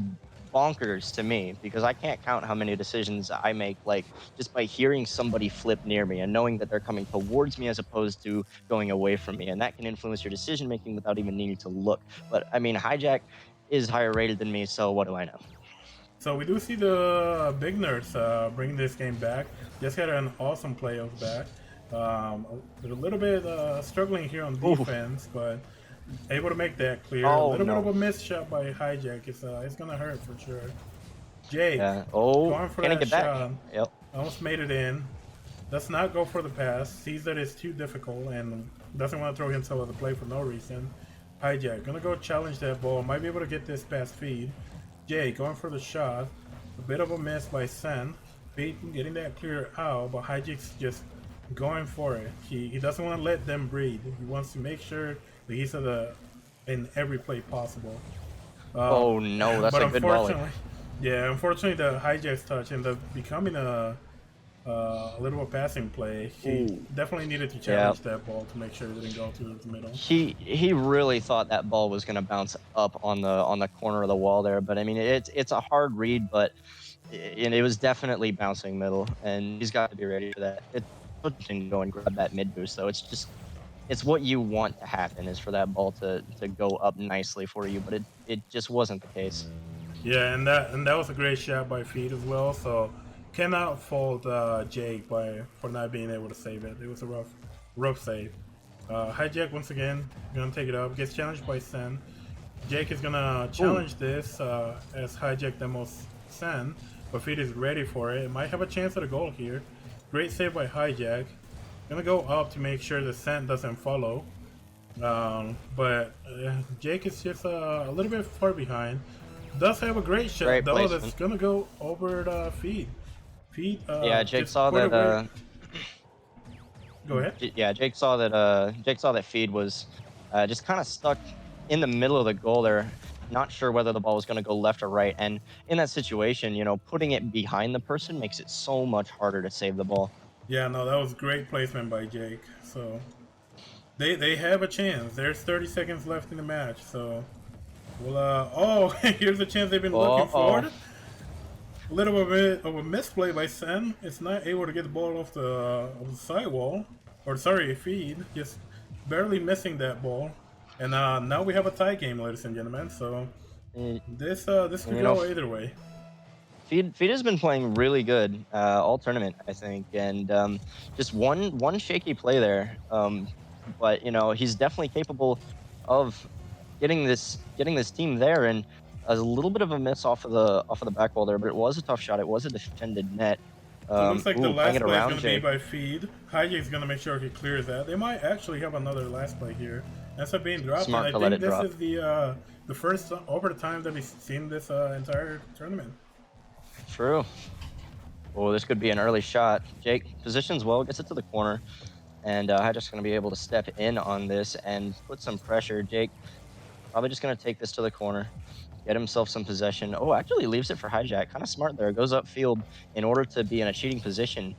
bonkers to me because I can't count how many decisions I make like just by hearing somebody flip near me and knowing that they're coming towards me as opposed to going away from me, and that can influence your decision making without even needing to look. But I mean, Hijack is higher rated than me, so what do I know? So we do see the big nerds bringing this game back. Just had an awesome play of that. They're a little bit struggling here on defense, but able to make that clear. A little bit of a missed shot by Hijack. It's gonna hurt for sure. Jake, going for that shot. Yep. Almost made it in. Does not go for the pass. Sees that it's too difficult and doesn't want to throw himself out of the play for no reason. Hijack gonna go challenge that ball. Might be able to get this past Feed. Jake going for the shot. A bit of a miss by Sen. Feed getting that clear out, but Hijack's just going for it. He doesn't want to let them breathe. He wants to make sure that he's in every play possible. Oh no, that's a good volley. Yeah, unfortunately the Hijack's touch ended up becoming a little passing play. He definitely needed to challenge that ball to make sure it didn't go to the middle. He really thought that ball was going to bounce up on the corner of the wall there, but I mean it's a hard read, but it was definitely bouncing middle, and he's got to be ready for that. It's to go and grab that mid boost, though. It's it's what you want to happen, is for that ball to go up nicely for you, but it just wasn't the case. Yeah, and that was a great shot by Feed as well. So cannot fault Jake for not being able to save it. It was a rough save. Hijack once again gonna take it up. Gets challenged by Sen. Jake is gonna challenge this as Hijack demos Sen, but Feed is ready for it. It might have a chance at a goal here. Great save by Hijack. Gonna go up to make sure the Sen doesn't follow. But Jake is just a little bit far behind. Does have a great shot Great though. placement. That's gonna go over the Feed. Feed. Yeah, Jake just saw put that. away- Go ahead. Yeah, Jake saw that. Jake saw that Feed was just kind of stuck in the middle of the goal there, not sure whether the ball was going to go left or right. And in that situation, you know, putting it behind the person makes it so much harder to save the ball. Yeah, no, that was great placement by Jake. So they have a chance. There's 30 seconds left in the match. So well, oh, here's a chance they've been looking for. A little bit of a misplay by Sen. It's not able to get the ball off the sidewall, or sorry, Feed, just barely missing that ball. And now we have a tie game, ladies and gentlemen. So this could go either way. Feed has been playing really good all tournament, I think, and just one shaky play there. But you know, he's definitely capable of getting this team there, and a little bit of a miss off of the back wall there, but it was a tough shot. It was a defended net. So it looks like the last play is going to be Jake. by Feed. Hijack's going to make sure he clears that. They might actually have another last play here. Ends up being dropped. Smart and to I let think it drop. this is the first overtime that we've seen this entire tournament. True. Oh, this could be an early shot. Jake positions well, gets it to the corner, and Hijack's going to be able to step in on this and put some pressure. Jake probably just going to take this to the corner, get himself some possession. Oh, actually leaves it for Hijack. Kind of smart there. Goes upfield in order to be in a cheating position.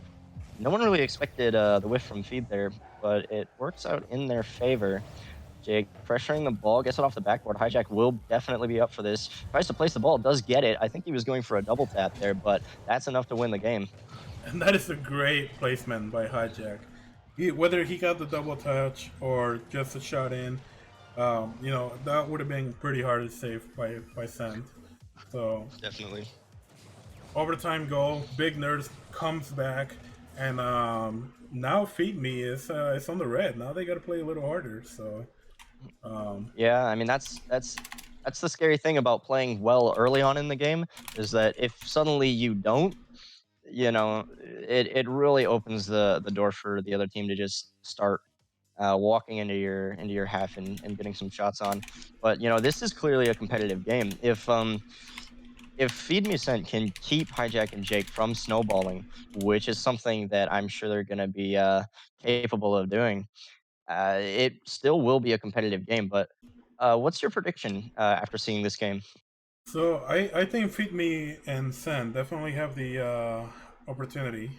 No one really expected the whiff from Feed there, but it works out in their favor. Jake pressuring the ball, gets it off the backboard. Hijack will definitely be up for this. Tries to place the ball, does get it. I think he was going for a double tap there, but that's enough to win the game. And that is a great placement by Hijack. Whether he got the double touch or just a shot in, you know, that would have been pretty hard to save by Sand. So Definitely. overtime goal, Big Nerds comes back, and now Feed Me is on the red. Now they got to play a little harder. So Yeah, I mean that's the scary thing about playing well early on in the game, is that if suddenly you don't, you know, it really opens the door for the other team to just start walking into your half and getting some shots on. But you know, this is clearly a competitive game. If Feed Me Sent can keep Hijack and Jake from snowballing, which is something that I'm sure they're going to be capable of doing, it still will be a competitive game. But what's your prediction after seeing this game? So I think Feed Me and Sen definitely have the opportunity,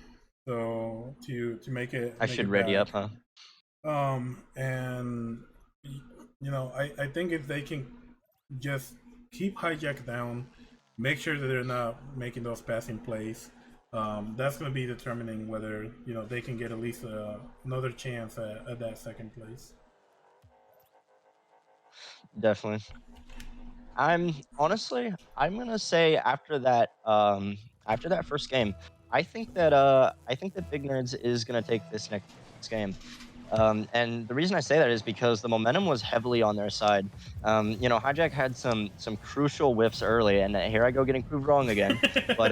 so to make it. I should ready up, huh? And you know, I think if they can just keep Hijack down, make sure that they're not making those passing plays, that's going to be determining whether, you know, they can get at least another chance at that second place. Definitely. I'm gonna say after that first game, I think that Big Nerds is gonna take this next game. And the reason I say that is because the momentum was heavily on their side. You know, Hijack had some crucial whiffs early, and here I go getting proved wrong again. But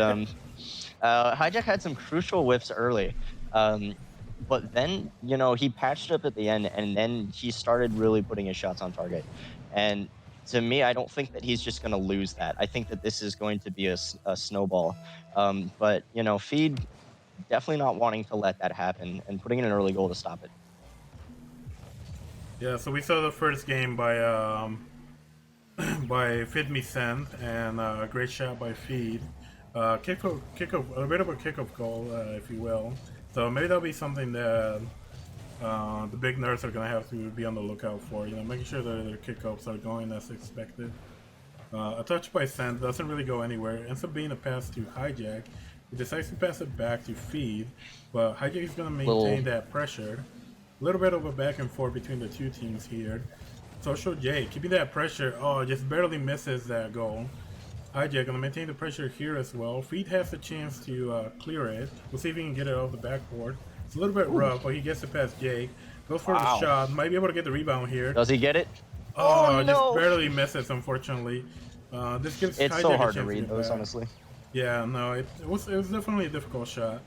Hijack had some crucial whiffs early. But then, you know, he patched up at the end, and then he started really putting his shots on target. And to me, I don't think that he's just going to lose that. I think that this is going to be a snowball. But, you know, Feed definitely not wanting to let that happen and putting in an early goal to stop it. Yeah, so we saw the first game by by Feed Me Send, and a great shot by Feed. Kickoff, a bit of a kickoff goal, if you will. So maybe that'll be something that the Big Nerds are going to have to be on the lookout for. You know, making sure that their kickoffs are going as expected. A touch by Sand doesn't really go anywhere. It ends up being a pass to Hijack. He decides to pass it back to Feed, but Hijack is going to maintain that pressure. A little bit of a back and forth between the two teams here. Social J keeping that pressure. Oh, just barely misses that goal. Hijack gonna maintain the pressure here as well. Feet has a chance to clear it. We'll see if he can get it off the backboard. It's a little bit rough, but he gets it past Jake. Goes for the shot. Might be able to get the rebound here. Does he get it? Oh, no! Just barely misses, unfortunately. This gives It's Hijack so a hard to chance read get those, back. honestly. Yeah, no, it was definitely a difficult shot.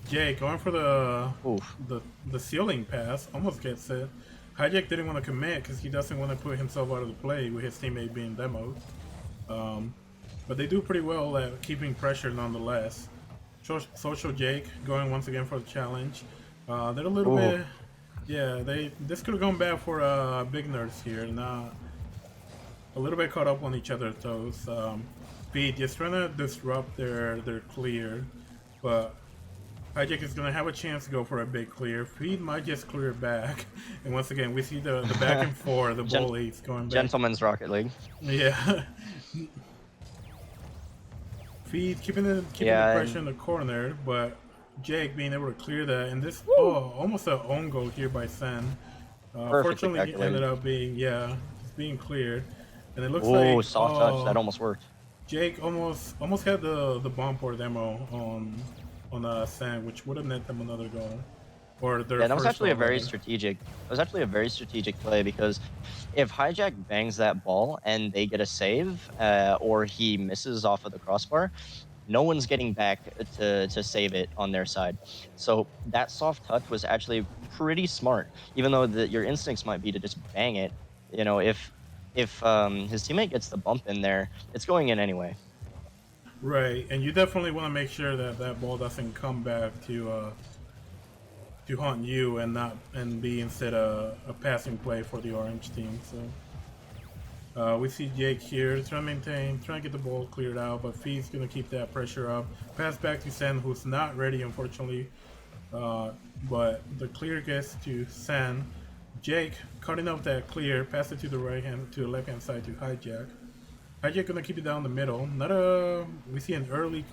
Jake going for the ceiling pass, almost gets it. Hijack didn't want to commit because he doesn't want to put himself out of the play with his teammate being demoed. But they do pretty well at keeping pressure nonetheless. Social Jake going once again for the challenge. They're a little bit, yeah. This could have gone bad for Big Nerds here. Not a little bit caught up on each other's toes. Speed just trying to disrupt their clear, but Hijack is gonna have a chance to go for a big clear. Feed might just clear it back, and once again we see the back and forth, the bullies going back. Gentleman's Rocket League. Yeah. Feed keeping the pressure in the corner, but Jake being able to clear that, and this almost an own goal here by Sen. Fortunately, it ended up being being cleared, and it looks like soft touch that almost worked. Jake almost had the bump or demo on Sen, which would have net them another goal. Or their that was first actually a goal, very rather. strategic. It was actually a very strategic play because if Hijack bangs that ball and they get a save, or he misses off of the crossbar, no one's getting back to save it on their side. So that soft touch was actually pretty smart, even though your instincts might be to just bang it. You know, if his teammate gets the bump in there, it's going in anyway. Right, and you definitely want to make sure that that ball doesn't come back to haunt you and be instead a passing play for the orange team. So we see Jake here trying to get the ball cleared out, but Fee's gonna keep that pressure up. Pass back to Sen, who's not ready, unfortunately. But the clear gets to Sen. Jake cutting up that clear, pass it to the left hand side to Hijack. Hijack gonna keep it down the middle. We see an early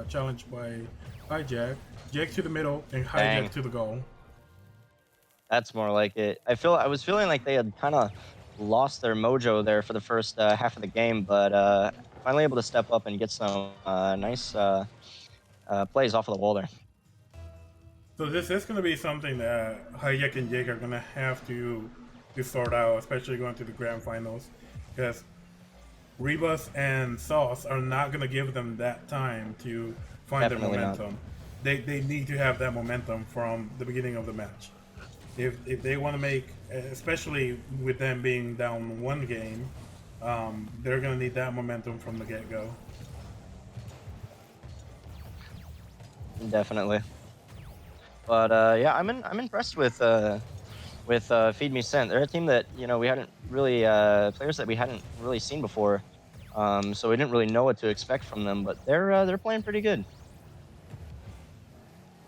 challenge by Hijack. Jake to the middle and Hijack to the goal. That's more like it. I was feeling like they had kind of lost their mojo there for the first half of the game, but finally able to step up and get some nice plays off of the wall there. So this is going to be something that Hijack and Jake are going to have to sort out, especially going to the grand finals, because Rebus and Sauce are not going to give them that time to find Definitely their momentum. They need to have that momentum from the beginning of the match. If they want to make, especially with them being down one game, they're going to need that momentum from the get-go. Definitely. But yeah, I'm impressed with Feed Me Sent. They're a team that we hadn't really players that we hadn't really seen before, so we didn't really know what to expect from them. But they're playing pretty good.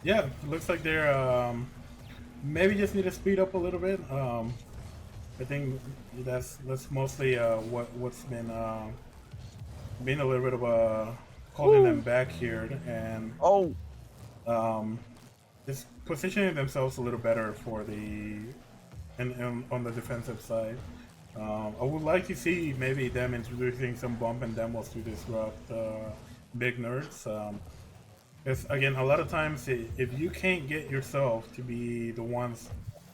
Yeah, it looks like they're maybe just need to speed up a little bit. I think that's mostly what's been a little bit of a holding them back here, and just positioning themselves a little better for on the defensive side. I would like to see maybe them introducing some bump and demos to disrupt Big Nerds. Because again, a lot of times if you can't get yourself to be the ones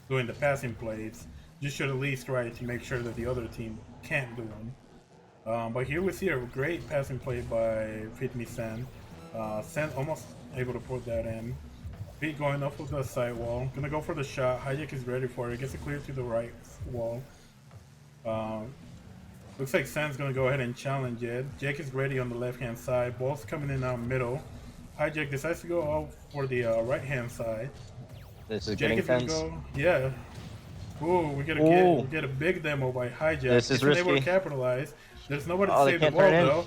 doing the passing plays, you should at least try to make sure that the other team can't do them. But here we see a great passing play by Fit Me Sen. Sen almost able to put that in. Feet going up with the side wall. Gonna go for the shot. Hijack is ready for it. Gets it clear to the right wall. Looks like Sen's gonna go ahead and challenge it. Jake is ready on the left hand side. Ball's coming in out middle. Hijack decides to go out for the right hand side. This is Jake getting is gonna tense. go. Yeah. Ooh, we get a big demo by Hijack. This is risky. Able to capitalize. There's nobody to They save the can't ball turn in. though.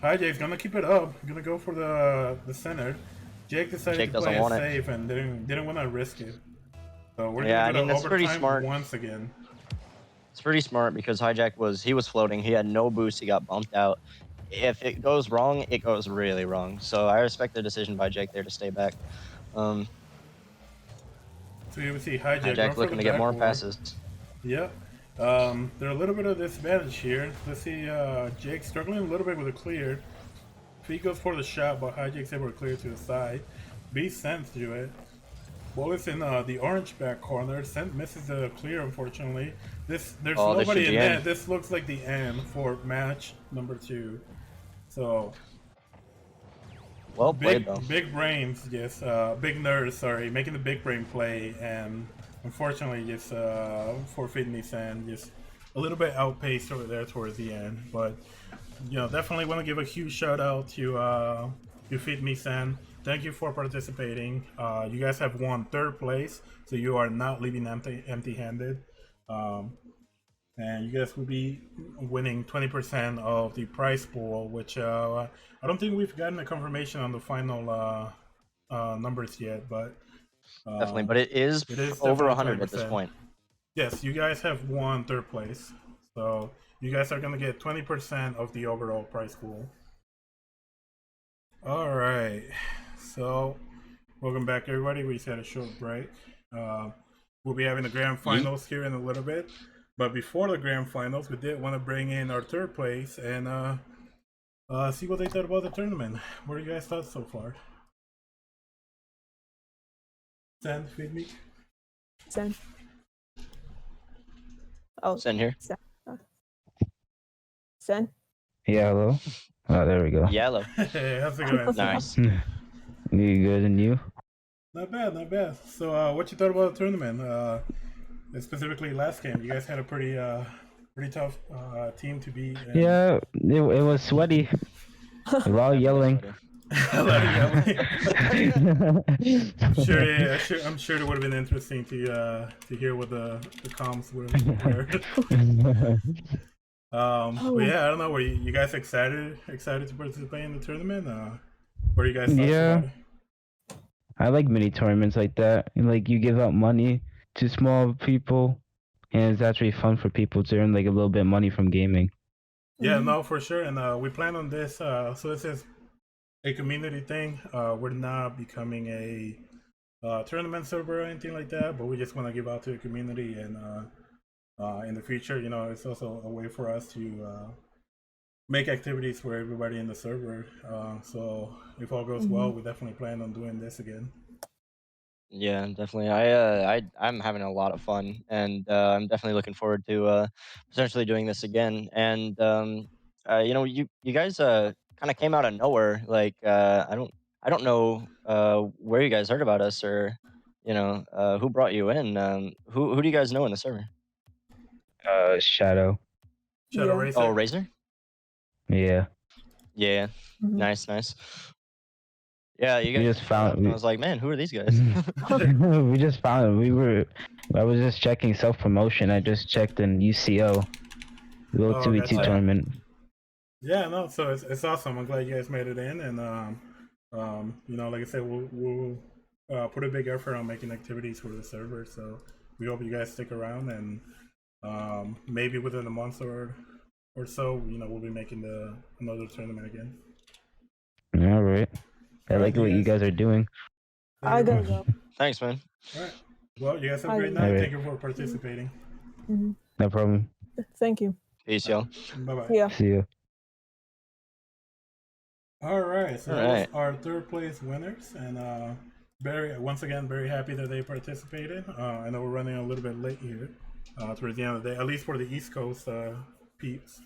Hijack's gonna keep it up. Gonna go for the center. Jake decided to play it safe and didn't want to risk it. So we're gonna go to that's pretty overtime smart. once again. It's pretty smart because Hijack was floating. He had no boost. He got bumped out. If it goes wrong, it goes really wrong. So I respect the decision by Jake there to stay back. So you see Hijack, Hijack going for looking the to get more backboard. passes. Yep. They're a little bit of disadvantage here. Let's see, Jake struggling a little bit with a clear. He goes for the shot, but Hijack's able to clear to the side. B sends through it. Ball is in the orange back corner. Sent misses the clear, unfortunately. There's Oh, this nobody should in be in. net. This looks like the end for match number 2. So Well played, though. big brains, yes. Big nerds, sorry, making the big brain play, and unfortunately, just forfeiting the sand. Just a little bit outpaced over there towards the end, but you know, definitely want to give a huge shout out to Fit Me San. Thank you for participating. You guys have won 3rd place, so you are not leaving empty-handed. And you guys will be winning 20% of the prize pool, which I don't think we've gotten a confirmation on the final numbers yet, but Definitely, but it is over 100 at this 20%. point. Yes, you guys have won 3rd place, so you guys are gonna get 20% of the overall prize pool. All right, so welcome back, everybody. We just had a short break. We'll be having the grand finals here in a little bit, but before the grand finals, we did want to bring in our 3rd place and see what they thought about the tournament. What are you guys thought so far? Send, feed me. Send. Oh, Send here. Send. Yeah, hello? Oh, there we go. Yellow. Hey, how's it going? Nice. You good and you? Not bad, not bad. So, what you thought about the tournament? Specifically, last game, you guys had a pretty tough team to beat. And Yeah, it was sweaty. A lot of yelling. a lot of yelling. I'm sure it would have been interesting to hear what the comms were. But yeah, I don't know. Were you guys excited to participate in the tournament? What are you guys? Yeah. About it? I like mini tournaments like that. Like you give out money to small people, and it's actually fun for people to earn like a little bit of money from gaming. Yeah, no, for sure. And we plan on this. So this is a community thing. We're not becoming a tournament server or anything like that, but we just want to give out to the community. And in the future, you know, it's also a way for us to make activities for everybody in the server. So if all goes well, we definitely plan on doing this again. Yeah, definitely. I'm having a lot of fun, and I'm definitely looking forward to potentially doing this again. And you know, you guys kind of came out of nowhere. Like I don't know where you guys heard about us, or you know, who brought you in. Who do you guys know in the server? Shadow. Shadow Yeah. Racer. Oh, Razor. Yeah. Yeah, Mhm. nice. Yeah, you We guys. just found. I was like, man, who are these guys? We just found. I was just checking self promotion. I just checked in UCO. Little Oh, 2v2 gotcha. tournament. Yeah, no, so it's awesome. I'm glad you guys made it in, and you know, like I said, we'll put a big effort on making activities for the server. So we hope you guys stick around, and maybe within a month or so, you know, we'll be making another tournament again. All right. I All right, like what you guys are doing. I gotta go. Thanks, man. All right. Well, you guys have a I great gotta night. go. Thank you for participating. No problem. Thank you. Peace, y'all. Bye bye. Yeah. See you. All right, so All that was right. our 3rd place winners, and once again very happy that they participated. I know we're running a little bit late here towards the end of the day, at least for the East Coast peeps.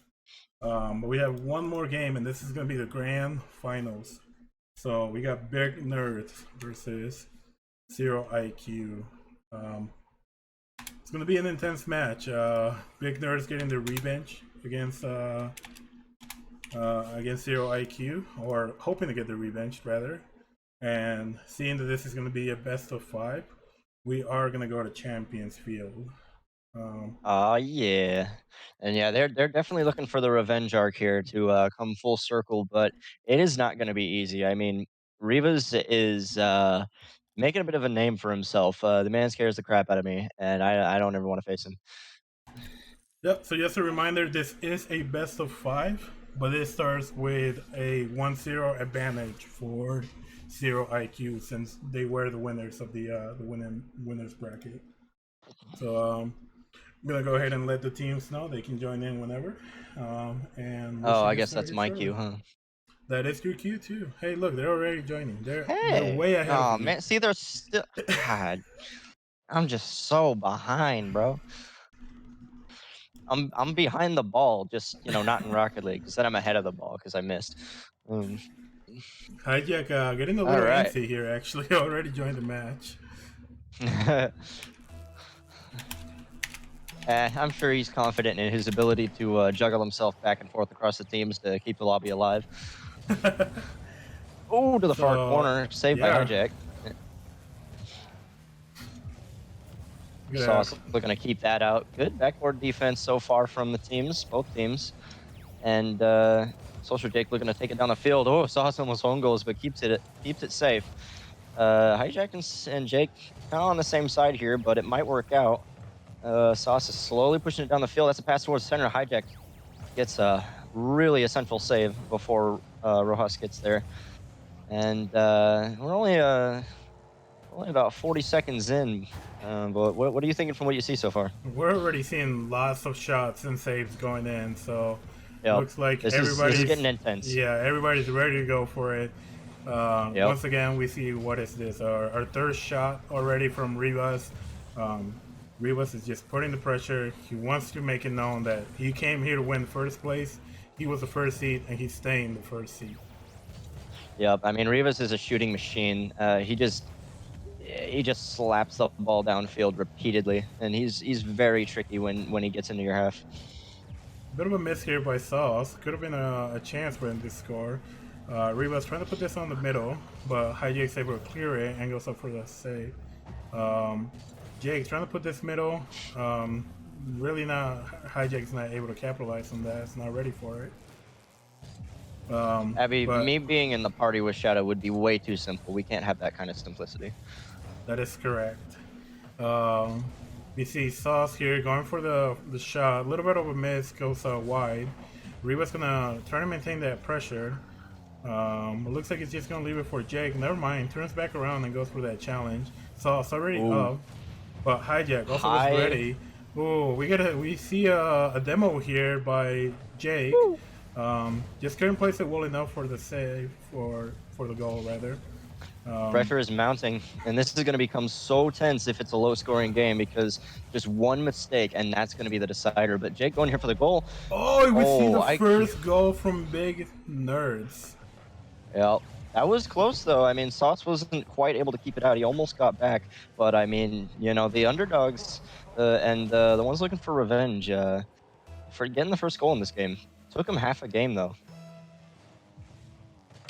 But we have one more game, and this is going to be the grand finals. So we got Big Nerds versus Zero IQ. It's going to be an intense match. Big Nerds getting the revenge against Zero IQ, or hoping to get the revenge rather. And seeing that this is going to be a best of 5, we are going to go to Champions Field. Yeah, and yeah, they're definitely looking for the revenge arc here to come full circle, but it is not going to be easy. I mean, Rivas is making a bit of a name for himself. The man scares the crap out of me, and I don't ever want to face him. Yep, so just a reminder, this is a best of 5, but it starts with a 1-0 advantage for 0 IQ since they were the winners of the winners bracket. So I'm gonna go ahead and let the teams know they can join in whenever. And we'll Oh, I get guess that's started my shortly. cue, huh? That is your cue too. Hey, look, they're already joining. They're Hey. way ahead Oh of you. man, see, they're still. God, I'm just so behind, bro. I'm behind the ball, just not in Rocket League, because then I'm ahead of the ball because I missed. Hijack getting a All little right. antsy here. Actually, already joined the match. I'm sure he's confident in his ability to juggle himself back and forth across the teams to keep the lobby alive. Oh, to the far corner, saved by Hijack. Sauce looking to keep that out. Good backboard defense so far from the teams, both teams. And Social Jake looking to take it down the field. Oh, Sauce almost home goals, but keeps it safe. Hijack and Jake kind of on the same side here, but it might work out. Sauce is slowly pushing it down the field. That's a pass towards center. Hijack gets a really essential save before Rojas gets there. And we're only about 40 seconds in. But what are you thinking from what you see so far? We're already seeing lots of shots and saves going in, so Yep. looks like this everybody's is getting intense. Yeah, everybody's ready to go for it. Yep. Once again, we see what is this? Our third shot already from Rivas. Rivas is just putting the pressure. He wants to make it known that he came here to win first place. He was the first seed, and he's staying the first seed. Yep. I mean, Rivas is a shooting machine. He just slaps the ball downfield repeatedly, and he's very tricky when he gets into your half. Bit of a miss here by Sauce. Could have been a chance for him to score. Rivas trying to put this on the middle, but Hijack's able to clear it and goes up for the save. Jake's trying to put this middle. Really not. Hijack's not able to capitalize on that. It's not ready for it. Abby, me being in the party with Shadow would be way too simple. We can't have that kind of simplicity. That is correct. We see Sauce here going for the shot. A little bit of a miss, goes wide. Rivas gonna try to maintain that pressure. It looks like he's just gonna leave it for Jake. Never mind. Turns back around and goes for that challenge. Sauce already up, but Hijack also was ready. Oh, we see a demo here by Jake. Just couldn't place it well enough for the save for the goal rather. Pressure is mounting, and this is going to become so tense if it's a low-scoring game because just one mistake, and that's going to be the decider. But Jake going here for the goal. Oh, we see the first goal from Big Nerds. Yeah, that was close, though. I mean, Sauce wasn't quite able to keep it out. He almost got back, but I mean, the underdogs and the ones looking for revenge for getting the first goal in this game. Took him half a game, though.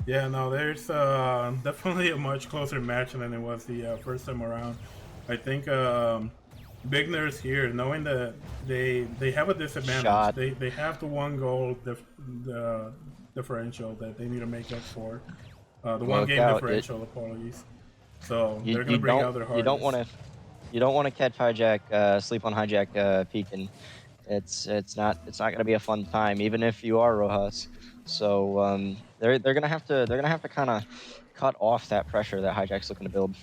Yeah, no, there's definitely a much closer match than it was the first time around. I think Big Nerds here, knowing that they have a disadvantage, they have the one goal the differential that they need to make up for. The one game differential, apologies. So they're gonna bring out their hardest. You don't want to catch Hijack, sleep on Hijack peeking. It's not gonna be a fun time, even if you are Rojas. So they're gonna have to kind of cut off that pressure that Hijack's looking to build.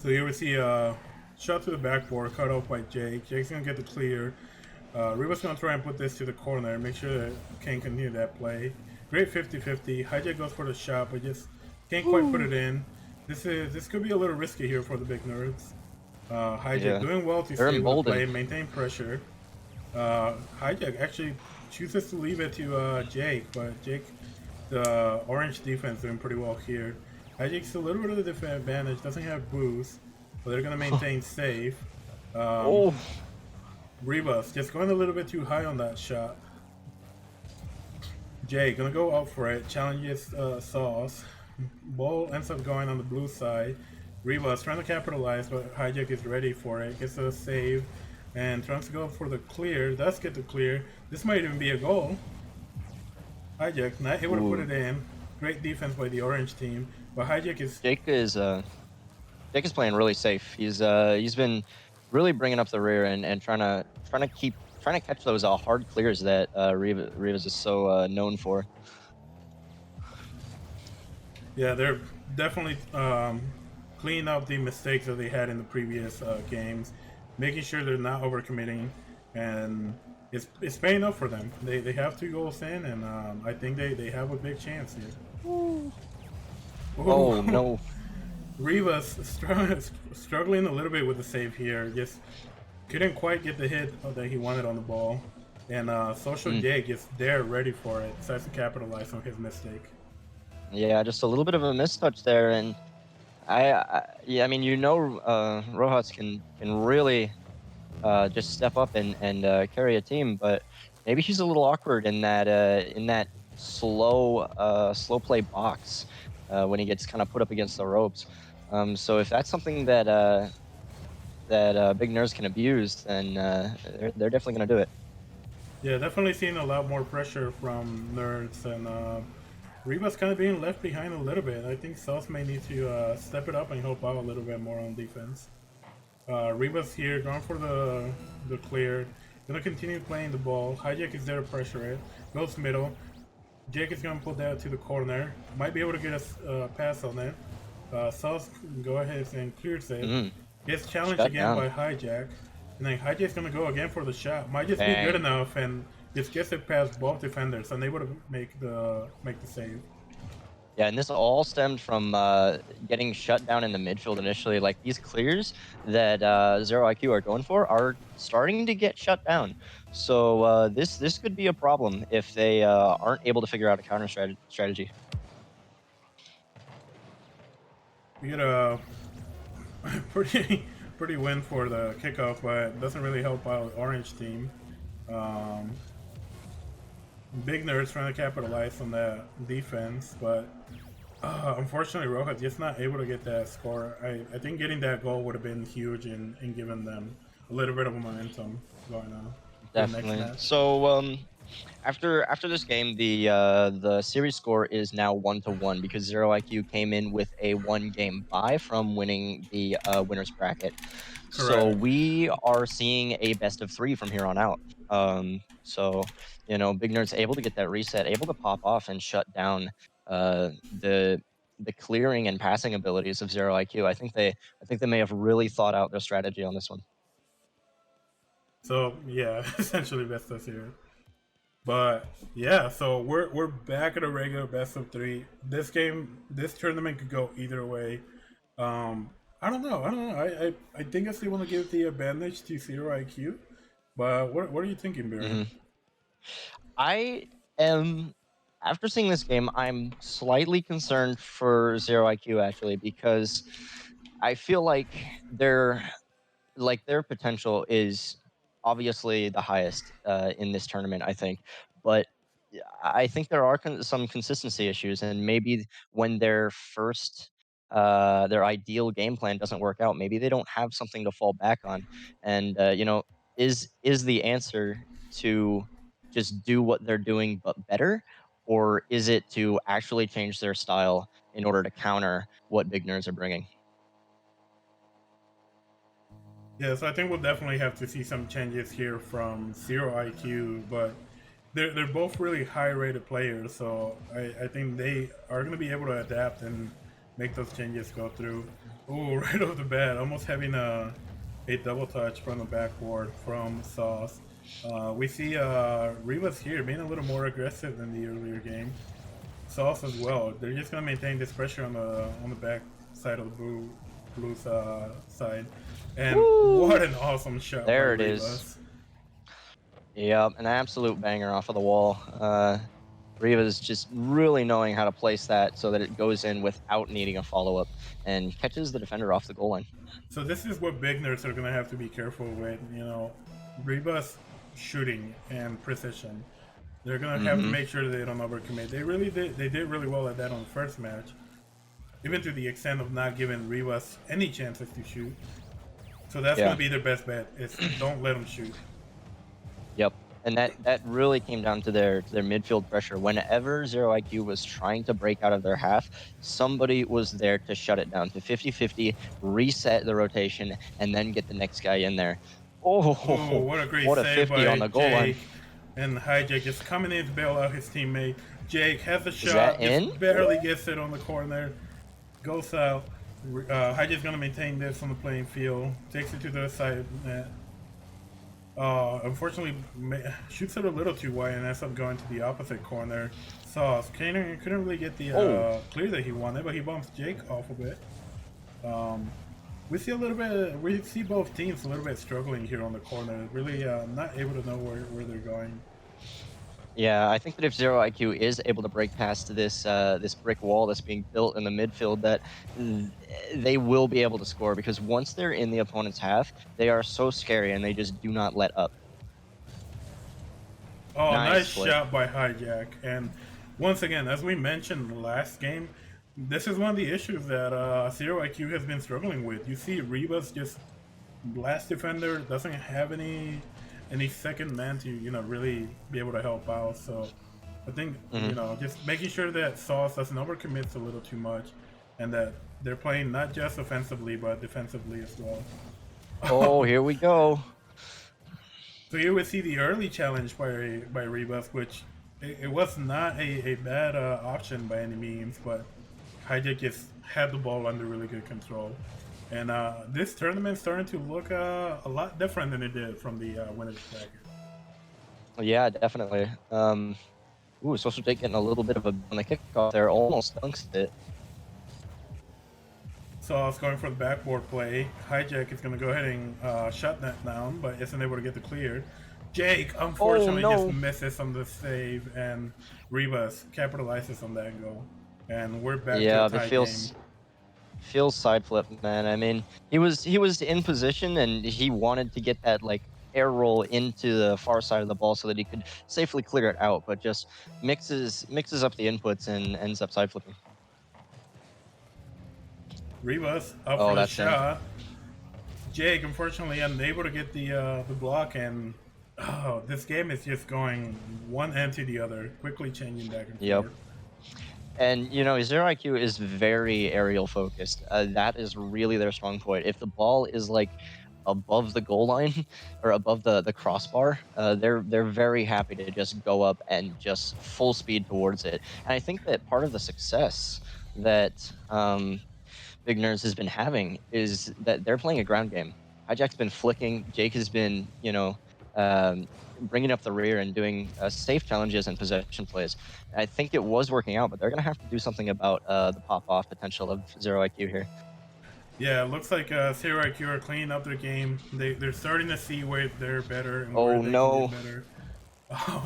So here we see a shot to the backboard, cut off by Jake. Jake's gonna get the clear. Rivas gonna try and put this to the corner, make sure that Kane can continue that play. Great 50-50. Hijack goes for the shot, but just can't quite put it in. This could be a little risky here for the Big Nerds. Hijack doing well to stay with the play, maintain pressure. Hijack actually chooses to leave it to Jake, but Jake, the orange defense, doing pretty well here. Hijack's a little bit of the disadvantage, doesn't have boost, but they're gonna maintain safe. Rivas just going a little bit too high on that shot. Jake gonna go up for it, challenges Sauce. Ball ends up going on the blue side. Rivas trying to capitalize, but Hijack is ready for it. Gets a save and tries to go for the clear. Does get the clear. This might even be a goal. Hijack not able to put it in. Great defense by the orange team, but Hijack is. Jake is playing really safe. He's been really bringing up the rear and trying to catch those hard clears that Rivas is so known for. Yeah, they're definitely cleaning up the mistakes that they had in the previous games, making sure they're not overcommitting, and it's paying up for them. They have 2 goals in, and I think they have a big chance here. Oh Ooh. no. Rivas struggling a little bit with the save here. Just couldn't quite get the hit that he wanted on the ball. And Social Jake is there ready for it. Decides to capitalize on his mistake. Yeah, just a little bit of a mistouch there, and yeah, I mean, Rojas can really just step up and carry a team, but maybe he's a little awkward in that slow play box when he gets kind of put up against the ropes. So if that's something that Big Nerds can abuse, then they're definitely gonna do it. Yeah, definitely seeing a lot more pressure from Nerds, and Rivas kind of being left behind a little bit. I think Sauce may need to step it up and help out a little bit more on defense. Rivas here going for the clear. Gonna continue playing the ball. Hijack is there to pressure it. Goes middle. Jake is gonna put that to the corner. Might be able to get a pass on it. Sauce go ahead and clears it. Gets challenged Shut again down. by Hijack. And then Hijack's gonna go again for the shot. Might just be Bang. good enough, and just gets it past both defenders, unable to make the save. Yeah, and this all stemmed from getting shut down in the midfield initially. Like, these clears that Zero IQ are going for are starting to get shut down. So this could be a problem if they aren't able to figure out a counter strategy. We get a pretty win for the kickoff, but it doesn't really help out Orange team. Big Nerds trying to capitalize on that defense, but unfortunately Rojas just not able to get that score. I think getting that goal would have been huge in giving them a little bit of momentum going on. Definitely. So after this game, the series score is now 1-1 because Zero IQ came in with a 1-game bye from winning the winners bracket. So Correct. we are seeing a best of 3 from here on out. So Big Nerd's able to get that reset, able to pop off and shut down the clearing and passing abilities of Zero IQ. I think they may have really thought out their strategy on this one. So yeah, essentially best of 0. But yeah, so we're back at a regular best of 3. This tournament could go either way. I don't know. I think I still want to give the advantage to Zero IQ. But what are you thinking, Barry? I am, after seeing this game, I'm slightly concerned for Zero IQ actually, because I feel like their potential is obviously the highest in this tournament, I think. But I think there are some consistency issues, and maybe when their ideal game plan doesn't work out, maybe they don't have something to fall back on. And is the answer to just do what they're doing but better, or is it to actually change their style in order to counter what Big Nerds are bringing? Yeah, so I think we'll definitely have to see some changes here from Zero IQ, but they're both really high-rated players, so I think they are going to be able to adapt and make those changes go through. Ooh, right off the bat, almost having a double touch from the backboard from Sauce. We see Rivas here being a little more aggressive than the earlier game. Sauce as well. They're just going to maintain this pressure on the back side of the Blues side. And what an awesome shot. There it Rivas. is. Yep, an absolute banger off of the wall. Rivas just really knowing how to place that so that it goes in without needing a follow-up and catches the defender off the goal line. So this is what Big Nerds are going to have to be careful with. Rivas shooting and precision. They're going to have to make sure they don't overcommit. They did really well at that on the first match. Even to the extent of not giving Rivas any chances to shoot. So that's going to be their best bet, is don't let them shoot. Yep, and that really came down to their midfield pressure. Whenever Zero IQ was trying to break out of their half, somebody was there to shut it down to 50-50, reset the rotation, and then get the next guy in there. Oh, what a great what a save 50 by on the goal line. Jake. And Hijack just coming in to bail out his teammate. Jake has a shot, that just in? barely gets it on the corner, goes out. Hijack's gonna maintain this on the playing field, takes it to the side net. Unfortunately, shoots it a little too wide and ends up going to the opposite corner. Sauce couldn't really get the clear that he wanted, but he bumps Jake off a bit. We see a little bit. We see both teams a little bit struggling here on the corner. Really, not able to know where they're going. Yeah, I think that if Zero IQ is able to break past this this brick wall that's being built in the midfield, that they will be able to score, because once they're in the opponent's half, they are so scary and they just do not let up. Oh, nice play. shot by Hijack. And once again, as we mentioned last game, this is one of the issues that Zero IQ has been struggling with. You see Reba's just blast defender, doesn't have any second man to really be able to help out. So I think just making sure that Sauce doesn't overcommit a little too much, and that they're playing not just offensively but defensively as well. Oh, here we go. So here we see the early challenge by Rebus, which it was not a bad option by any means, but Hijack just had the ball under really good control. And this tournament's starting to look a lot different than it did from the winners bracket. Yeah, definitely. Ooh, Social Jake getting a little bit of a on the kickoff there, almost dunks it. Sauce going for the backboard play. Hijack is going to go ahead and shut that down, but isn't able to get the clear. Jake, unfortunately, just misses on the save, and Rebus capitalizes on that goal. And we're back to a tie game. Feels side flip, man. I mean, he was in position and he wanted to get that like air roll into the far side of the ball so that he could safely clear it out, but just mixes up the inputs and ends up side flipping. Rebus up for the shot. Jake, unfortunately, unable to get the block, and this game is just going one end to the other, quickly changing back and forth. And Zero IQ is very aerial focused. That is really their strong point. If the ball is like above the goal line or above the crossbar, they're very happy to just go up and just full speed towards it. And I think that part of the success that Big Nerds has been having is that they're playing a ground game. Hijack's been flicking. Jake has been bringing up the rear and doing safe challenges and possession plays. I think it was working out, but they're going to have to do something about the pop-off potential of Zero IQ here. Yeah, it looks like Zero IQ are cleaning up their game. They're starting to see where they're better and where they can get better.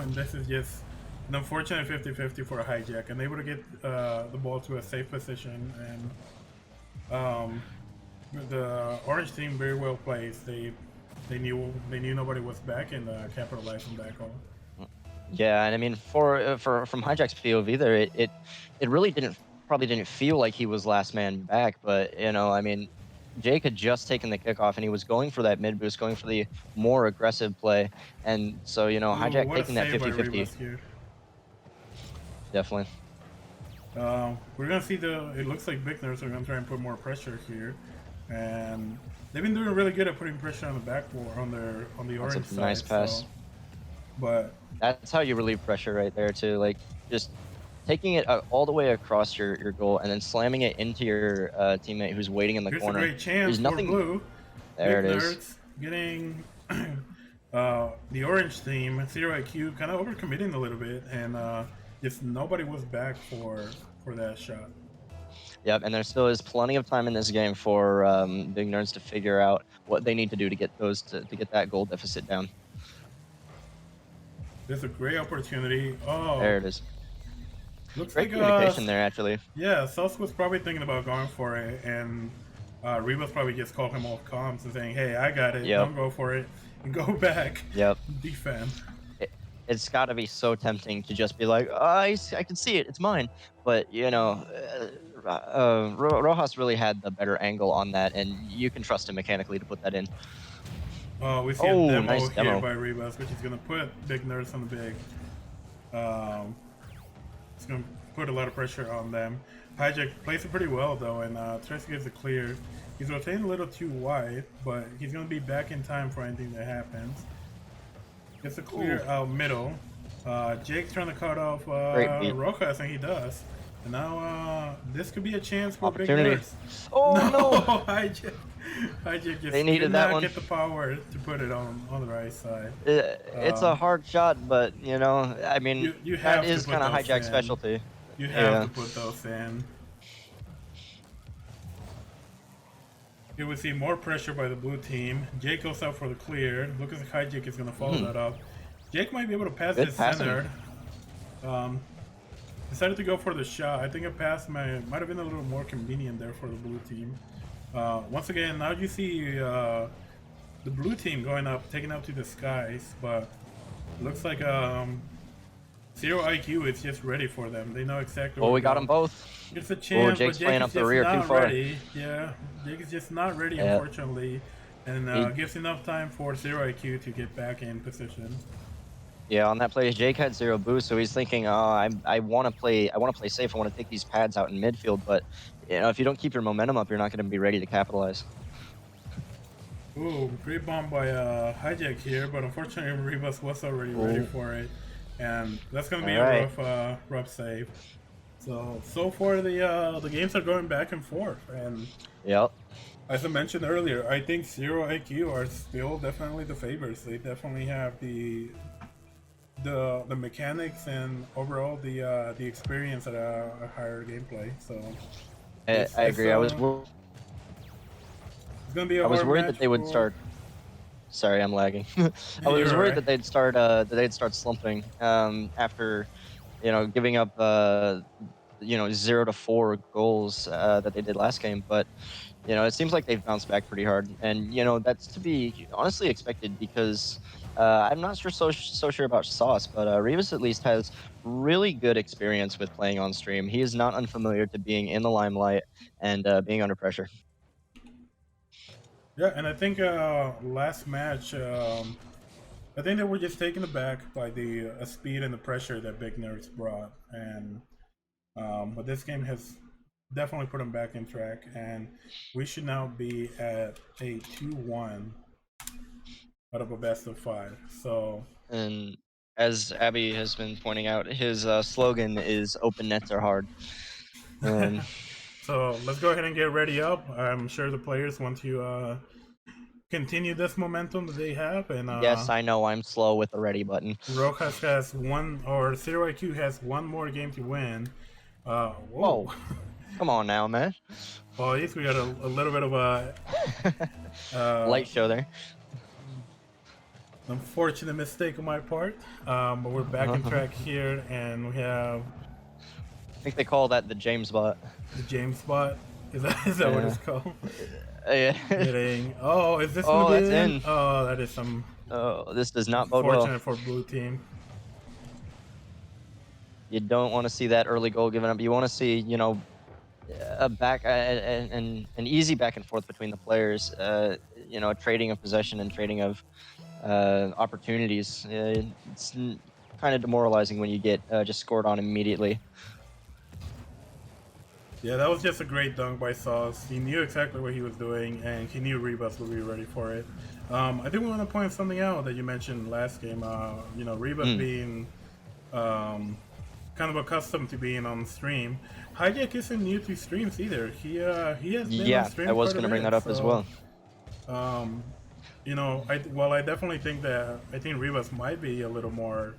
And this is just an unfortunate 50-50 for a Hijack. Unable to get the ball to a safe position, and the orange team very well placed. They knew nobody was back and capitalized on that goal. Yeah, and I mean, from Hijack's POV there, it really probably didn't feel like he was last man back, but I mean, Jake had just taken the kickoff and he was going for that mid boost, going for the more aggressive play, and so Hijack taking that 50-50. Definitely. We're gonna see it looks like Big Nerds are gonna try and put more pressure here, and they've been doing really good at putting pressure on the backboard on the orange side. Nice pass. But that's how you relieve pressure right there too, like just taking it all the way across your goal and then slamming it into your teammate who's waiting in the corner. Here's a great chance for blue. There Big it is. Nerds getting the orange team, Zero IQ, kind of overcommitting a little bit, and just nobody was back for that shot. Yep, and there still is plenty of time in this game for Big Nerds to figure out what they need to do to get to get that goal deficit down. There's a great opportunity. Oh, there it is. Looks great like communication there, actually. Yeah, Sauce was probably thinking about going for it, and Rebus probably just called him off comms and saying, "Hey, I got it. Don't go for it, and go back. Defend." It's got to be so tempting to just be like, I can see it, it's mine. But Rojas really had the better angle on that, and you can trust him mechanically to put that in. We see a demo nice here demo by Rebus, which is going to put Big Nerds on the big. It's going to put a lot of pressure on them. Hijack plays it pretty well, though, and tries to get the clear. He's rotating a little too wide, but he's going to be back in time for anything that happens. Gets a clear out middle. Jake's trying to cut off Great beat. Rojas, and he does. And now this could be a chance for Big Opportunity. Nerds. Oh no! Hijack just They needed did that not one. get the power to put it on the right side. It's a hard shot, but you know, I mean, You have that to is put kind of those Hijack's in. specialty. You have Yeah. to put those in. Here we see more pressure by the blue team. Jake goes out for the clear. Looks like Hijack is going to follow that up. Jake might be able to pass Good this passing. center. Decided to go for the shot. I think a pass might have been a little more convenient there for the blue team. Once again, now you see the blue team going up, taking up to the skies, but it looks like Zero IQ is just ready for them. They know exactly. Well, where we to got go. them both. It's a chance, Jake's but playing Jake up is the just rear too not far. ready. Yeah, Jake is just not ready, Yeah. unfortunately, and gives enough time for Zero IQ to get back in position. Yeah, on that play, Jake had 0 boost, so he's thinking, "Oh, I want to play safe. I want to take these pads out in midfield." But you know, if you don't keep your momentum up, you're not going to be ready to capitalize. Ooh, great bomb by Hijack here, but unfortunately Rebus was already ready for it, and that's gonna be Alright. a rough save. So far the games are going back and forth, and Yep. as I mentioned earlier, I think Zero IQ are still definitely the favorites. They definitely have the mechanics and overall the experience at a higher gameplay. So I agree. I was it's gonna be a worried hard that match they would for- start. Sorry, I'm lagging. I was You're worried right. that they'd start slumping after, you know, giving up 0 to 4 goals that they did last game. But you know, it seems like they've bounced back pretty hard, and you know that's to be honestly expected because I'm not so sure about Sauce, but Rivas at least has really good experience with playing on stream. He is not unfamiliar to being in the limelight and being under pressure. Yeah, and I think last match, I think they were just taken aback by the speed and the pressure that Big Nerds brought, and but this game has definitely put them back in track, and we should now be at a 2-1 out of a best of 5. So And as Abby has been pointing out, his slogan is "Open nets are hard." so let's go ahead and get ready up. I'm sure the players want to continue this momentum that they have, and Yes, I know I'm slow with the ready button. Rojas has one, or Zero IQ has one more game to win. Whoa. Whoa. Come on now, man. Well, at least we got a little bit of a Light show there. unfortunate mistake on my part. But we're back on track here, and we have I think they call that the James bot. the James spot. Is that what it's called? Yeah. Hitting. Oh, is this Oh, gonna be that's in. Oh, that is some Oh, this does not bode well. fortunate for blue team. You don't want to see that early goal given up. You want to see, you know, an easy back and forth between the players. You know, trading of possession and trading of opportunities. It's kind of demoralizing when you get just scored on immediately. Yeah, that was just a great dunk by Sauce. He knew exactly what he was doing, and he knew Rebus would be ready for it. I think we want to point something out that you mentioned last game. You know, Rebus being kind of accustomed to being on stream. Hijack isn't new to streams either. He has been on stream. I was quite a going to bring bit, that up as well. You know, I definitely think Rebus might be a little more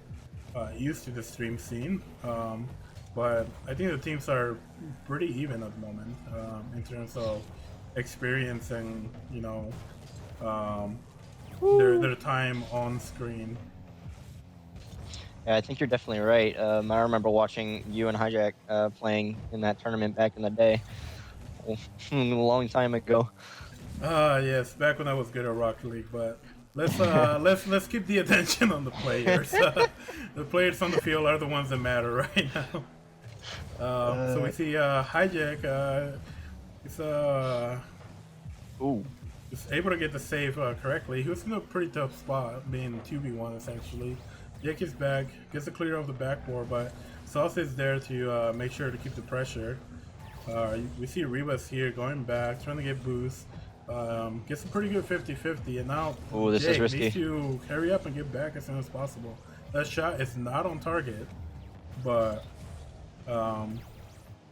used to the stream scene. But I think the teams are pretty even at the moment in terms of experience and, you know, their time on screen. Yeah, I think you're definitely right. I remember watching you and Hijack playing in that tournament back in the day, a long time ago. Yes, back when I was good at Rocket League. But let's keep the attention on the players. The players on the field are the ones that matter right now. So we see Hijack. He's able to get the save correctly. He was in a pretty tough spot, being 2v1 essentially. Jake is back, gets the clear of the backboard, but Sauce is there to make sure to keep the pressure. We see Rebus here going back, trying to get boost. Gets a pretty good 50-50, and now Ooh, this is Jake risky. needs to hurry up and get back as soon as possible. that shot is not on target, but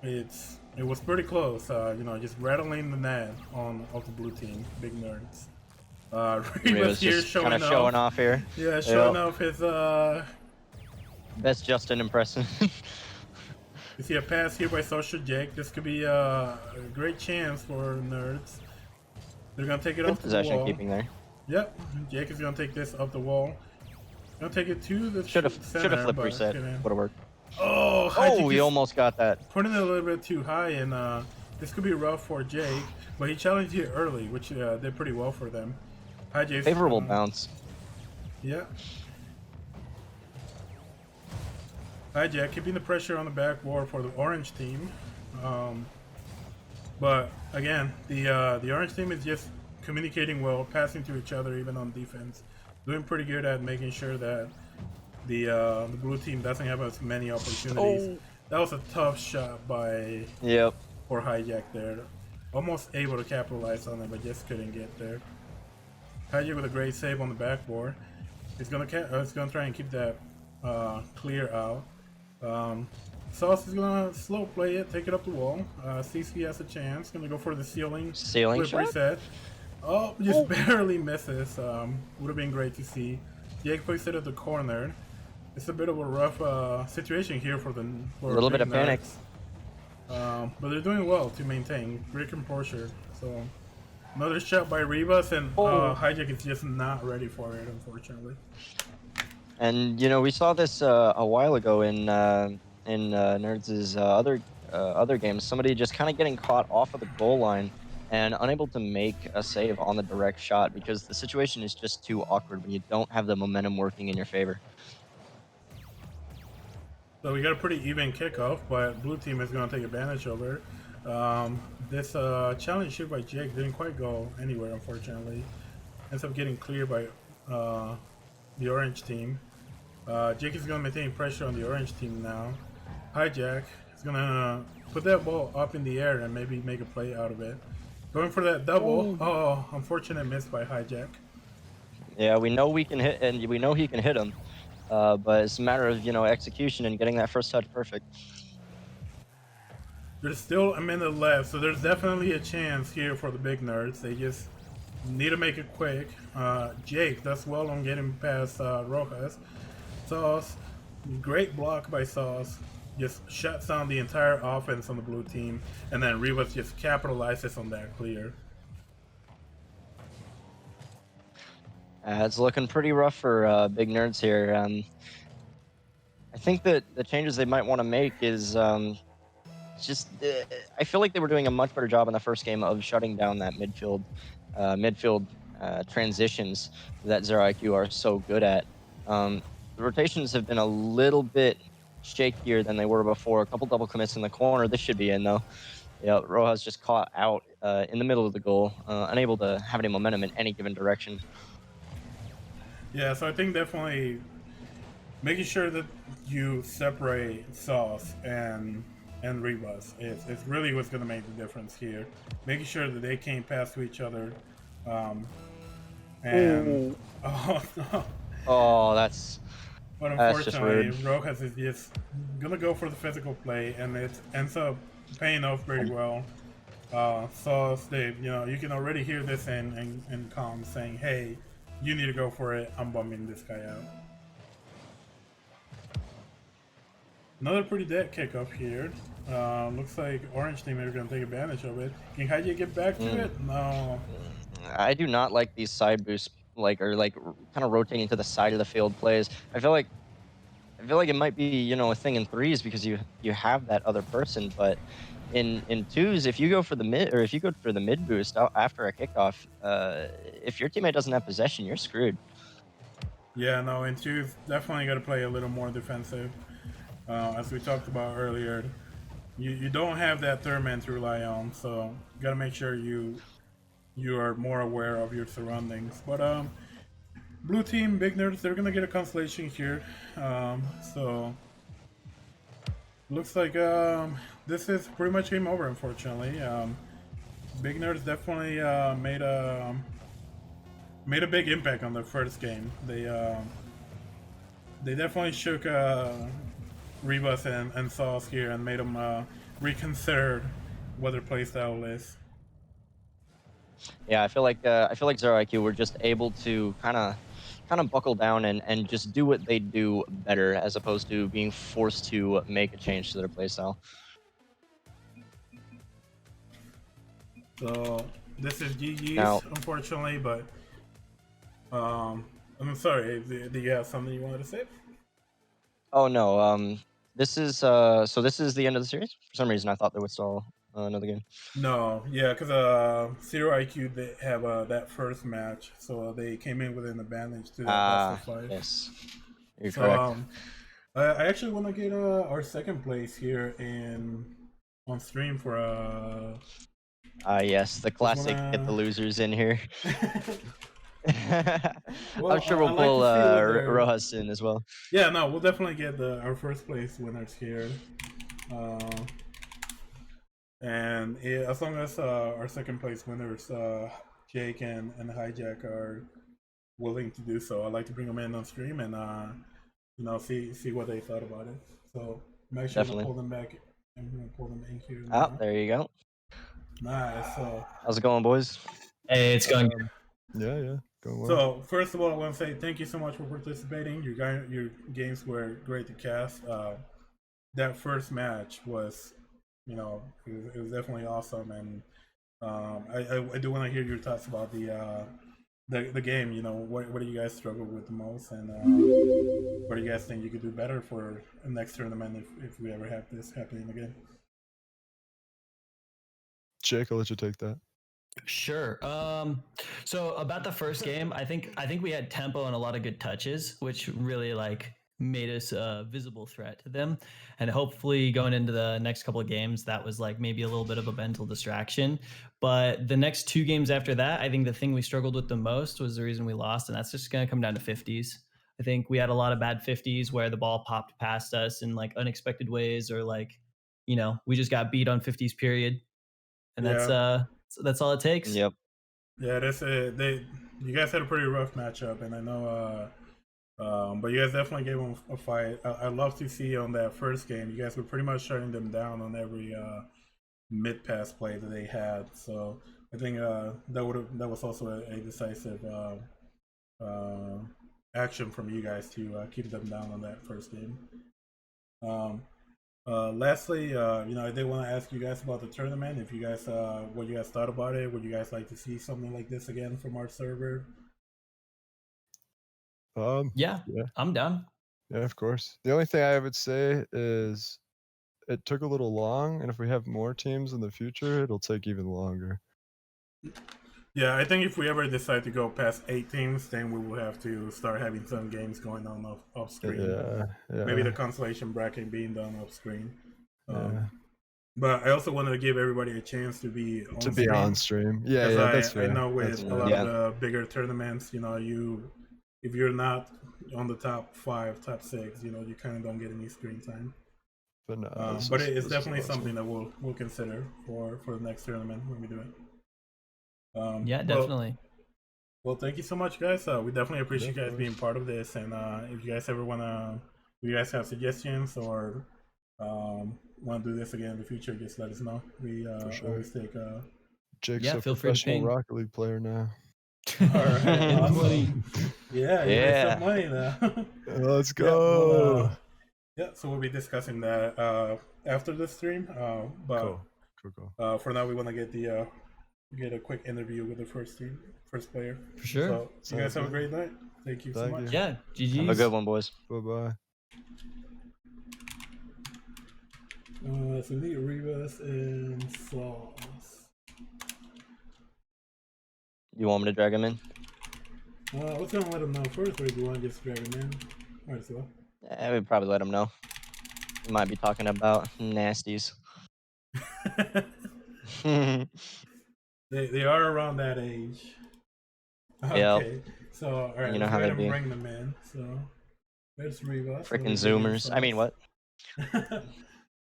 it was pretty close. You know, just rattling the net of the blue team, big nerds. Rivas here just kind of showing off here. Yeah, showing Yep. off his Best Justin impression. You see a pass here by Social Jake. This could be a great chance for nerds. They're gonna take it Good off the possession wall. keeping there. Yep, Jake is gonna take this up the wall. Gonna take it to the Should have center, flipped but reset. gonna- Would have worked. Oh, Oh, Hijack we is almost got that. putting it a little bit too high, and this could be rough for Jake. But he challenged it early, which did pretty well for them. Hijack's Favorable bounce. Yeah. Hijack keeping the pressure on the backboard for the orange team. But again, the orange team is just communicating well, passing to each other even on defense. Doing pretty good at making sure that the blue team doesn't have as many opportunities. That was a tough shot by Yep. for Hijack there. Almost able to capitalize on it, but just couldn't get there. Hijack with a great save on the backboard. He's gonna try and keep that clear out. Sauce is gonna slow play it, take it up the wall. CC has a chance. Gonna go for the ceiling. Ceiling flip shot? reset. Oh, just barely misses. Would have been great to see. Jake plays it at the corner. It's a bit of a rough situation here for A little bit big of panic. Nerds. But they're doing well to maintain great composure. So another shot by Rivas, and Hijack is just not ready for it, unfortunately. And you know, we saw this a while ago in Nerds' other games. Somebody just kind of getting caught off of the goal line and unable to make a save on the direct shot because the situation is just too awkward when you don't have the momentum working in your favor. So we got a pretty even kickoff, but blue team is going to take advantage of it. This challenge shoot by Jake didn't quite go anywhere, unfortunately. Ends up getting cleared by the orange team. Jake is going to maintain pressure on the orange team now. Hijack is going to put that ball up in the air and maybe make a play out of it. Going for that double. Oh, unfortunate miss by Hijack. Yeah, we know we can hit, and we know he can hit him. But it's a matter of, you know, execution and getting that first touch perfect. There's still a minute left, so there's definitely a chance here for the big nerds. They just need to make it quick. Jake does well on getting past Rojas. Sauce, great block by Sauce. Just shuts down the entire offense on the blue team, and then Rivas just capitalizes on that clear. It's looking pretty rough for big nerds here. I think that the changes they might want to make is just I feel like they were doing a much better job in the first game of shutting down that midfield transitions that Zero IQ are so good at. The rotations have been a little bit shakier than they were before. A couple double commits in the corner. This should be in though. Yeah, Rojas just caught out in the middle of the goal, unable to have any momentum in any given direction. Yeah, so I think definitely making sure that you separate Sauce and Rivas is really what's going to make the difference here. Making sure that they can't pass to each other. Oh no! Oh, that's. But That's just unfortunately, rude. Rojas is just gonna go for the physical play, and it ends up paying off very well. Sauce, you can already hear this in comms saying, "Hey, you need to go for it. I'm bumming this guy out." Another pretty dead kickoff here. Looks like orange team are gonna take advantage of it. Can Hijack get back to it? No. I do not like these side boosts, kind of rotating to the side of the field plays. I feel like it might be, a thing in threes because you have that other person, but in twos, if you go for the mid boost after a kickoff, if your teammate doesn't have possession, you're screwed. Yeah, no, in twos, definitely got to play a little more defensive. As we talked about earlier, you don't have that third man to rely on, so you got to make sure you are more aware of your surroundings. But blue team, big nerds, they're gonna get a consolation here. So looks like this is pretty much game over, unfortunately. Big nerds definitely made a big impact on their first game. They they definitely shook Rebus and Sauce here and made them reconsider what their playstyle is. Yeah, I feel like Zero IQ were just able to kind of buckle down and just do what they do better, as opposed to being forced to make a change to their playstyle. So this is GG's, Now- unfortunately, but I'm sorry. Do you have something you wanted to say? Oh no, this is this is the end of the series. For some reason, I thought there was still another game. No, yeah, because Zero IQ they have that first match, so they came in with an advantage to that best of 5. Yes, you're So correct. I actually want to get our second place here on stream for Yes, the classic get the losers in here. Well, I'm sure we'll I'd like pull to see what they're- Rojas in as well. Yeah, no, we'll definitely get our first place winners here. And as long as our second place winners, Jake and Hijack, are willing to do so, I'd like to bring them in on stream and see what they thought about it. So I'm actually Definitely. gonna pull them back. I'm gonna pull them in here. Oh, now. there you go. Nice. So How's it going, boys? Hey, it's going. Yeah, going well. So first of all, I want to say thank you so much for participating. Your games were great to cast. That first match was, it was definitely awesome, and I do want to hear your thoughts about the game. What do you guys struggle with the most, and what do you guys think you could do better for the next tournament if we ever have this happening again? Jake, I'll let you take that. Sure. So about the first game, I think we had tempo and a lot of good touches, which really made us a visible threat to them. And hopefully going into the next couple of games, that was maybe a little bit of a mental distraction. But the next 2 games after that, I think the thing we struggled with the most was the reason we lost, and that's just going to come down to 50s. I think we had a lot of bad 50s where the ball popped past us in unexpected ways, or we just got beat on 50s period. And that's all it takes. Yep. Yeah, you guys had a pretty rough matchup, and I know, but you guys definitely gave them a fight. I'd love to see on that first game, you guys were pretty much shutting them down on every mid pass play that they had. So I think that was also a decisive action from you guys to keep them down on that first game. Lastly, I did want to ask you guys about the tournament. If you guys, what you guys thought about it? Would you guys like to see something like this again from our server? Yeah, I'm down. Yeah, of course. The only thing I would say is it took a little long, and if we have more teams in the future, it'll take even longer. Yeah, I think if we ever decide to go past 8 teams, then we will have to start having some games going on off screen. Yeah. Maybe the consolation bracket being done off screen. Yeah. But I also wanted to give everybody a chance to be on stream. Yeah, that's fair. I know with a lot Yeah. of the bigger tournaments, if you're not on the top 5, top 6, you kind of don't get any screen time. But no, but it's definitely something that we'll consider for the next tournament when we do it. Yeah, definitely. Well, thank you so much, guys. We definitely appreciate you guys being part of this. And if you guys ever if you guys have suggestions or want to do this again in the future, just let us know. We always take. Jake's Yeah, a feel free to professional ping. Rocket League player now. All right, awesome. Yeah, you made Yeah. some money now. Let's Yeah, go. well, yeah, so we'll be discussing that after the stream. But Cool. for now, we want to get a quick interview with the first player. For sure. So you guys have a great night. Thank you so Thank much. you. Yeah, GG's. Have a good one, boys. Bye-bye. So we need Rivas and Sauce. You want me to drag him in? I was gonna let him know first, or do you want to just drag him in? Alright, so. Yeah, we'd probably let him know. We might be talking about nasties. They are around that age. Yep. Okay. So alright, You know let's how go ahead they and be. bring them in. So there's Rivas. Freaking Zoomers. I mean, what?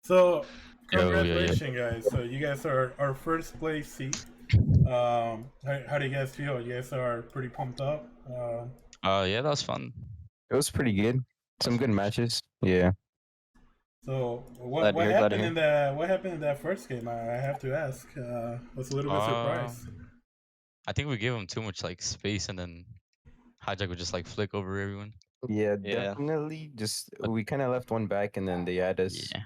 So Yo, yeah. congratulations, guys. So you guys are our first place seat. How do you guys feel? You guys are pretty pumped up. Yeah, that was fun. It was pretty good. Some good matches. Yeah. So Glad to hear, glad to hear. what happened in that first game? I have to ask. Was a little bit surprised. I think we gave him too much like space, and then Hijack would just like flick over everyone. Yeah, Yeah. definitely. Just But- we kind of left one back, and then they had us. Yeah.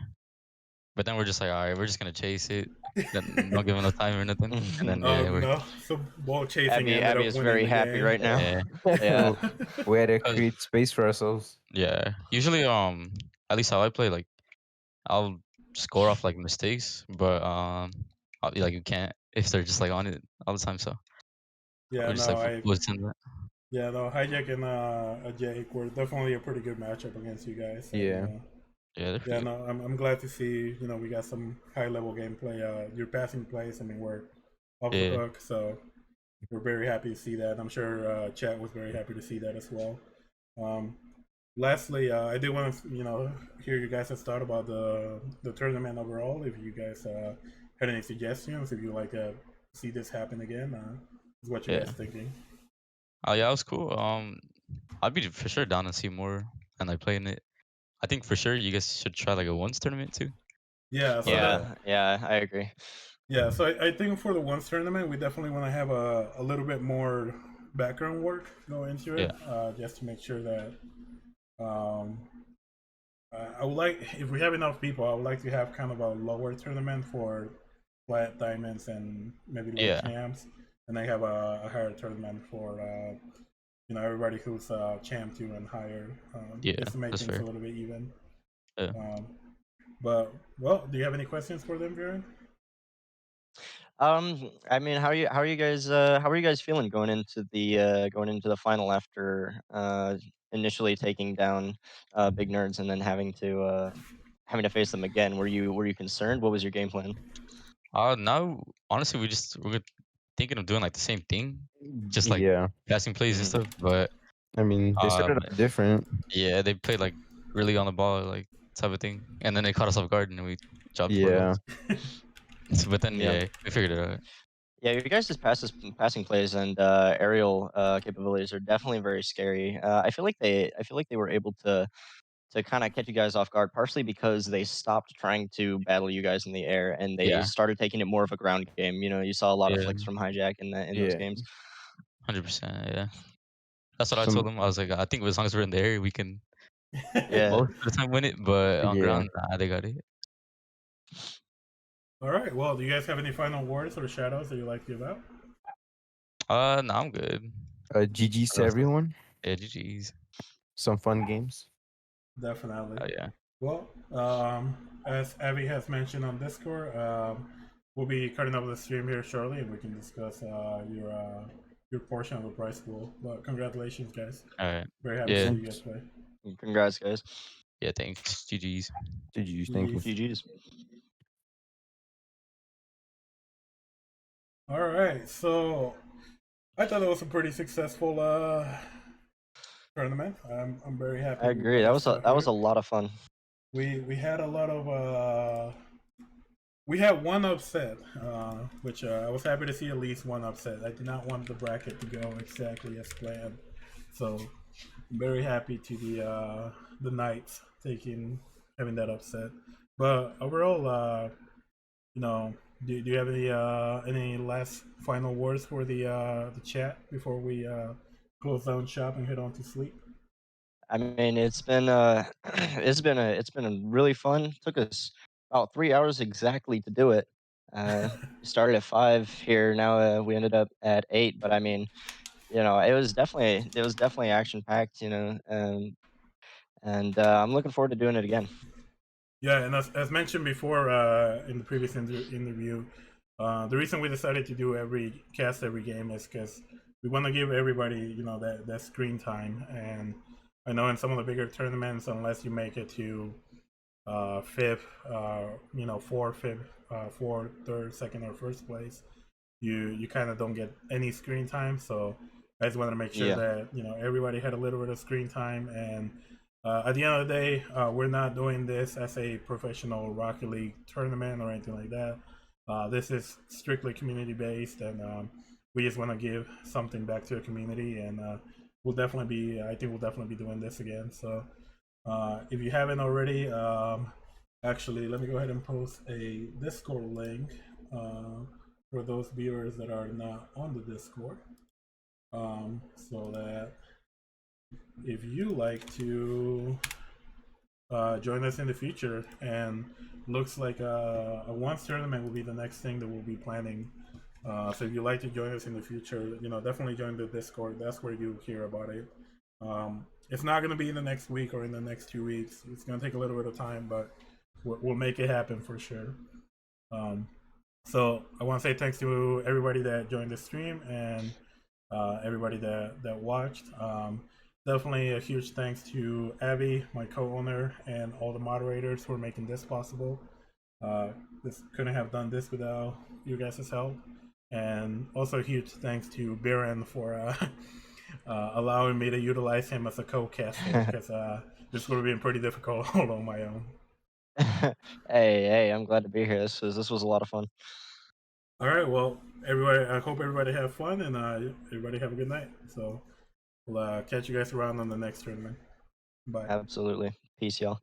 But then we're just like, all right, we're just gonna chase it. Not giving no time or nothing. And then yeah, we're No, so ball chasing. Abby is very happy right now. yeah. Yeah. We had to Cause- create space for ourselves. Yeah. Usually, at least how I play, like, I'll score off like mistakes, but I'll be like you can't if they're just like on it all the time. So Yeah, we're just no, like what's in that. yeah, no, Hijack and Jake were definitely a pretty good matchup against you guys. And, Yeah. Yeah, they're yeah, pretty no, I'm glad to see, we got some high level gameplay. Your passing plays, I mean, we're off the Yeah. hook, so we're very happy to see that. I'm sure chat was very happy to see that as well. Lastly, I did want to, hear you guys' thought about the tournament overall. If you guys had any suggestions, if you like to see this happen again, is what you Yeah. guys thinking? Oh yeah, it was cool. I'd be for sure down to see more and like playing it. I think for sure you guys should try like a once tournament too. Yeah, so Yeah, I agree. yeah, so I think for the once tournament, we definitely want to have a little bit more background work go into it, just to make sure that I would like, if we have enough people, I would like to have kind of a lower tournament for flat diamonds and maybe low champs, and I have a higher tournament for everybody who's champ 2 and higher, just to make that's things fair. a little bit even. Yeah. But well, do you have any questions for them, Viren? I mean, how are you guys feeling going into the final after initially taking down big nerds and then having to face them again? Were you concerned? What was your game plan? Now honestly we're thinking of doing like the same thing, just like passing plays and stuff. But I mean, they started off different. Yeah, they played like really on the ball, like type of thing, and then they caught us off guard and we dropped 4 Yeah. goals. But then we figured it out. Yeah, your guys' passing plays and aerial capabilities are definitely very scary. I feel like they were able to kind of catch you guys off guard, partially because they stopped trying to battle you guys in the air and they started taking it more of a ground game. You saw a lot of flicks from Hijack in those games. 100%, yeah. That's what I told them. I was like, I think as long as we're in the air, we can most of the time win it, but on ground, they got it. All right. Well, do you guys have any final words or shoutouts that you like to give out? No, I'm good. GG's to everyone. Yeah, GG's. Some fun games. Definitely. Oh yeah. Well, as Abby has mentioned on Discord, we'll be cutting up the stream here shortly, and we can discuss your portion of the prize pool. But congratulations, guys! All right. Very happy to see you guys play. Congrats, guys. Yeah, thanks. GG's. GG's. Thank you. GG's. All right, so I thought it was a pretty successful tournament. I'm very happy. I agree. That was a lot of fun. We had a lot of we had one upset, which I was happy to see at least one upset. I did not want the bracket to go exactly as planned, so I'm very happy to the Knights having that upset. But overall, do you have any last final words for the chat before we close down shop and head on to sleep? I mean, it's been really fun. Took us about 3 hours exactly to do it. Started at 5 here. Now we ended up at 8. But I mean, it was definitely action packed. And I'm looking forward to doing it again. Yeah, and as mentioned before in the previous interview, the reason we decided to do every game is because we want to give everybody that screen time. And I know in some of the bigger tournaments, unless you make it to fifth, fourth, third, second, or first place, you kind of don't get any screen time. So I just wanted to make sure that everybody had a little bit of screen time. And at the end of the day, we're not doing this as a professional Rocket League tournament or anything like that. This is strictly community based, and we just want to give something back to the community. And I think we'll definitely be doing this again. So If you haven't already, actually, let me go ahead and post a Discord link for those viewers that are not on the Discord, so that if you like to join us in the future, and looks like a once tournament will be the next thing that we'll be planning. So if you'd like to join us in the future, definitely join the Discord. That's where you hear about it. It's not going to be in the next week or in the next 2 weeks. It's going to take a little bit of time, but we'll make it happen for sure. So I want to say thanks to everybody that joined the stream and everybody that watched. Definitely a huge thanks to Abby, my co-owner, and all the moderators who are making this possible. This couldn't have done this without you guys' help. And also a huge thanks to Biren for allowing me to utilize him as a co-caster, because this would have been pretty difficult all on my own. Hey, I'm glad to be here. This was a lot of fun. All right, well, everybody, I hope everybody have fun, and everybody have a good night. So we'll catch you guys around on the next tournament. Bye. Absolutely. Peace, y'all.